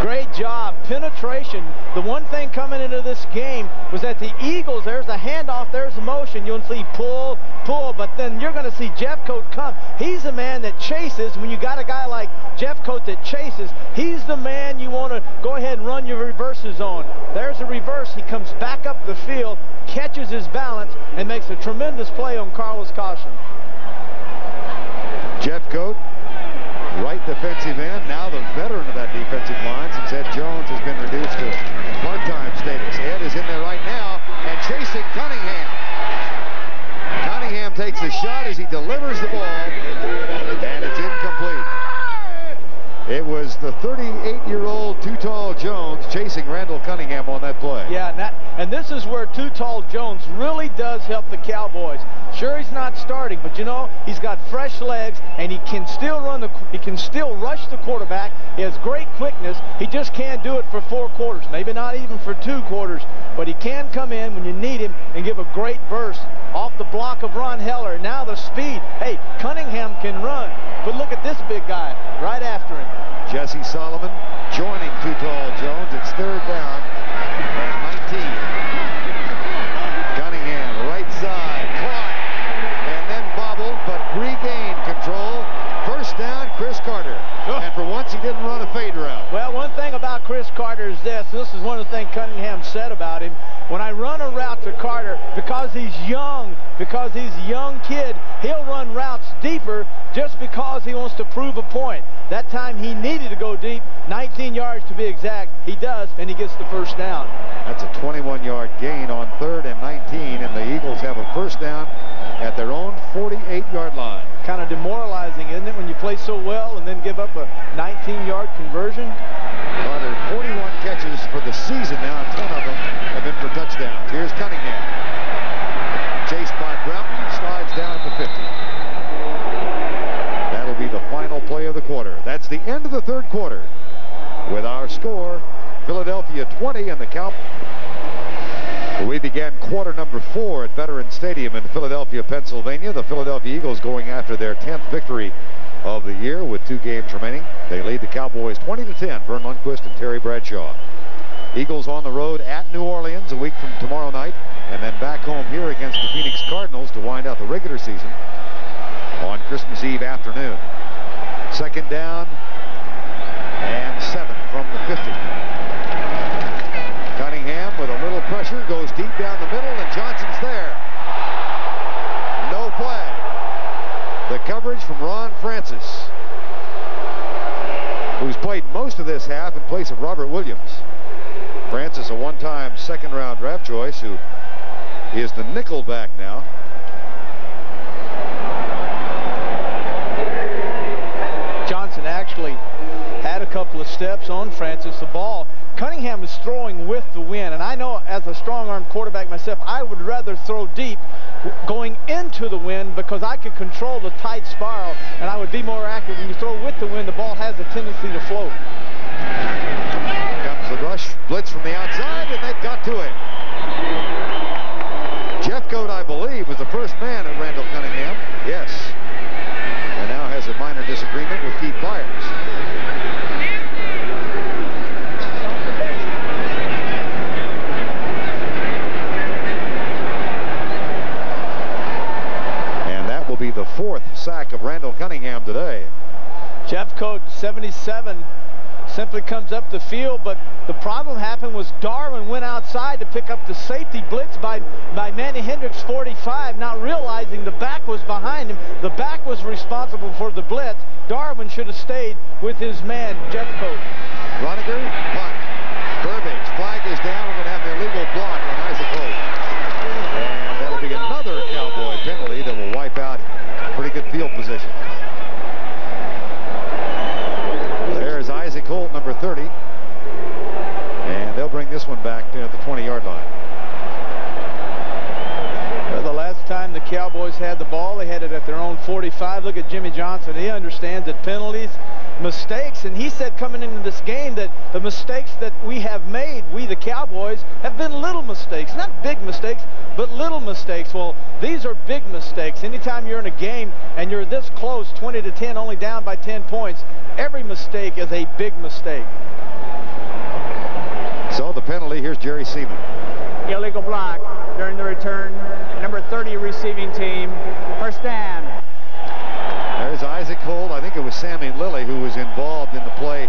Great job. Penetration. The one thing coming into this game was that the Eagles, there's the handoff, there's the motion. You'll see pull, but then you're going to see Jeffcoat come. He's the man that chases. When you got a guy like Jeffcoat that chases, he's the man you want to go ahead and run your reverses on. There's a reverse. He comes back up the field, catches his balance, and makes a tremendous play on Carlos Caution. Jeffcoat, right defensive end, now the veteran of that defensive line since Ed Jones has been reduced to part-time status. Ed is in there right now and chasing Cunningham. Cunningham takes a shot as he delivers the ball, and it's incomplete. It was the 38-year-old Too Tall Jones chasing Randall Cunningham on that play. Yeah, and this is where Too Tall Jones really does help the Cowboys. Sure, he's not starting, but you know, he's got fresh legs, and he can still he can still rush the quarterback. He has great quickness. He just can't do it for 4 quarters, maybe not even for 2 quarters, but he can come in when you need him and give a great burst off the block of Ron Heller. Now the speed. Hey, Cunningham can run, but look at this big guy right after him. Jesse Solomon joining Too Tall Jones. It's 3rd down and 19. Cunningham, right side, caught, and then bobbled, but regained control. First down, Chris Carter. And for once, he didn't run a fade route. Well, one thing about Chris Carter is this is one of the things Cunningham said about him. When I run a route to Carter, because he's a young kid, he'll run routes deeper just because he wants to prove a point. That time he needed to go deep, 19 yards to be exact. He does, and he gets the first down. That's a 21-yard gain on 3rd and 19, and the Eagles have a first down at their own 48-yard line. Kind of demoralizing, isn't it, when you play so well and then give up a 19-yard conversion? Carter, 41 catches for the season now, and 10 of them have been for touchdowns. Here's Cunningham. Chased by Broughton, slides down at the 50. That'll be the final play of the quarter. That's the end of the 3rd quarter. With our score, Philadelphia 20 and the Cowboys. We began quarter number 4 at Veterans Stadium in Philadelphia, Pennsylvania. The Philadelphia Eagles going after their 10th victory of the year with 2 games remaining. They lead the Cowboys 20-10, Vern Lundquist and Terry Bradshaw. Eagles on the road at New Orleans a week from tomorrow night, and then back home here against the Phoenix Cardinals to wind out the regular season on Christmas Eve afternoon. 2nd down and 7 from the 50. Cunningham with a little pressure goes deep down the middle, and Johnson's there. No play. The coverage from Ron Francis, who's played most of this half in place of Robert Williams. Francis, a one-time 2nd-round draft choice, who is the nickel back now. Johnson actually had a couple of steps on Francis. The ball, Cunningham is throwing with the wind, and I know as a strong-arm quarterback myself, I would rather throw deep going into the wind because I could control the tight spiral, and I would be more accurate. When you throw with the wind, the ball has a tendency to float. Comes the rush, blitz from the outside, and they've got to it. Jeffcoat, I believe, was the first man at Randall Cunningham. Yes. And now has a minor disagreement with Keith Byers. And that will be the 4th sack of Randall Cunningham today. Jeffcoat, 77, simply comes up the field, but the problem happened was Darwin went outside to pick up the safety blitz by Manny Hendricks, 45, not realizing the back was behind him. The back was responsible for the blitz. Darwin should have stayed with his man, Jeffcoat. Roniger, punt. Burbage, flag is down. We're going to have an illegal block on Isaac Holt. And that'll be another Cowboy penalty that will wipe out pretty good field position. There's Isaac Holt, number 30. And they'll bring this one back at the 20-yard line. Well, the last time the Cowboys had the ball, they had it at their own 45. Look at Jimmy Johnson. He understands that penalties, mistakes, and he said coming into this game that the mistakes that we have made, we the Cowboys, have been little mistakes. Not big mistakes, but little mistakes. Well, these are big mistakes. Anytime you're in a game and you're this close, 20-10, only down by 10 points, every mistake is a big mistake. So the penalty, here's Jerry Seaman. Illegal block during the return. Number 30 receiving team. 1st down. There's Isaac Holt. I think it was Sammy Lilly who was involved in the play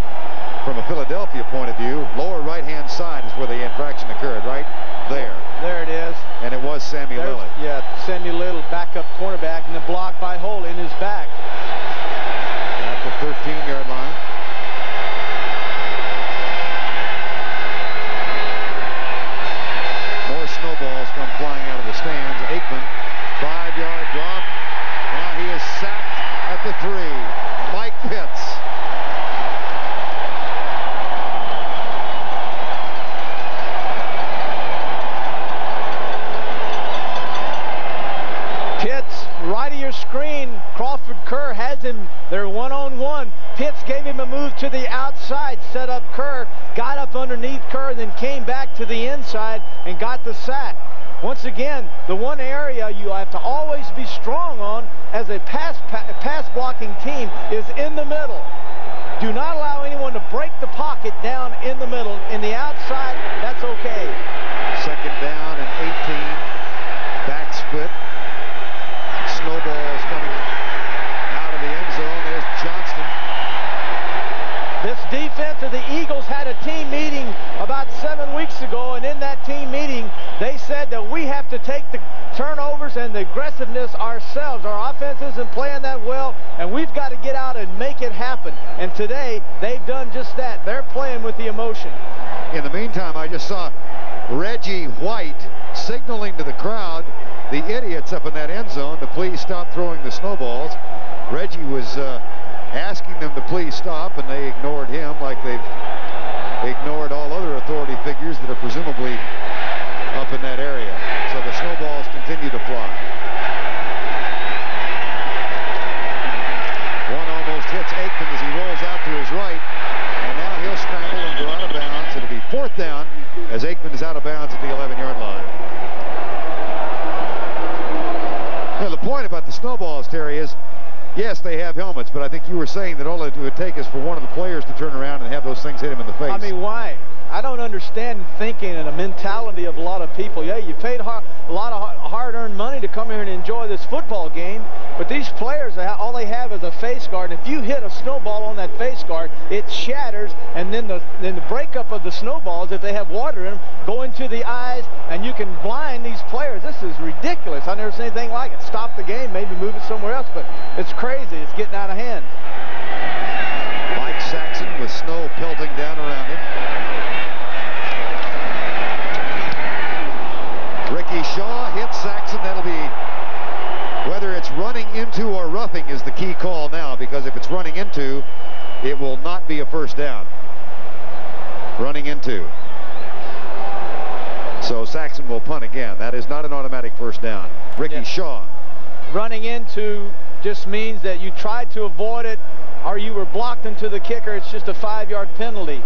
from a Philadelphia point of view. Lower right-hand side is where the infraction occurred, right? There. There it is. And it was Sammy Lilly. Yeah, Sammy Lilly, backup cornerback, and the block by Holt in his back. At the 13-yard line. More snowballs come flying out of the stands. Aikman, 5-yard drop. Now he is sacked at the 3. Mike Pitts. Pitts, right of your screen. Crawford Kerr has him. They're one-on-one. Pitts gave him a move to the outside, set up Kerr, got up underneath Kerr, then came back to the inside and got the sack. Once again, the one area you have to always be strong on as a pass blocking team is in the middle. Do not allow anyone to break the pocket down in the middle. In the outside, that's okay. 2nd down and 18. Back split. Snowballs coming out of the end zone. There's Johnston. This defense of the Eagles had a team meeting about 7 weeks ago, and in that team meeting, they said that we have to take the turnovers and the aggressiveness ourselves. Our offense isn't playing that well, and we've got to get out and make it happen. And today, they've done just that. They're playing with the emotion. In the meantime, I just saw Reggie White signaling to the crowd, the idiots up in that end zone, to please stop throwing the snowballs. Reggie was asking them to please stop, and they ignored him like they've ignored all other authority figures that are presumably up in that area. So the snowballs continue to fly. One almost hits Aikman as he rolls out to his right, and now he'll scramble and go out of bounds. It'll be 4th down as Aikman is out of bounds at the 11-yard line. Now, the point about the snowballs, Terry, is Yes, they have helmets, but I think you were saying that all it would take is for one of the players to turn around and have those things hit him in the face. I mean, why? I don't understand thinking and the mentality of a lot of people. Yeah, you paid a lot of hard-earned money to come here and enjoy this football game, but these players, all they have is a face guard, and if you hit a snowball on that face guard, it shatters, and then the breakup of the snowballs, if they have water in them, go into the eyes, and you can blind these players. This is ridiculous. I've never seen anything like it. Stop the game, maybe move it somewhere else, but it's crazy. It's getting out of hand. Mike Saxon with snow pelting down around him. Ricky Shaw hits Saxon. That'll be, whether it's running into or roughing is the key call now, because if it's running into, it will not be a first down. Running into. So Saxon will punt again. That is not an automatic first down. Ricky Shaw. Running into just means that you tried to avoid it or you were blocked into the kicker. It's just a 5-yard penalty.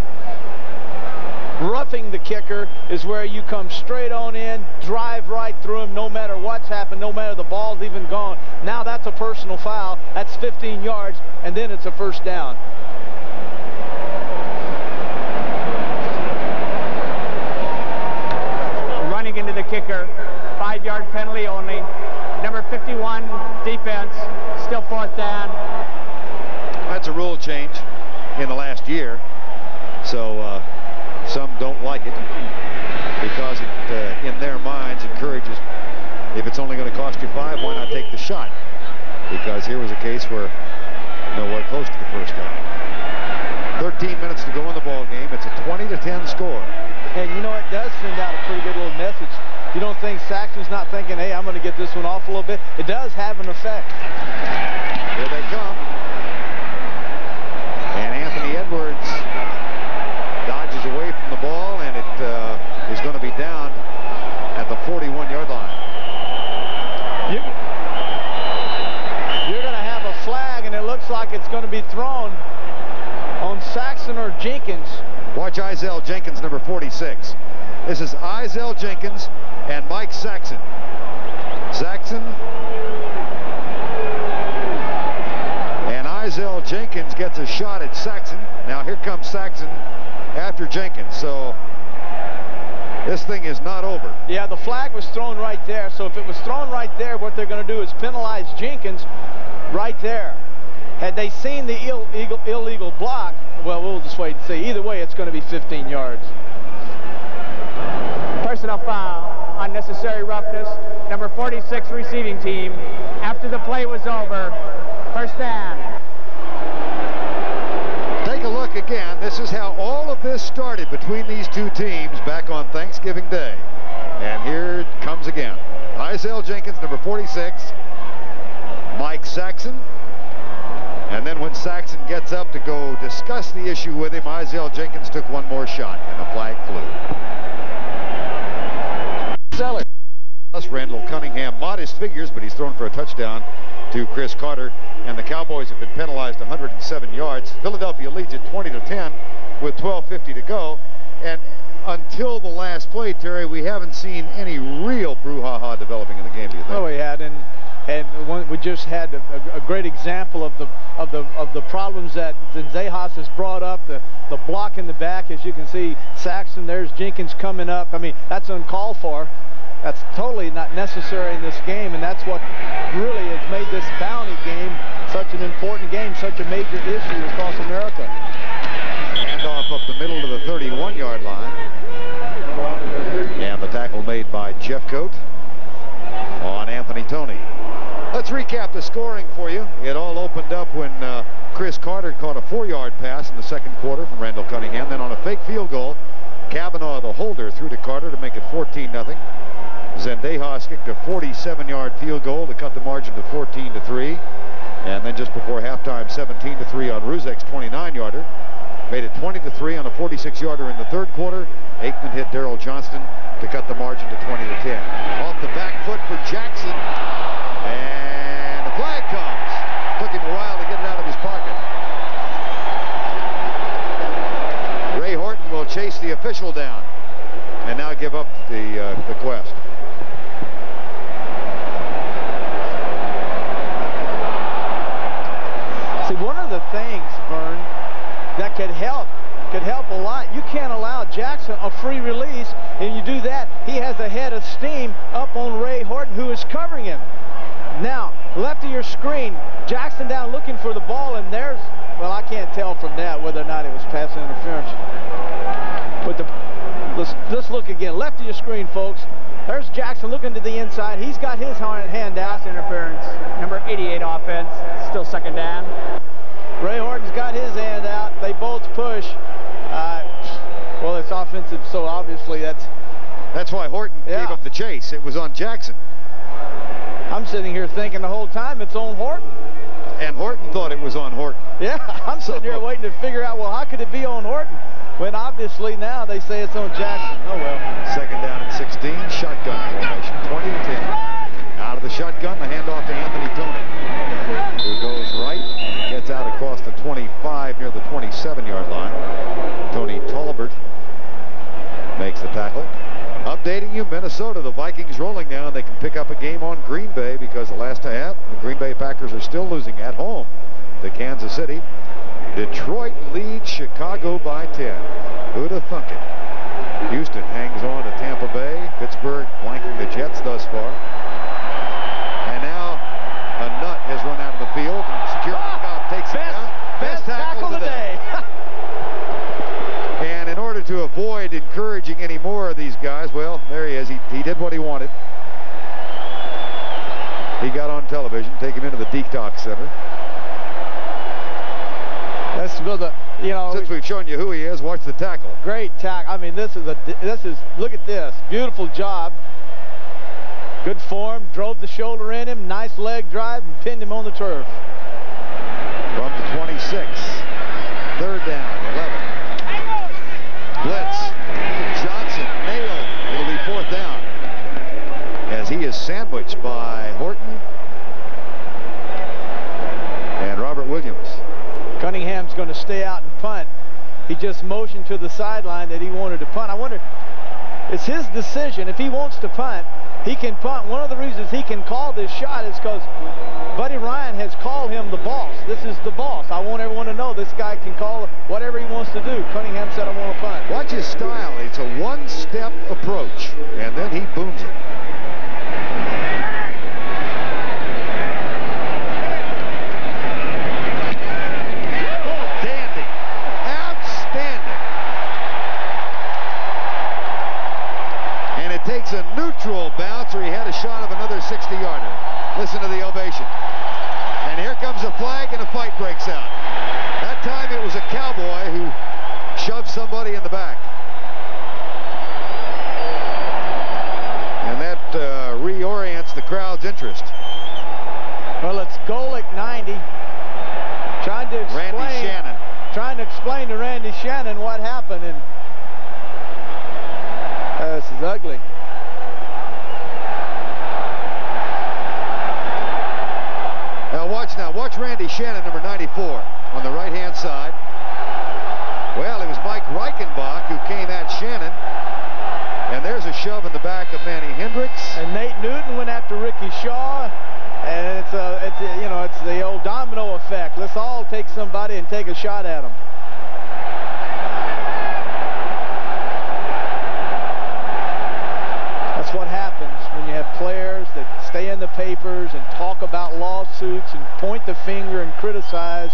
Roughing the kicker is where you come straight on in, drive right through him, no matter what's happened, no matter the ball's even gone. Now that's a personal foul. That's 15 yards, and then it's a first down. Running into the kicker, 5-yard penalty only. Number 51 defense, still fourth down. That's a rule change in the last year, so some don't like it because it, in their minds, encourages, if it's only going to cost you 5, why not take the shot? Because here was a case where nowhere close to the first down. 13 minutes to go in the ball game. It's a 20-10 score. And you know, it does send out a pretty good little message. You don't think Saxon's not thinking, hey, I'm going to get this one off a little bit? It does have an effect. Here they come. And Anthony Edwards dodges away from the ball, and it is going to be down at the 41-yard line. You're going to have a flag, and it looks like it's going to be thrown on Saxon or Jenkins. Watch Izell Jenkins, number 46. This is Izell Jenkins and Mike Saxon. Saxon and Izell Jenkins gets a shot at Saxon. Now here comes Saxon after Jenkins, so this thing is not over. Yeah, the flag was thrown right there, so if it was thrown right there, what they're going to do is penalize Jenkins right there. Had they seen the illegal block, well, we'll just wait and see. Either way, it's going to be 15 yards. Personal foul, unnecessary roughness, number 46 receiving team. After the play was over, first down. Take a look again. This is how all of this started between these two teams back on Thanksgiving Day. And here it comes again. Izell Jenkins, number 46. Mike Saxon. And then when Saxon gets up to go discuss the issue with him, Izell Jenkins took one more shot, and the flag flew. Sellers. Randall Cunningham, modest figures, but he's thrown for a touchdown to Chris Carter, and the Cowboys have been penalized 107 yards. Philadelphia leads it 20-10 with 12:50 to go, and until the last play, Terry, we haven't seen any real brouhaha developing in the game, do you think? No, we hadn't. And we just had a great example of the problems that Zenzejas has brought up. The block in the back, as you can see, Saxon. There's Jenkins coming up. I mean, that's uncalled for. That's totally not necessary in this game, and that's what really has made this bounty game such an important game, such a major issue across America. Handoff up the middle to the 31-yard line, and the tackle made by Jeffcoat on Anthony Toney. Let's recap the scoring for you. It all opened up when Chris Carter caught a 4-yard pass in the second quarter from Randall Cunningham. Then on a fake field goal, Kavanaugh, the holder, threw to Carter to make it 14-0. Zendejas kicked a 47-yard field goal to cut the margin to 14-3. And then just before halftime, 17-3 on Ruzek's 29-yarder. Made it 20-3 on a 46-yarder in the third quarter. Aikman hit Darrell Johnston to cut the margin to 20-10. Off the back foot for Jackson. And the flag comes. Took him a while to get it out of his pocket. Ray Horton will chase the official down and now give up the quest. one of the things, Vern, that could help a lot. You can't allow Jackson a free release, and you do that, he has a head of steam up on Ray Horton, who is covering him. Now, left of your screen, Jackson down looking for the ball, and there's, well, I can't tell from that whether or not it was pass interference. But let's look again. Left of your screen, folks. There's Jackson looking to the inside. He's got his hand out. Pass interference. Number 88 offense. Still second down. Ray Horton's got his hand out. They both push. Well, it's offensive, so obviously that's why Horton gave up the chase. It was on Jackson. I'm sitting here thinking the whole time it's on Horton. And Horton thought it was on Horton. Yeah, I'm sitting here waiting to figure out, well, how could it be on Horton? When obviously now they say it's on Jackson. Oh, well. Second down and 16, shotgun formation, 20-10. Out of the shotgun, the handoff to Anthony Tony, who goes right, gets out across the 25 near the 27-yard line. Tony Talbert makes the tackle. Updating you, Minnesota, the Vikings rolling now, and they can pick up a game on Green Bay because the last half, the Green Bay Packers are still losing at home to Kansas City. Detroit leads Chicago by 10. Who'd have thunk it? Houston hangs on to Tampa Bay. Pittsburgh blanking the Jets thus far. And now a nut has run out of the field, and security cop takes it down. Best tackle of the day. And in order to avoid encouraging any more of these guys, well, there he is. He did what he wanted. He got on television, take him into the detox center. That's you know. Since we've shown you who he is, watch the tackle. Great tackle. I mean, this is look at this. Beautiful job. Good form. Drove the shoulder in him. Nice leg drive and pinned him on the turf. From the 26. Third down, 11. Blitz. Johnson nailed. It'll be fourth down as he is sandwiched by Horton and Robert Williams. Cunningham's going to stay out and punt. He just motioned to the sideline that he wanted to punt. I wonder, it's his decision. If he wants to punt, he can punt. One of the reasons he can call this shot is because Buddy Ryan has called him the boss. This is the boss. I want everyone to know this guy can call whatever he wants to do. Cunningham said, I want to punt. Watch his style. It's a one-step approach, and then he booms it. Takes a neutral bounce, or he had a shot of another 60-yarder. Listen to the ovation. And here comes a flag, and a fight breaks out. That time it was a cowboy who shoved somebody in the back. And that reorients the crowd's interest. Well, it's Golick 90. Trying to explain to Randy Shannon what happened, and this is ugly. Watch Randy Shannon, number 94, on the right-hand side. Well, it was Mike Reichenbach who came at Shannon, and there's a shove in the back of Manny Hendricks. And Nate Newton went after Ricky Shaw, and it's the old domino effect. Let's all take somebody and take a shot at them. That's what happens when you have players that stay in the papers and talk about lawsuits and point the finger and criticize.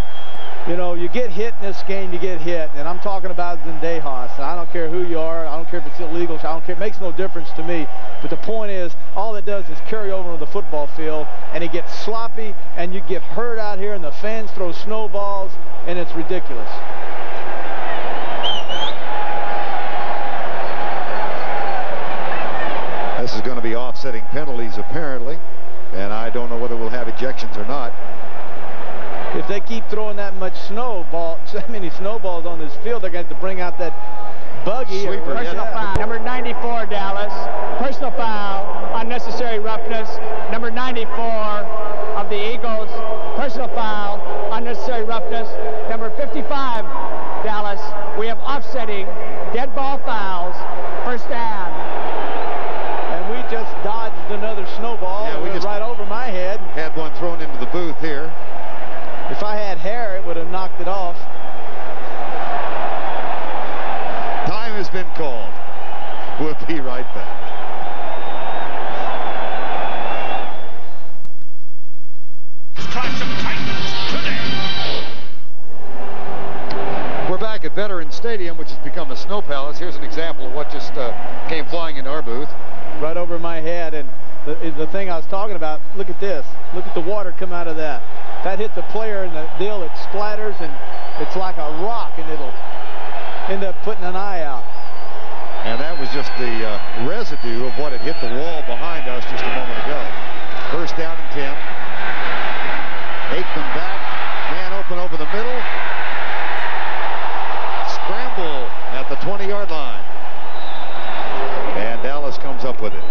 You know, you get hit in this game, you get hit. And I'm talking about Zendejas. And I don't care who you are. I don't care if it's illegal. I don't care. It makes no difference to me. But the point is, all it does is carry over on the football field, and it gets sloppy, and you get hurt out here, and the fans throw snowballs, and it's ridiculous. This is going to be offsetting penalties, apparently, and I don't know whether we'll have ejections or not. If they keep throwing that many snowballs on this field, they're going to have to bring out that buggy. Sweeper, personal foul. Number 94, Dallas. Personal foul. Unnecessary roughness. Number 94 of the Eagles. Personal foul. Unnecessary roughness. Number 55, Dallas. We have offsetting dead ball fouls. First down. And we just dodged another snowball. Yeah, we just right over my head. Had one thrown into the booth here. If I had hair, it back. We're back at Veterans Stadium, which has become a snow palace. Here's an example of what just came flying into our booth. Right over my head, and the thing I was talking about, look at this. Look at the water come out of that. That hits a player in the deal, it splatters, and it's like a rock, and it'll end up putting an eye out. And that was just the residue of what had hit the wall behind us just a moment ago. First down and 10. Aikman back, man open over the middle. Scramble at the 20-yard line. And Dallas comes up with it.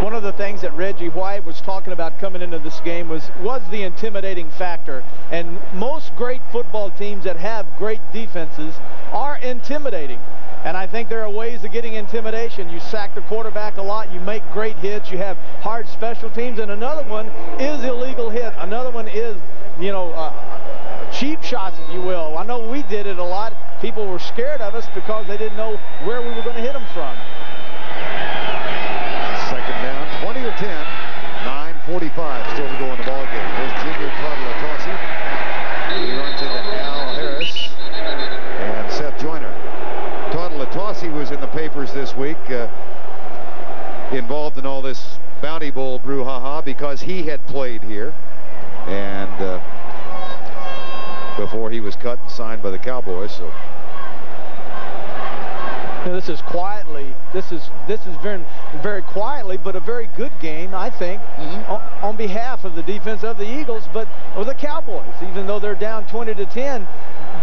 One of the things that Reggie White was talking about coming into this game was the intimidating factor. And most great football teams that have great defenses are intimidating. And I think there are ways of getting intimidation. You sack the quarterback a lot, you make great hits, you have hard special teams, and another one is illegal hit. Another one is, you know, cheap shots, if you will. I know we did it a lot. People were scared of us because they didn't know where we were going to hit them from. Second down, 20 or 10, 9:45 still to go in the ball game. Here's junior Toddler. He runs into Al Harris and Seth Joyner. Toddler was in the papers this week, involved in all this Bounty Bowl brouhaha because he had played here, and before he was cut and signed by the Cowboys. So. You know, this is quietly, this is very, very quietly, but a very good game, I think, on behalf of the defense of the Eagles, but of the Cowboys. Even though they're down 20 to 10,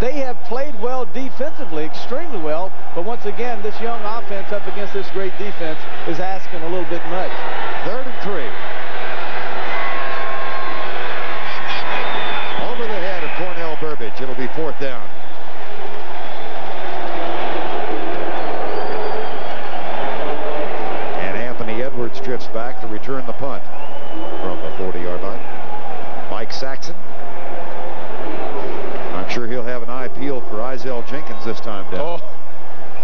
they have played well defensively, extremely well. But once again, this young offense up against this great defense is asking a little bit much. 3rd and 3. Over the head of Cornell Burbage. It'll be 4th down. Edwards drifts back to return the punt from the 40-yard line. Mike Saxon. I'm sure he'll have an eye peeled for Izell Jenkins this time down. Oh,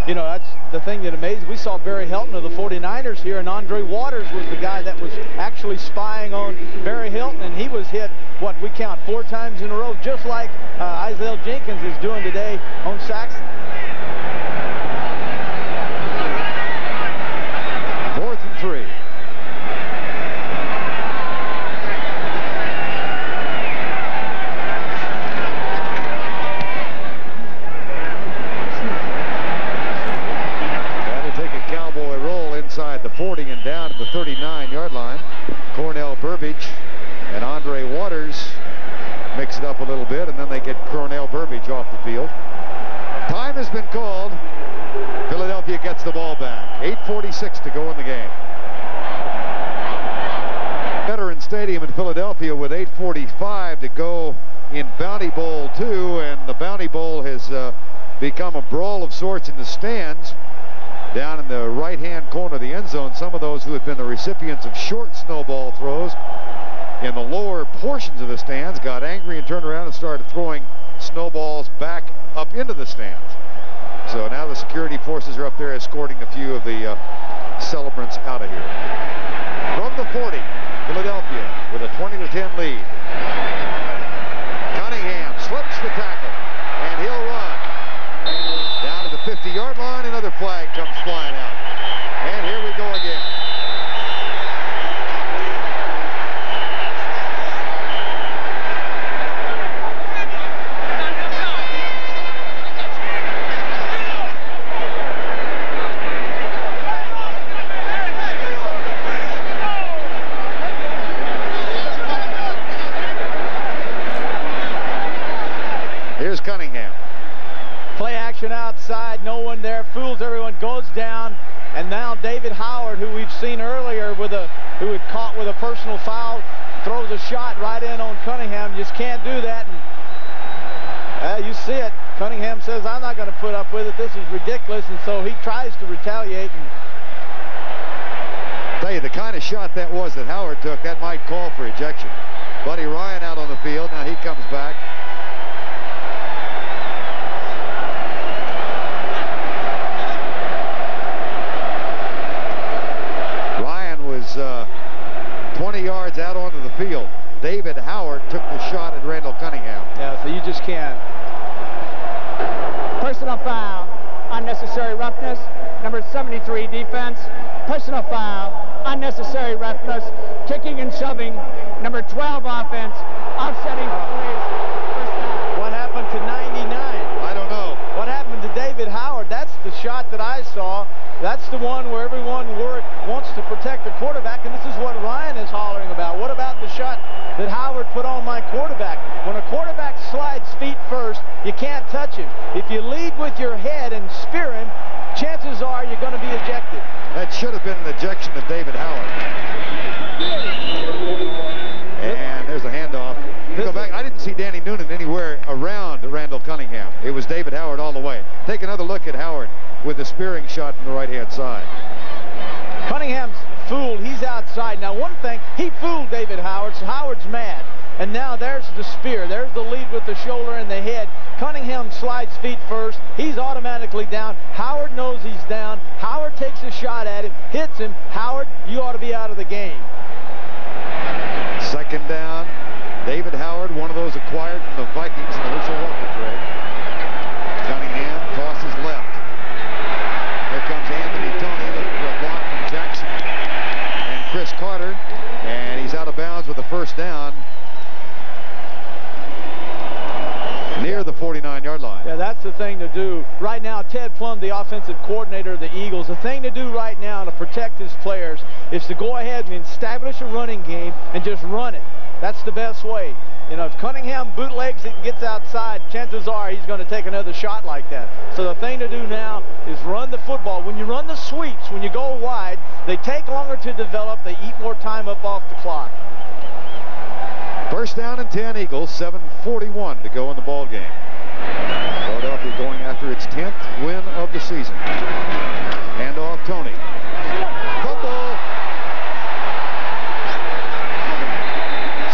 you know, that's the thing that amazed. We saw Barry Hilton of the 49ers here, and Andre Waters was the guy that was actually spying on Barry Hilton, and he was hit, what we count, 4 times in a row, just like Izell Jenkins is doing today on Saxon. 4th and 3. That'll take a Cowboy roll inside the 40 and down to the 39-yard line. Cornell Burbage and Andre Waters mix it up a little bit, and then they get Cornell Burbage off the field. Time has been called. Philadelphia gets the ball back. 8:46 to go in the game. Veterans Stadium in Philadelphia with 8:45 to go in Bounty Bowl 2, and the Bounty Bowl has become a brawl of sorts in the stands. Down in the right-hand corner of the end zone, some of those who had been the recipients of short snowball throws in the lower portions of the stands got angry and turned around and started throwing snowballs back up into the stands. So now the security forces are up there escorting a few of the celebrants out of here. From the 40, Philadelphia with a 20 to 10 lead. Cunningham slips the tackle, and he'll run. Down to the 50-yard line, another flag comes flying out. And here we go again. Here's Cunningham. Play action outside, no one there, fools everyone, goes down, and now David Howard, who we've seen earlier who had caught with a personal foul, throws a shot right in on Cunningham. You just can't do that, and you see it. Cunningham says, I'm not going to put up with it, this is ridiculous, and so he tries to retaliate. And tell you, the kind of shot that was that Howard took, that might call for ejection. Buddy Ryan out on the field, now he comes back. 73 defense, personal foul, unnecessary roughness, kicking and shoving, number 12 offense, offsetting penalties, first down. What happened to 99? I don't know. What happened to David Howard? That's the shot that I saw. That's the one where everyone wants to protect the quarterback, and this is what Ryan is hollering about. What about the shot that Howard put on my quarterback? When a quarterback slides feet first, you can't touch him. If you lead with your head and spear him, chances are you're going to be ejected. That should have been an ejection of David Howard. And there's a handoff. Go back. I didn't see Danny Noonan anywhere around Randall Cunningham. It was David Howard all the way. Take another look at Howard with the spearing shot from the right-hand side. Cunningham's fooled. He's outside. Now, one thing, he fooled David Howard, so Howard's mad. And now there's the spear. There's the lead with the shoulder and the head. Cunningham slides feet first. He's automatically down. Howard knows he's down. Howard takes a shot at him, hits him. Howard, you ought to be out of the game. Second down. David Howard, one of those acquired from the Vikings in the Herschel Walker trade. Cunningham tosses left. Here comes Anthony Tony looking for a block from Jackson and Chris Carter, and he's out of bounds with a first down near the 49-yard line. Yeah, that's the thing to do. Right now, Ted Plum, the offensive coordinator of the Eagles, the thing to do right now to protect his players is to go ahead and establish a running game and just run it. That's the best way. You know, if Cunningham bootlegs it and gets outside, chances are he's going to take another shot like that. So the thing to do now is run the football. When you run the sweeps, when you go wide, they take longer to develop. They eat more time up off the clock. First down and 10 Eagles, 7:41 to go in the ball game. Philadelphia going after its 10th win of the season. Hand off Tony. Fumble.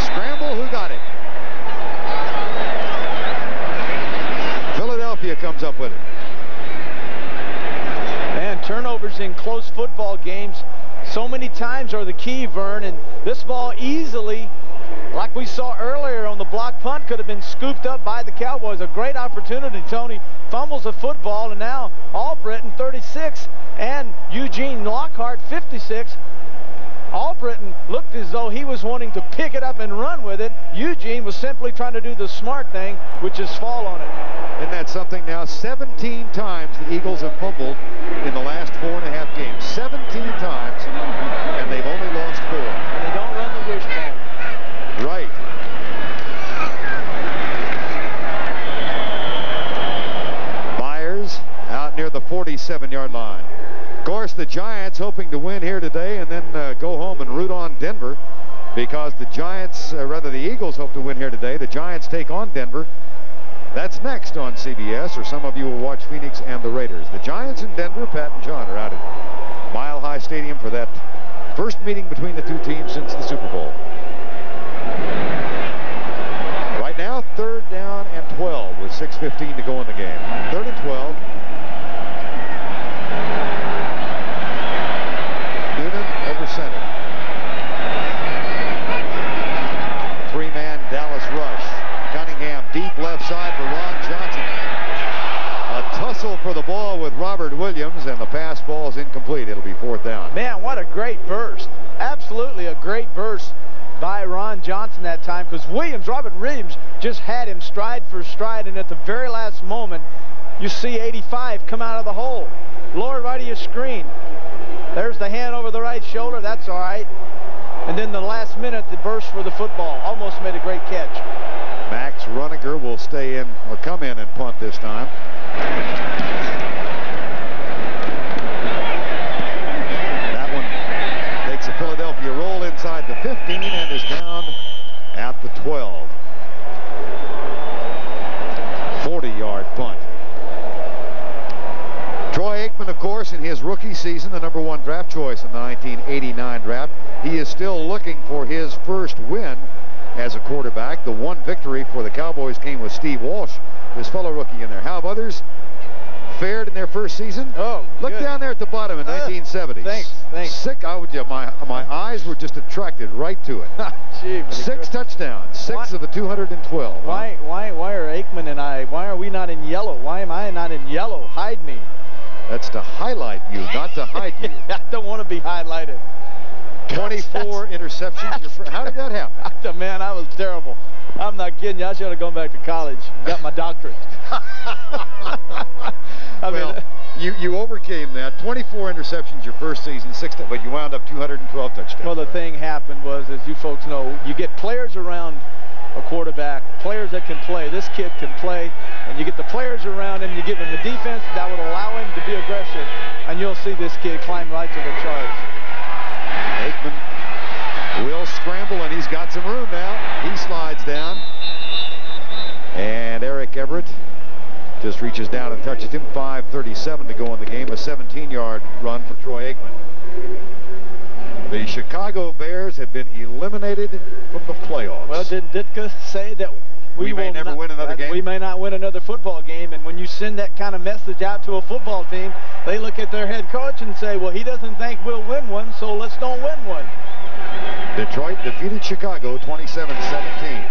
Scramble, who got it? Philadelphia comes up with it. And turnovers in close football games so many times are the key, Vern, and this ball easily, like we saw earlier on the block punt, could have been scooped up by the Cowboys. A great opportunity. Tony fumbles the football, and now Albritton, 36, and Eugene Lockhart, 56. Albritton looked as though he was wanting to pick it up and run with it. Eugene was simply trying to do the smart thing, which is fall on it. Isn't that something now? 17 times the Eagles have fumbled in the last 4.5 games. 17 times, and they've only lost 4. And they don't run the wishbone. Right. Myers out near the 47-yard line. Of course, the Giants hoping to win here today and then go home and root on Denver, because the Giants, rather the Eagles hope to win here today. The Giants take on Denver. That's next on CBS, or some of you will watch Phoenix and the Raiders. The Giants and Denver, Pat and John are out at Mile High Stadium for that first meeting between the two teams since the Super Bowl. Right now, 3rd down and 12 with 6:15 to go in the game. 3rd and 12. Noonan over center. 3-man Dallas rush. Cunningham deep left side for Ron Johnson. A tussle for the ball with Robert Williams, and the pass ball is incomplete. It'll be 4th down. Man, what a great burst. Absolutely a great burst by Ron Johnson that time, because Robert Williams just had him stride for stride, and at the very last moment, you see 85 come out of the hole. Lower right of your screen. There's the hand over the right shoulder. That's all right. And then the last minute, the burst for the football. Almost made a great catch. Max Runiger will stay in, or come in and punt this time. That one takes a Philadelphia roll inside the 15 and is down at the 12. 40-yard punt. Troy Aikman, of course, in his rookie season, the #1 draft choice in the 1989 draft. He is still looking for his first win as a quarterback. The one victory for the Cowboys came with Steve Walsh, his fellow rookie in there. How have others fared in their first season? Oh, look down there at the bottom in 1970. Thanks. Sick. My eyes were just attracted right to it. Gee, 6 touchdowns, 6 of the 212. Why are Aikman and why are we not in yellow? Why am I not in yellow? Hide me. That's to highlight you, not to hide you. I don't want to be highlighted. 24 interceptions. How did that happen? Man, I was terrible. I'm not kidding you. I should have gone back to college, got my doctorate. You overcame that. 24 interceptions your first season, but you wound up 212 touchdowns. Well, the thing happened was, as you folks know, you get players around a quarterback, players that can play. This kid can play, and you get the players around him, you give him the defense that would allow him to be aggressive, and you'll see this kid climb right to the charge. Aikman will scramble, and he's got some room now. He slides down, and Eric Everett just reaches down and touches him. 5:37 to go in the game. A 17-yard run for Troy Aikman. The Chicago Bears have been eliminated from the playoffs. Well, did Ditka say that we may never win another game? We may not win another football game, and when you send that kind of message out to a football team, they look at their head coach and say, well, he doesn't think we'll win one, so let's don't win one. Detroit defeated Chicago 27-17.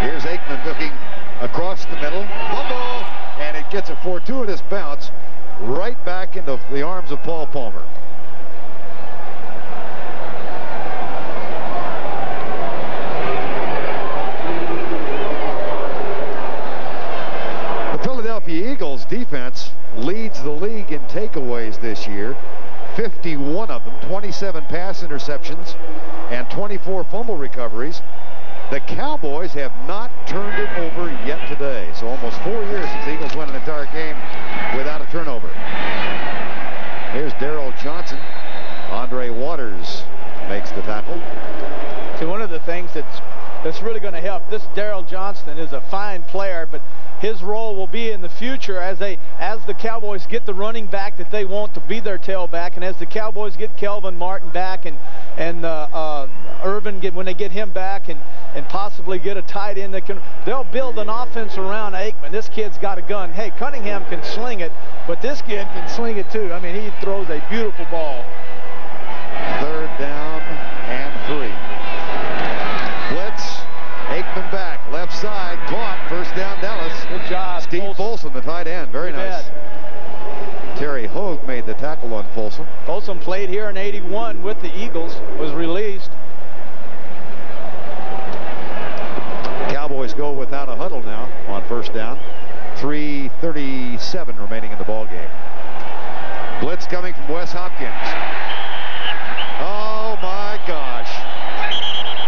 Here's Aikman looking across the middle. Fumble! And it gets a fortuitous bounce right back into the arms of Paul Palmer. The Philadelphia Eagles defense leads the league in takeaways this year. 51 of them, 27 pass interceptions, and 24 fumble recoveries. The Cowboys have not turned it over yet today. So almost 4 years since the Eagles won an entire game without a turnover. Here's Darrell Johnson. Andre Waters makes the tackle. So one of the things that's really going to help, this Darrell Johnson is a fine player, but his role will be in the future as the Cowboys get the running back that they want to be their tailback, and as the Cowboys get Kelvin Martin back and Irvin when they get him back and possibly get a tight end they'll build an offense around Aikman. This kid's got a gun. Hey, Cunningham can sling it, but this kid can sling it too. I mean, he throws a beautiful ball. 3rd down and 3. Blitz. Aikman back, left side, caught, 1st down Dallas. Good job. Steve Folsom, the tight end, very nice. Terry Hogue made the tackle on Folsom. Folsom played here in '81 with the Eagles, was released. Cowboys go without a huddle now on 1st down. 3:37 remaining in the ball game. Blitz coming from Wes Hopkins. Oh my gosh.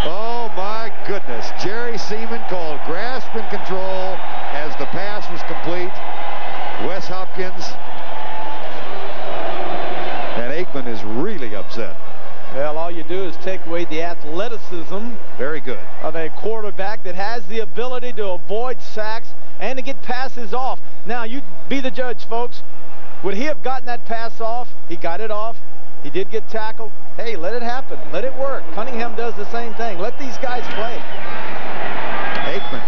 Oh my goodness. Jerry Seaman called grasp and control as the pass was complete. Wes Hopkins. And Aikman is really upset. Well, all you do is take away the athleticism. Very good. Of a quarterback that has the ability to avoid sacks and to get passes off. Now, you be the judge, folks. Would he have gotten that pass off? He got it off. He did get tackled. Hey, let it happen. Let it work. Cunningham does the same thing. Let these guys play. Aikman.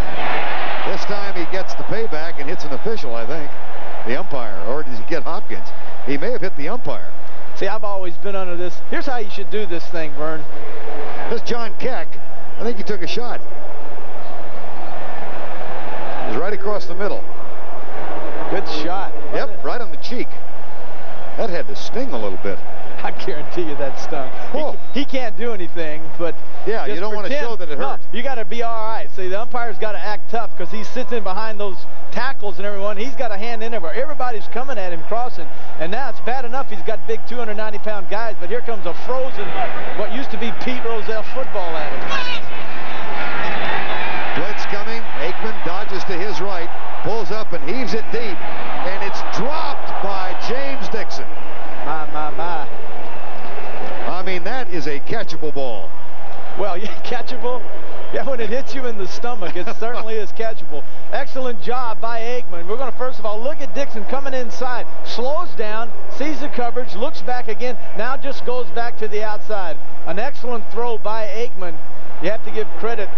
This time he gets the payback and hits an official, I think. The umpire. Or does he get Hopkins? He may have hit the umpire. See, I've always been under this. Here's how you should do this thing, Vern. That's John Keck. I think he took a shot. It was right across the middle. Good shot. Yep, right on the cheek. That had to sting a little bit. I guarantee you that stung. He can't do anything, but yeah, you don't want to show that it hurt. No, you got to be all right. See, the umpire's got to act tough because he sits in behind those tackles and everyone. He's got a hand in everywhere. Everybody's coming at him, crossing, and now it's bad enough he's got big 290-pound guys, but here comes a frozen, what used to be Pete Rozelle football at him. Blitz coming. Aikman dodges to his right, pulls up and heaves it deep, and it's dropped by James Dixon. My. I mean, that is a catchable ball. Well, yeah, catchable. Yeah, when it hits you in the stomach, it certainly is catchable. Excellent job by Aikman. We're going to first of all look at Dixon coming inside. Slows down, sees the coverage, looks back again, now just goes back to the outside. An excellent throw by Aikman. You have to give credit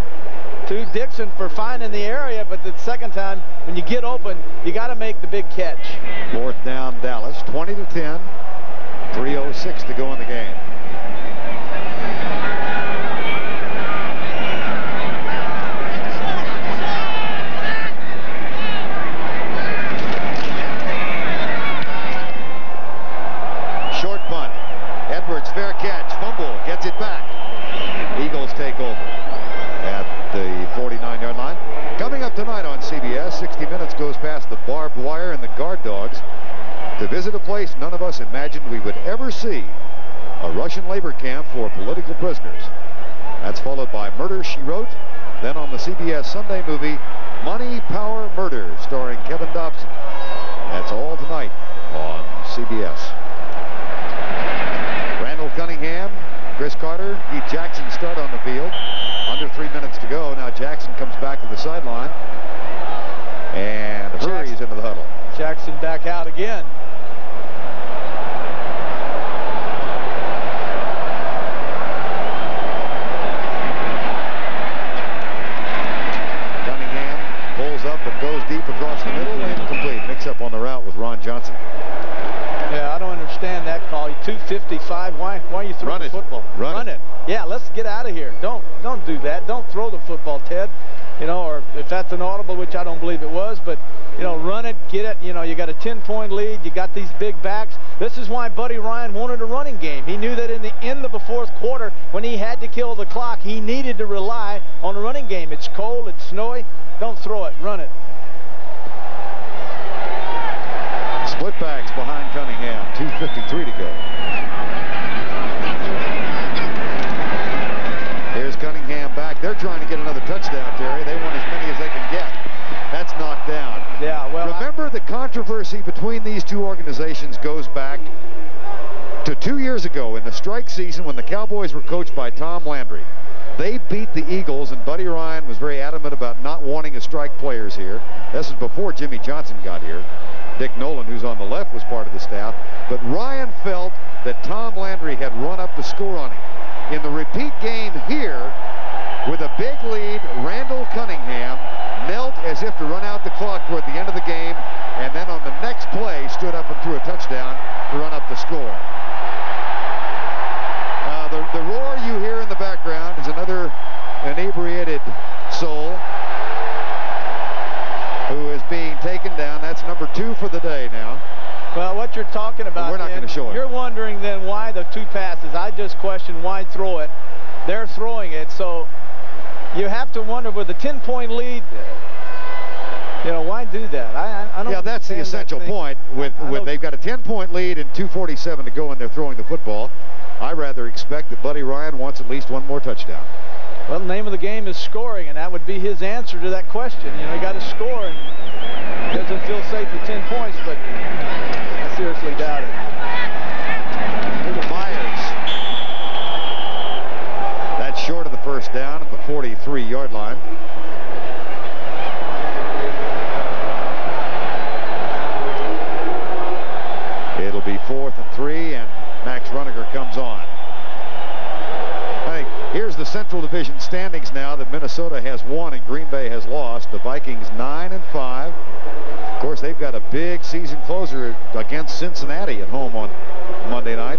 to Dixon for finding the area, but the second time, when you get open, you got to make the big catch. 4th down Dallas, 20-10. 3:06 to go in the game. barbed wire and the guard dogs to visit a place none of us imagined we would ever see, a Russian labor camp for political prisoners. That's followed by Murder, She Wrote, then on the CBS Sunday movie, Money, Power, Murder, starring Kevin Dobson. That's all tonight on CBS. Randall Cunningham, Chris Carter, Keith Jackson start on the field. Under 3 minutes to go. Now Jackson comes back to the sideline and hurries into the huddle. Jackson back out again. Cunningham pulls up and goes deep across the middle. Incomplete. Mix up on the route with Ron Johnson. Yeah, I don't understand that call. 2:55. Why are you throwing the football? Run it. Yeah, let's get out of here. Don't do that. Don't throw the football, Ted. You know, or if that's an audible, which I don't believe it was, but you know, run it, get it. You know, you got a 10-point lead. You got these big backs. This is why Buddy Ryan wanted a running game. He knew that in the end of the fourth quarter, when he had to kill the clock, he needed to rely on a running game. It's cold. It's snowy. Don't throw it. Run it. Split backs behind Cunningham. 2:53 to go. Here's Cunningham back. They're trying to get another touchdown, Terry. They want as many as they can get. That's knocked down. Yeah, well, remember the controversy between these two organizations goes back to 2 years ago in the strike season when the Cowboys were coached by Tom Landry. They beat the Eagles, and Buddy Ryan was very adamant about not wanting to strike players here. This is before Jimmy Johnson got here. Dick Nolan, who's on the left, was part of the staff. But Ryan felt that Tom Landry had run up the score on him. In the repeat game here, with a big lead, Randall Cunningham knelt as if to run out the clock toward the end of the game, and then on the next play stood up and threw a touchdown to run up the score. The roar you hear in the background is another inebriated soul who is being taken down. That's number 2 for the day now. Well, what you're talking about, we're not going to show it. You're wondering then why the 2 passes. I just questioned why throw it. They're throwing it, so you have to wonder with a 10-point lead, you know, why do that? I don't. Yeah, that's the essential point. With they've got a 10-point lead and 2:47 to go, and they're throwing the football. I rather expect that Buddy Ryan wants at least one more touchdown. Well, the name of the game is scoring, and that would be his answer to that question. You know, you got to score, and doesn't feel safe with 10 points, but I seriously doubt it. Myers. That's short of the first down at the 43-yard line. It'll be 4th and 3, and Max Runniger comes on. Here's the Central Division standings now that Minnesota has won and Green Bay has lost. The Vikings 9-5. Of course, they've got a big season closer against Cincinnati at home on Monday night.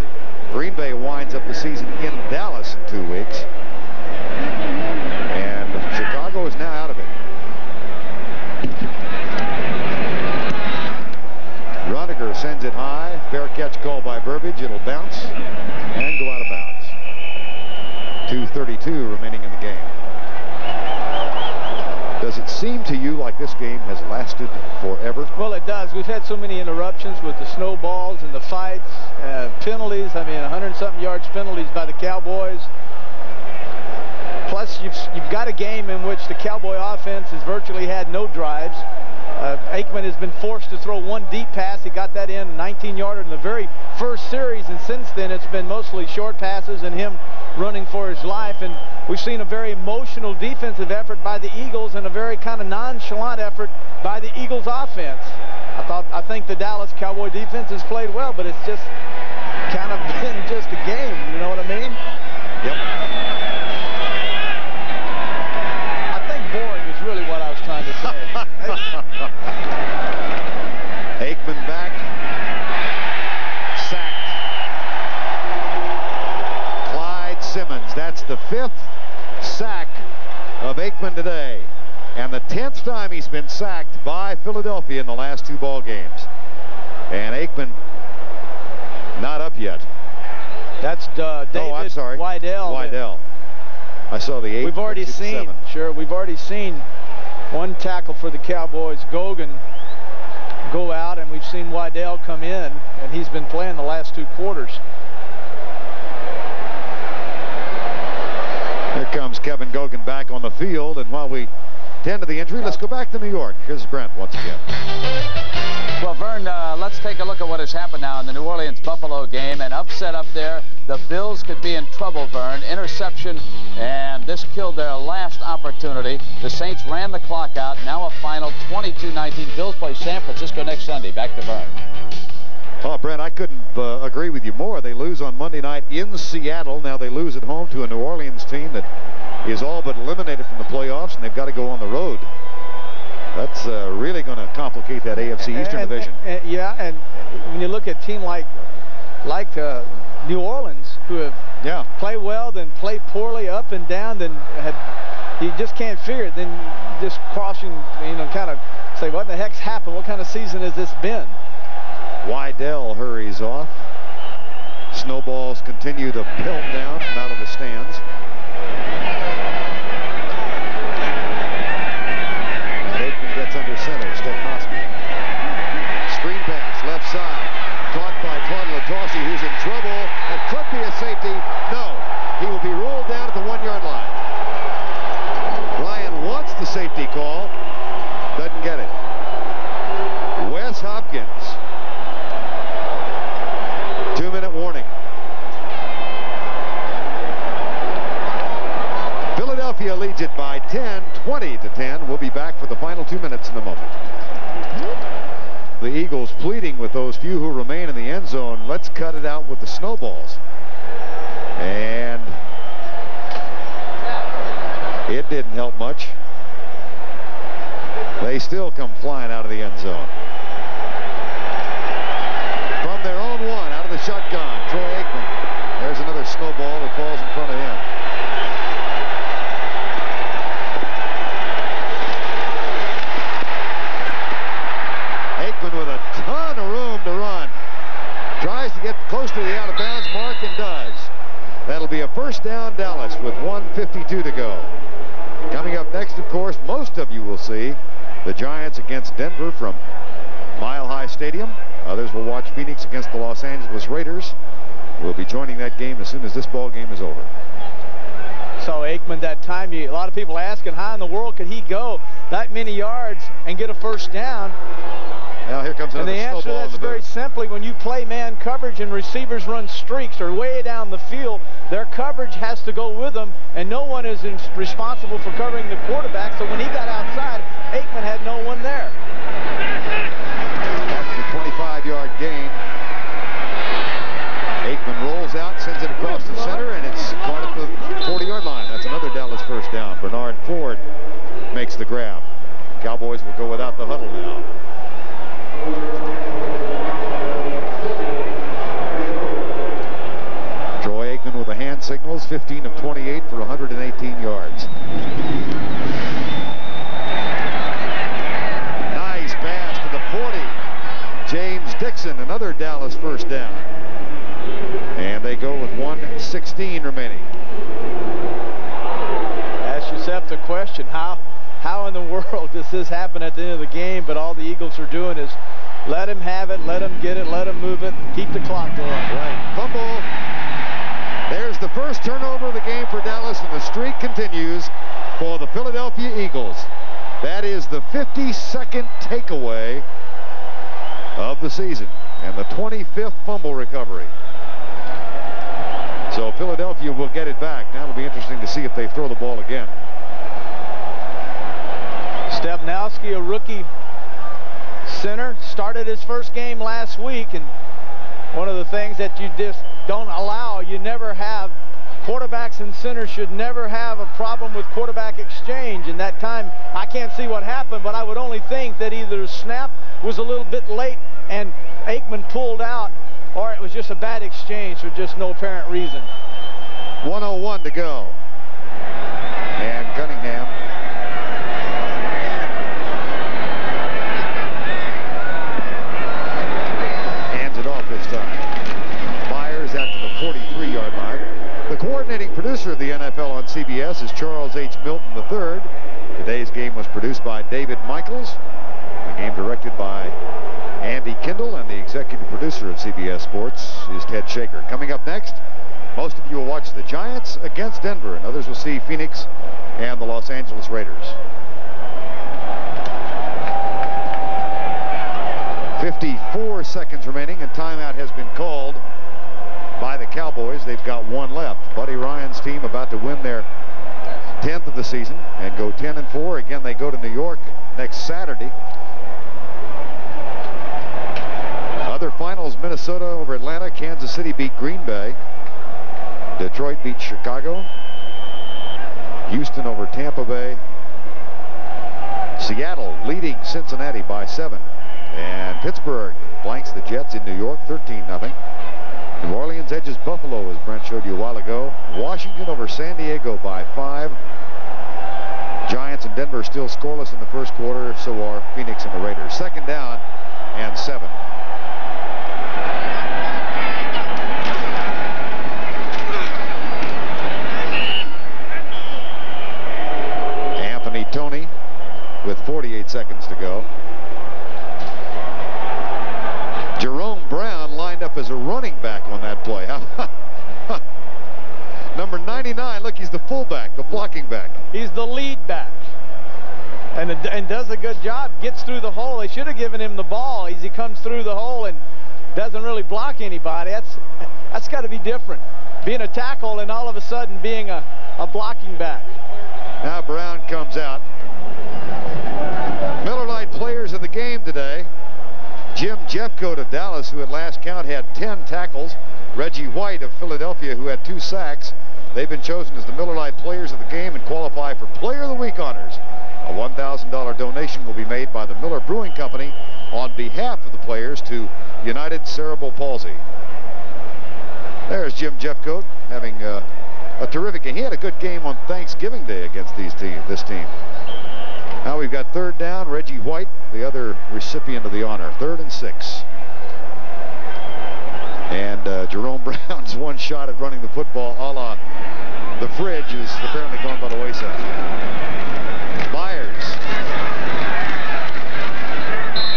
Green Bay winds up the season in Dallas in 2 weeks. And Chicago is now out of it. Runniger sends it high. Fair catch called by Burbage. It'll bounce and go out of bounds. 2:32 remaining in the game. Does it seem to you like this game has lasted forever? Well, it does. We've had so many interruptions with the snowballs and the fights, penalties. I mean, 100-something yards penalties by the Cowboys. Plus, you've got a game in which the Cowboy offense has virtually had no drives. Aikman has been forced to throw one deep pass. He got that in, a 19-yarder in the very first series, and since then it's been mostly short passes and him running for his life. And we've seen a very emotional defensive effort by the Eagles and a very kind of nonchalant effort by the Eagles offense. I think the Dallas Cowboy defense has played well, but it's just kind of been just a game, you know what I mean? Yep. I think boring is really what I was trying to say. Aikman back. Sacked. Clyde Simmons. That's the 5th sack of Aikman today. And the 10th time he's been sacked by Philadelphia in the last 2 ball games. And Aikman not up yet. That's David I'm sorry. Wydell. I saw the 8. We've already seen, we've already seen one tackle for the Cowboys. Gogan go out, and we've seen Waddell come in, and he's been playing the last 2 quarters. Here comes Kevin Gogan back on the field, and while we tend to the injury, let's go back to New York. Here's Brent once again. Well, Vern, let's take a look at what has happened now in the New Orleans-Buffalo game. An upset up there. The Bills could be in trouble, Vern. Interception, and this killed their last opportunity. The Saints ran the clock out. Now a final 22-19. Bills play San Francisco next Sunday. Back to Vern. Oh, Brent, I couldn't agree with you more. They lose on Monday night in Seattle. Now they lose at home to a New Orleans team that is all but eliminated from the playoffs, and they've got to go on the road. That's really going to complicate that AFC Eastern Division. Yeah, and when you look at a team like New Orleans, who have played well, then played poorly, up and down, then you just can't figure it. Then just crossing, kind of say, what the heck's happened? What kind of season has this been? Waddell hurries off. Snowballs continue to pelt down from out of the stands. Gets under center, Stepnoski. Screen pass, left side. Caught by Claude Latossi, who's in trouble. That could be a safety. No, he will be ruled down at the 1-yard line. Ryan wants the safety call. Doesn't get it. Wes Hopkins. 2-minute warning. Philadelphia leads it by 10, 20-10. We'll be back for the final 2 minutes in a moment. The Eagles pleading with those few who remain in the end zone. Let's cut it out with the snowballs. And it didn't help much. They still come flying out of the end zone. From their own 1, out of the shotgun, Troy Aikman. There's another snowball that falls in front of him. With a ton of room to run. Tries to get close to the out-of-bounds mark and does. That'll be a first down, Dallas, with 1:52 to go. Coming up next, of course, most of you will see the Giants against Denver from Mile High Stadium. Others will watch Phoenix against the Los Angeles Raiders. We'll be joining that game as soon as this ball game is over. So Aikman, that time, a lot of people asking, how in the world could he go that many yards and get a first down? Now here comes another snowball. And the answer, that's very simply, when you play man coverage and receivers run streaks or way down the field, their coverage has to go with them, and no one is responsible for covering the quarterback. So when he got outside, Aikman had no one there. After the 25-yard gain, Aikman rolls out, sends it across the center, and it's caught at the 40-yard line. That's another Dallas first down. Bernard Ford makes the grab. Cowboys will go without the huddle now. Troy Aikman with the hand signals, 15 of 28 for 118 yards. Nice pass to the 40. James Dixon, another Dallas first down. And they go with 1:16 remaining. Ask yourself the question, how in the world does this happen at the end of the game? But all the Eagles are doing is let him have it, let him get it, let him move it, keep the clock going. Right. Fumble. There's the first turnover of the game for Dallas, and the streak continues for the Philadelphia Eagles. That is the 52nd takeaway of the season and the 25th fumble recovery. So Philadelphia will get it back. Now it'll be interesting to see if they throw the ball again. Stepnoski, a rookie center, started his first game last week, and one of the things that you just don't allow, you never have, quarterbacks and centers should never have a problem with quarterback exchange. And that time, I can't see what happened, but I would only think that either the snap was a little bit late and Aikman pulled out, or it was just a bad exchange for just no apparent reason. 1:01 to go. And Cunningham hands it off this time. Myers after the 43-yard line. The coordinating producer of the NFL on CBS is Charles H. Milton III. Today's game was produced by David Michaels. The game directed by Andy Kindle, and the executive producer of CBS Sports is Ted Shaker. Coming up next, most of you will watch the Giants against Denver, and others will see Phoenix and the Los Angeles Raiders. 54 seconds remaining, and timeout has been called by the Cowboys. They've got one left. Buddy Ryan's team about to win their 10th of the season and go 10-4. Again, they go to New York next Saturday. Other finals: Minnesota over Atlanta, Kansas City beat Green Bay, Detroit beat Chicago, Houston over Tampa Bay, Seattle leading Cincinnati by 7, and Pittsburgh blanks the Jets in New York 13-0. New Orleans edges Buffalo, as Brent showed you a while ago. Washington over San Diego by 5. Giants and Denver still scoreless in the first quarter, so are Phoenix and the Raiders. 2nd down and 7. Anthony Toney with 48 seconds to go. Jerome Brown lined up as a running back on that play. Number 99, look, he's the fullback, the blocking back. He's the lead back. And does a good job, gets through the hole. They should have given him the ball as he comes through the hole and doesn't really block anybody. That's got to be different. Being a tackle and all of a sudden being a blocking back. Now Brown comes out. Miller Lite players of the game today: Jim Jeffcoat of Dallas, who at last count had 10 tackles. Reggie White of Philadelphia, who had 2 sacks. They've been chosen as the Miller Lite players of the game and qualify for Player of the Week honors. A $1,000 donation will be made by the Miller Brewing Company on behalf of the players to United Cerebral Palsy. There's Jim Jeffcoat having a terrific game. He had a good game on Thanksgiving Day against this team. Now we've got 3rd down. Reggie White, the other recipient of the honor. 3rd and 6. And Jerome Brown's one shot at running the football, a la the fridge, is apparently gone by the wayside. Myers.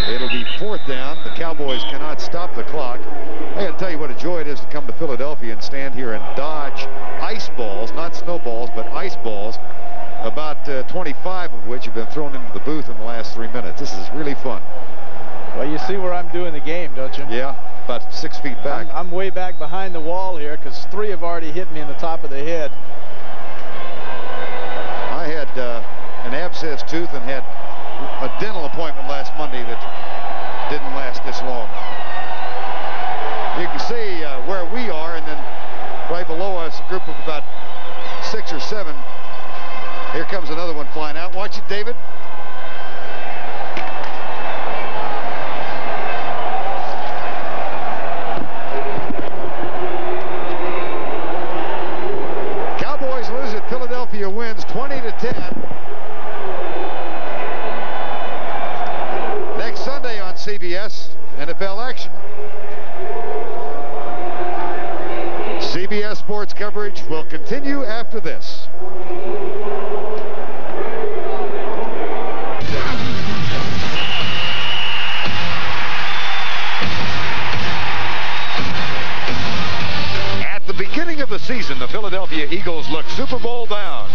It'll be 4th down. The Cowboys cannot stop the clock. I got to tell you what a joy it is to come to Philadelphia and stand here and dodge ice balls, not snowballs, but ice balls, about 25 of which have been thrown into the booth in the last 3 minutes. This is really fun. Well, you see where I'm doing the game, don't you? Yeah, about 6 feet back. I'm way back behind the wall here because 3 have already hit me in the top of the head. I had an abscess tooth and had a dental appointment last Monday that didn't last this long. You can see where we are, and then right below us, a group of about 6 or 7. Here comes another one flying out. Watch it, David. Cowboys lose it. Philadelphia wins 20-10. Next Sunday on CBS, NFL action. CBS Sports coverage will continue after this. At the beginning of the season, the Philadelphia Eagles look Super Bowl bound.